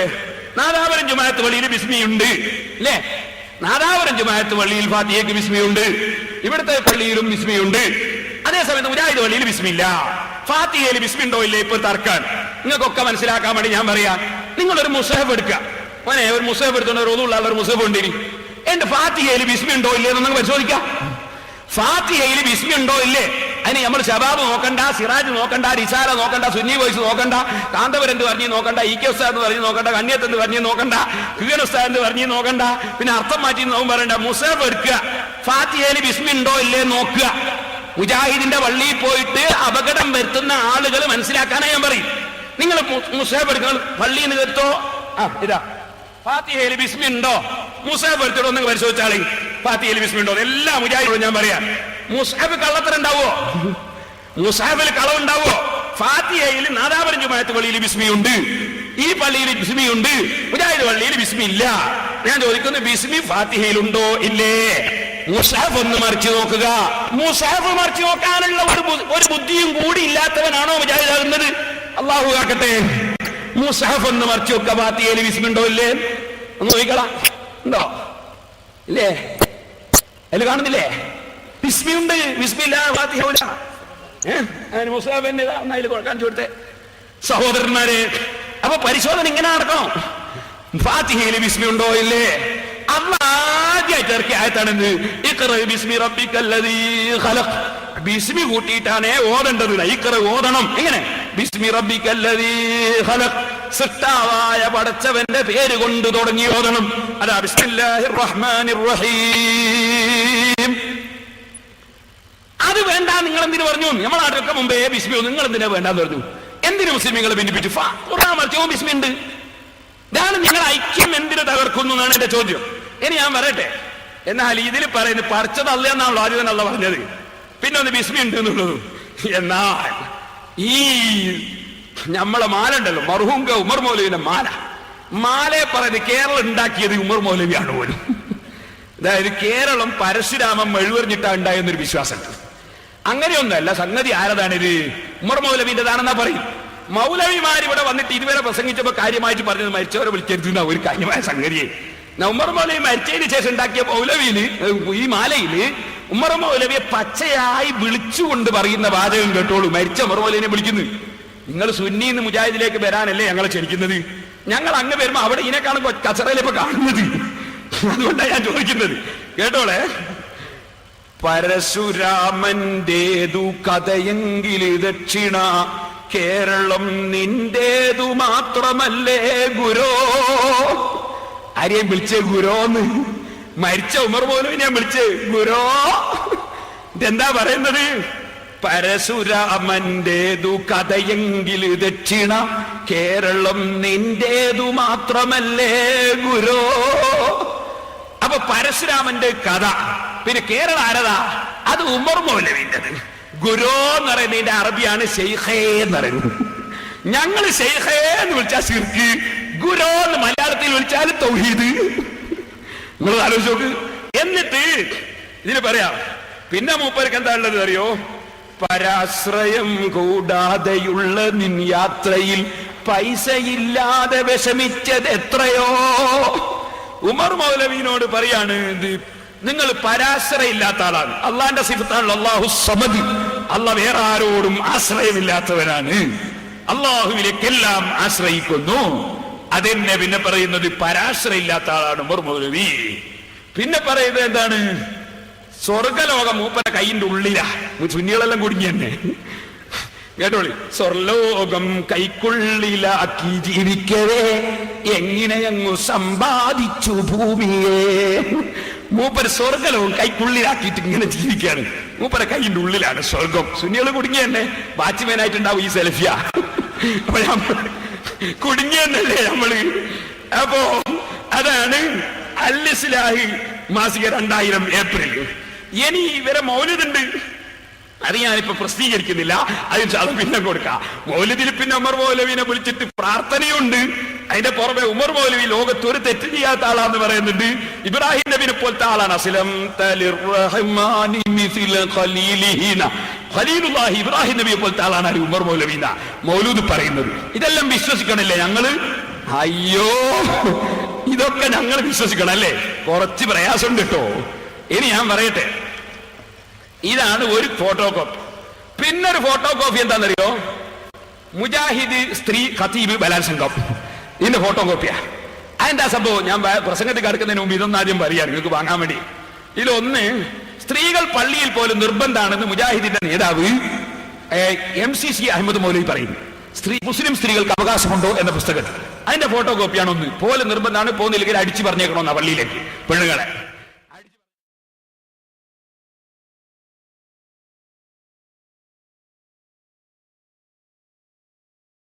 [SPEAKER 2] നാദാപുരം ജുമാഅത്ത് പള്ളിയിൽ ബിസ്മിയുണ്ട് അല്ലേ? നാദാപുരം ജുമാഅത്ത് പള്ളിയിൽ ഫാത്തിഹയ്ക്ക് ബിസ്മിയുണ്ട്, ഇവിടുത്തെ പള്ളിയിലും ബിസ്മിയുണ്ട്. അതേസമയത്ത് മുജാഹിദ് പള്ളിയിൽ ബിസ്മില്ല. ഫാത്തിഹയിൽ ബിസ്മി ഉണ്ടോ ഇല്ലേ ഇപ്പൊ തർക്കാൻ. നിങ്ങൾക്കൊക്കെ മനസ്സിലാക്കാൻ വേണ്ടി ഞാൻ പറയാ, നിങ്ങളൊരു മുസഹഫ് എടുക്കുക. മോനെ, ഒരു മുസഹഫ് എടുത്തോണ്ട് ഒരു ഒതുള്ള ഒരു മുസഹഫ് ഉണ്ടിനി, എന്റെ ഫാത്തിഹയിൽ ബിസ്മി ഉണ്ടോ ഇല്ലേ എന്ന് പരിശോധിക്കാം. ഫാത്തിഹയിൽ ബിസ്മി ഉണ്ടോ ഇല്ലേ? അതിന് നമ്മൾ ശബാബ് നോക്കണ്ട, സിറാജ് നോക്കണ്ട, റിസാല നോക്കണ്ട, സുന്നി വോയിസ് നോക്കണ്ട, കാന്തപുരം എന്ന് പറഞ്ഞു നോക്കണ്ട, ഇ കെ ഉസ്താദ് എന്ന് പറഞ്ഞു നോക്കണ്ട, കന്യത്ത് എന്ന് പറഞ്ഞു നോക്കണ്ട, ക്യൂൻ ഉസ്താദ് എന്ന് പറഞ്ഞു നോക്കണ്ട, പിന്നെ അർത്ഥം മാറ്റി നോക്കും പറയണ്ട. മുസഹഫ് എടുക്കുക, ഫാത്തിഹയിൽ ബിസ്മി ഉണ്ടോ ഇല്ലേ നോക്കുക. മുജാഹിദിന്റെ പള്ളിയിൽ പോയിട്ട് അപകടം വരുത്തുന്ന ആളുകൾ മനസ്സിലാക്കാനായി ഞാൻ പറയും. നിങ്ങൾ മുസഹഫ് എടുക്കുക, പള്ളിയിൽ നിന്ന് കേട്ടോ, ഇതാ ഫാത്തിഹയിൽ ബിസ്മി ഉണ്ടോ, മുസഹഫ് എടുത്തിട്ടോ നിങ്ങൾ പരിശോധിച്ചാളി. ഫാത്തിഹയിൽ ബിസ്മി ഉണ്ടോ? എല്ലാ മുജാഹിദോടും ഞാൻ പറയാം, മുസഹഫ് കള്ളത്തരം ഉണ്ടാവോ? മുസഹഫിൽ കളവുണ്ടാവോ? ഫാത്തിഹയിൽ നാദാപുരം ജുമാഅത്ത് പള്ളിയിൽ ബിസ്മി ഉണ്ട്, ഈ പള്ളിയിൽ ബിസ്മി ഉണ്ട്, മുജാഹിദ് പള്ളിയിൽ ബിസ്മി ഇല്ല. ഞാൻ ചോദിക്കുന്നു, ബിസ്മി ഫാത്തിഹയിൽ ഉണ്ടോ ഇല്ലേ? മുസഹഫ് ഒന്ന് മറിച്ച് നോക്കുക. മുസഹഫ് മറിച്ച് നോക്കാനുള്ള ഒരു ബുദ്ധിയും കൂടി ഇല്ലാത്തവനാണോ മുജാഹിദ് ആകുന്നത്? അള്ളാഹു കാക്കട്ടെ. മുസഹഫ് ഒന്ന് മറിച്ച് നോക്കുക, ഫാത്തിഹയിൽ ബിസ്മി ഉണ്ടോ ഇല്ലേ ഒന്ന് നോക്കിക്കളാ. ഉണ്ടോ ഇല്ലേ? അതിൽ കാണുന്നില്ലേ? ബിസ്മിയുണ്ട്, ബിസ്മില്ല ഫാത്തിഹയില്ല. മുസഹഫിന്റെ കാണിച്ചു കൊടുത്തേ സഹോദരന്മാരെ. അപ്പൊ പരിശോധന ഇങ്ങനെ നടക്കണം. ഫാത്തിഹയിൽ ബിസ്മി ഉണ്ടോ ഇല്ലേ? ആദ്യമായിട്ട് ഇറക്കിയ ആയത്താണെന്ന്, ഇഖ്റ ബിസ്മി റബ്ബിക്കല്ലദീ ഖലഖ്. ബിസ്മി കൂട്ടിയിട്ടാണ് ഓതേണ്ടത്. ഇഖ്റ ഓതണം. എങ്ങനെ? ബിസ്മി റബ്ബിക്കല്ലദീ ഖലഖ്, സൃഷ്ടാവായ പടച്ചവന്റെ പേര് കൊണ്ട് തുടങ്ങി ഓതണം. അതാ ബിസ്മില്ലാഹിർ റഹ്മാനിർ റഹീം. അത് വേണ്ട നിങ്ങൾ എന്തിനു പറഞ്ഞു? നമ്മുടെ നാട്ടിലൊക്കെ മുമ്പേ ബിസ്മി, നിങ്ങൾ എന്തിനാ വേണ്ടെന്ന് പറഞ്ഞു? എന്തിനു മുസ്ലിമുകളെ ഭിന്നിപ്പിച്ചു? ഖുർആൻ മറിച്ചോ ബിസ്മി ഉണ്ട്. ഇതാണ് നിങ്ങൾ ഐക്യം എന്തിനു തകർക്കുന്നു എന്നാണ് എന്റെ ചോദ്യം. ഇനി ഞാൻ പറയട്ടെ, എന്നാൽ ഇതിൽ പറയുന്നത് പറിച്ചത് അല്ല എന്നാണല്ലോ ആദ്യം തന്നെ അല്ല പറഞ്ഞത്, പിന്നെ ഒന്ന് ബിസ്മി ഉണ്ട് എന്നുള്ളത്. എന്നാൽ ഈ നമ്മളെ മാല ഉണ്ടല്ലോ, മർഹൂം ഉമർ മൗലവിന്റെ മാലയെ പറയുന്നത് കേരളം ഉണ്ടാക്കിയത് ഉമർ മൗലവിയാണ് പോലും. അതായത് കേരളം പരശുരാമൻ മെഴുവെറിഞ്ഞിട്ടാ ഉണ്ടായെന്നൊരു വിശ്വാസമുണ്ട്. അങ്ങനെയൊന്നല്ല സംഗതി. ആരതാണിത്? ഉമർ മൗലവിന്റെതാണെന്നാ പറയും. മൗലവിമാർ ഇവിടെ വന്നിട്ട് ഇതുവരെ പ്രസംഗിച്ചപ്പോ കാര്യമായിട്ട് പറഞ്ഞത് മരിച്ചവരെ വിളിക്കരുത് ഒരു കാര്യമായ സംഗതിയെ. ഉമർ മൗലവി മരിച്ചതിന് ശേഷം ഉണ്ടാക്കിയ മൗലവിയില്, ഈ മാലയില് ഉമർ മൗലവിയെ പച്ചയായി വിളിച്ചുകൊണ്ട് പറയുന്ന വാചകം കേട്ടോളൂ. മരിച്ച ഉമർ മൗലവിനെ വിളിക്കുന്നു. നിങ്ങൾ സുന്നിന്ന് മുജാഹിദിലേക്ക് വരാനല്ലേ ഞങ്ങളെ ക്ഷണിക്കുന്നത്? ഞങ്ങൾ അങ്ങ് വരുമ്പോ അവിടെ ഇതിനെക്കാളും കച്ചറയിലിപ്പോ കാണുന്നത്. അതുകൊണ്ടാണ് ഞാൻ ചോദിക്കുന്നത്, കേട്ടോളെ. പരശുരാമന്റേതു കഥയെങ്കിൽ ദക്ഷിണ, കേരളം നിന്റേതു മാത്രമല്ലേ ഗുരോ. ആരെയും വിളിച്ചേ ഗുരോന്ന്? മരിച്ച ഉമർ മൗലവിനെ ഞാൻ വിളിച്ചേ ഗുരോ. ഇതെന്താ പറയുന്നത്? പരശുരാമന്റേതു കഥയെങ്കിൽ ദക്ഷിണ, കേരളം നിന്റേതു മാത്രമല്ലേ ഗുരോ. അപ്പൊ പരശുരാമന്റെ കഥ, പിന്നെ കേരളം ആരതാ? അത് ഉമർ മൗലവിൻ്റെത്. ഗുരോ എന്ന് പറയുന്നതിന്റെ അറബിയാണ് ശൈഖേ എന്ന് പറയുന്നത്. ഞങ്ങൾ ശൈഖേ എന്ന് വിളിച്ചാൽ ശിർക്ക്, ഗുരോ എന്ന് മലയാളത്തിൽ വിളിച്ചാൽ തൗഹീദ്. നിങ്ങൾ ആലോചിച്ച് നോക്ക്. എന്നിട്ട് ഇതിന് പറയാം, പിന്നെ മൂപ്പർക്ക് എന്താ ഉള്ളത് അറിയോ? പരാശ്രയം കൂടാതെയുള്ള നിൻ യാത്രയിൽ പൈസയില്ലാതെ വിഷമിച്ചത് എത്രയോ. ഉമർ മൗലവിനോട് പറയാണ്, നിങ്ങൾ പരാശ്രയില്ലാത്ത ആളാണ്. അള്ളാന്റെ സിഫത്താണല്ലോ അല്ലാഹു സമദ്. അള്ളാഹ് വേറെ ആരോടും ആശ്രയമില്ലാത്തവനാണ്. അള്ളാഹുവിലേക്കെല്ലാം ആശ്രയിക്കുന്നു. അതെന്നെ പിന്നെ പറയുന്നത് പരാശ്രയില്ലാത്ത ആളാണ് ഉമർ മൗലവി. പിന്നെ പറയുന്നത് എന്താണ്? സ്വർഗലോകം മൂപ്പന്റെ കൈയിന്റെ ഉള്ളിലാ. സുന്നികളെല്ലാം കുടുങ്ങി തന്നെ കേട്ടോളി. സ്വർലോകം കൈക്കുള്ളിലാക്കി ജീവിക്കവേ എങ്ങനെയങ്ങു സമ്പാദിച്ചു ഭൂമിയെ. മൂപ്പര് സ്വർഗലോകം കൈക്കുള്ളിലാക്കിയിട്ട് ഇങ്ങനെ ജീവിക്കുകയാണ്. മൂപ്പരെ കൈയിന്റെ ഉള്ളിലാണ് സ്വർഗം. സുന്നികൾ കുടുങ്ങി തന്നെ. വാച്ച്മാനായിട്ടുണ്ടാവും ഈ സെൽഫിയ. അപ്പൊ കുടുങ്ങിയെന്നല്ലേ നമ്മള്. അപ്പോ അതാണ് അൽ-ഇസ്ലാഹി മാസിക 2000 ഏപ്രിൽ. ഇനി ഇവരെ മൗലിദുണ്ട്, അത് ഞാനിപ്പോ പ്രസിദ്ധീകരിക്കുന്നില്ല, അത് പിന്നെ കൊടുക്കാം. മൗലിദിൽ പിന്നെ ഉമർ മൗലവിനെ വിളിച്ചിട്ട് പ്രാർത്ഥനയുണ്ട്. അതിന്റെ പുറമെ ഉമർ മൗലവി ലോകത്ത് ഒരു തെറ്റ് ചെയ്യാത്ത ആളാന്ന് പറയുന്നുണ്ട്. ഇബ്രാഹിം നബിനെ പോലത്തെ ആളാണ്. ഖലീലുല്ലാഹി ഇബ്രാഹിം നബിയെ പോലത്തെ ആളാണ് ഉമർ മൗലവീന മൗലൂദ് പറയുന്നത്. ഇതെല്ലാം വിശ്വസിക്കണല്ലേ ഞങ്ങള്? അയ്യോ, ഇതൊക്കെ ഞങ്ങൾ വിശ്വസിക്കണം അല്ലേ? കുറച്ച് പ്രയാസമുണ്ട് കേട്ടോ. ഇനി ഞാൻ പറയട്ടെ, ഇതാണ് ഒരു ഫോട്ടോ കോപ്പി. പിന്നൊരു ഫോട്ടോ കോപ്പി എന്താണെന്നറിയോ? മുജാഹിദ് സ്ത്രീ ഖതീബ് ബലാത്സംഗം, ഇതിന്റെ ഫോട്ടോ കോപ്പിയാ. അതെന്താ സംഭവം? ഞാൻ പ്രസംഗത്തിൽ കടക്കുന്നതിന് മുമ്പ് ഇതൊന്നും ആദ്യം പറയാം നിങ്ങൾക്ക് വാങ്ങാൻ വേണ്ടി. ഇതിലൊന്ന്, സ്ത്രീകൾ പള്ളിയിൽ പോലും നിർബന്ധമാണെന്ന് മുജാഹിദിന്റെ നേതാവ് MCC അഹമ്മദ് മൗലവി പറയുന്നു. മുസ്ലിം സ്ത്രീകൾക്ക് അവകാശമുണ്ടോ എന്ന പുസ്തകത്തിൽ അതിന്റെ ഫോട്ടോ കോപ്പിയാണ് ഒന്ന്. പോലെ നിർബന്ധമാണ്, പോകുന്നില്ലെങ്കിൽ അടിച്ചു പറഞ്ഞേക്കണമെന്നാ പള്ളിയിലേക്ക് പെണ്ണുങ്ങളെ.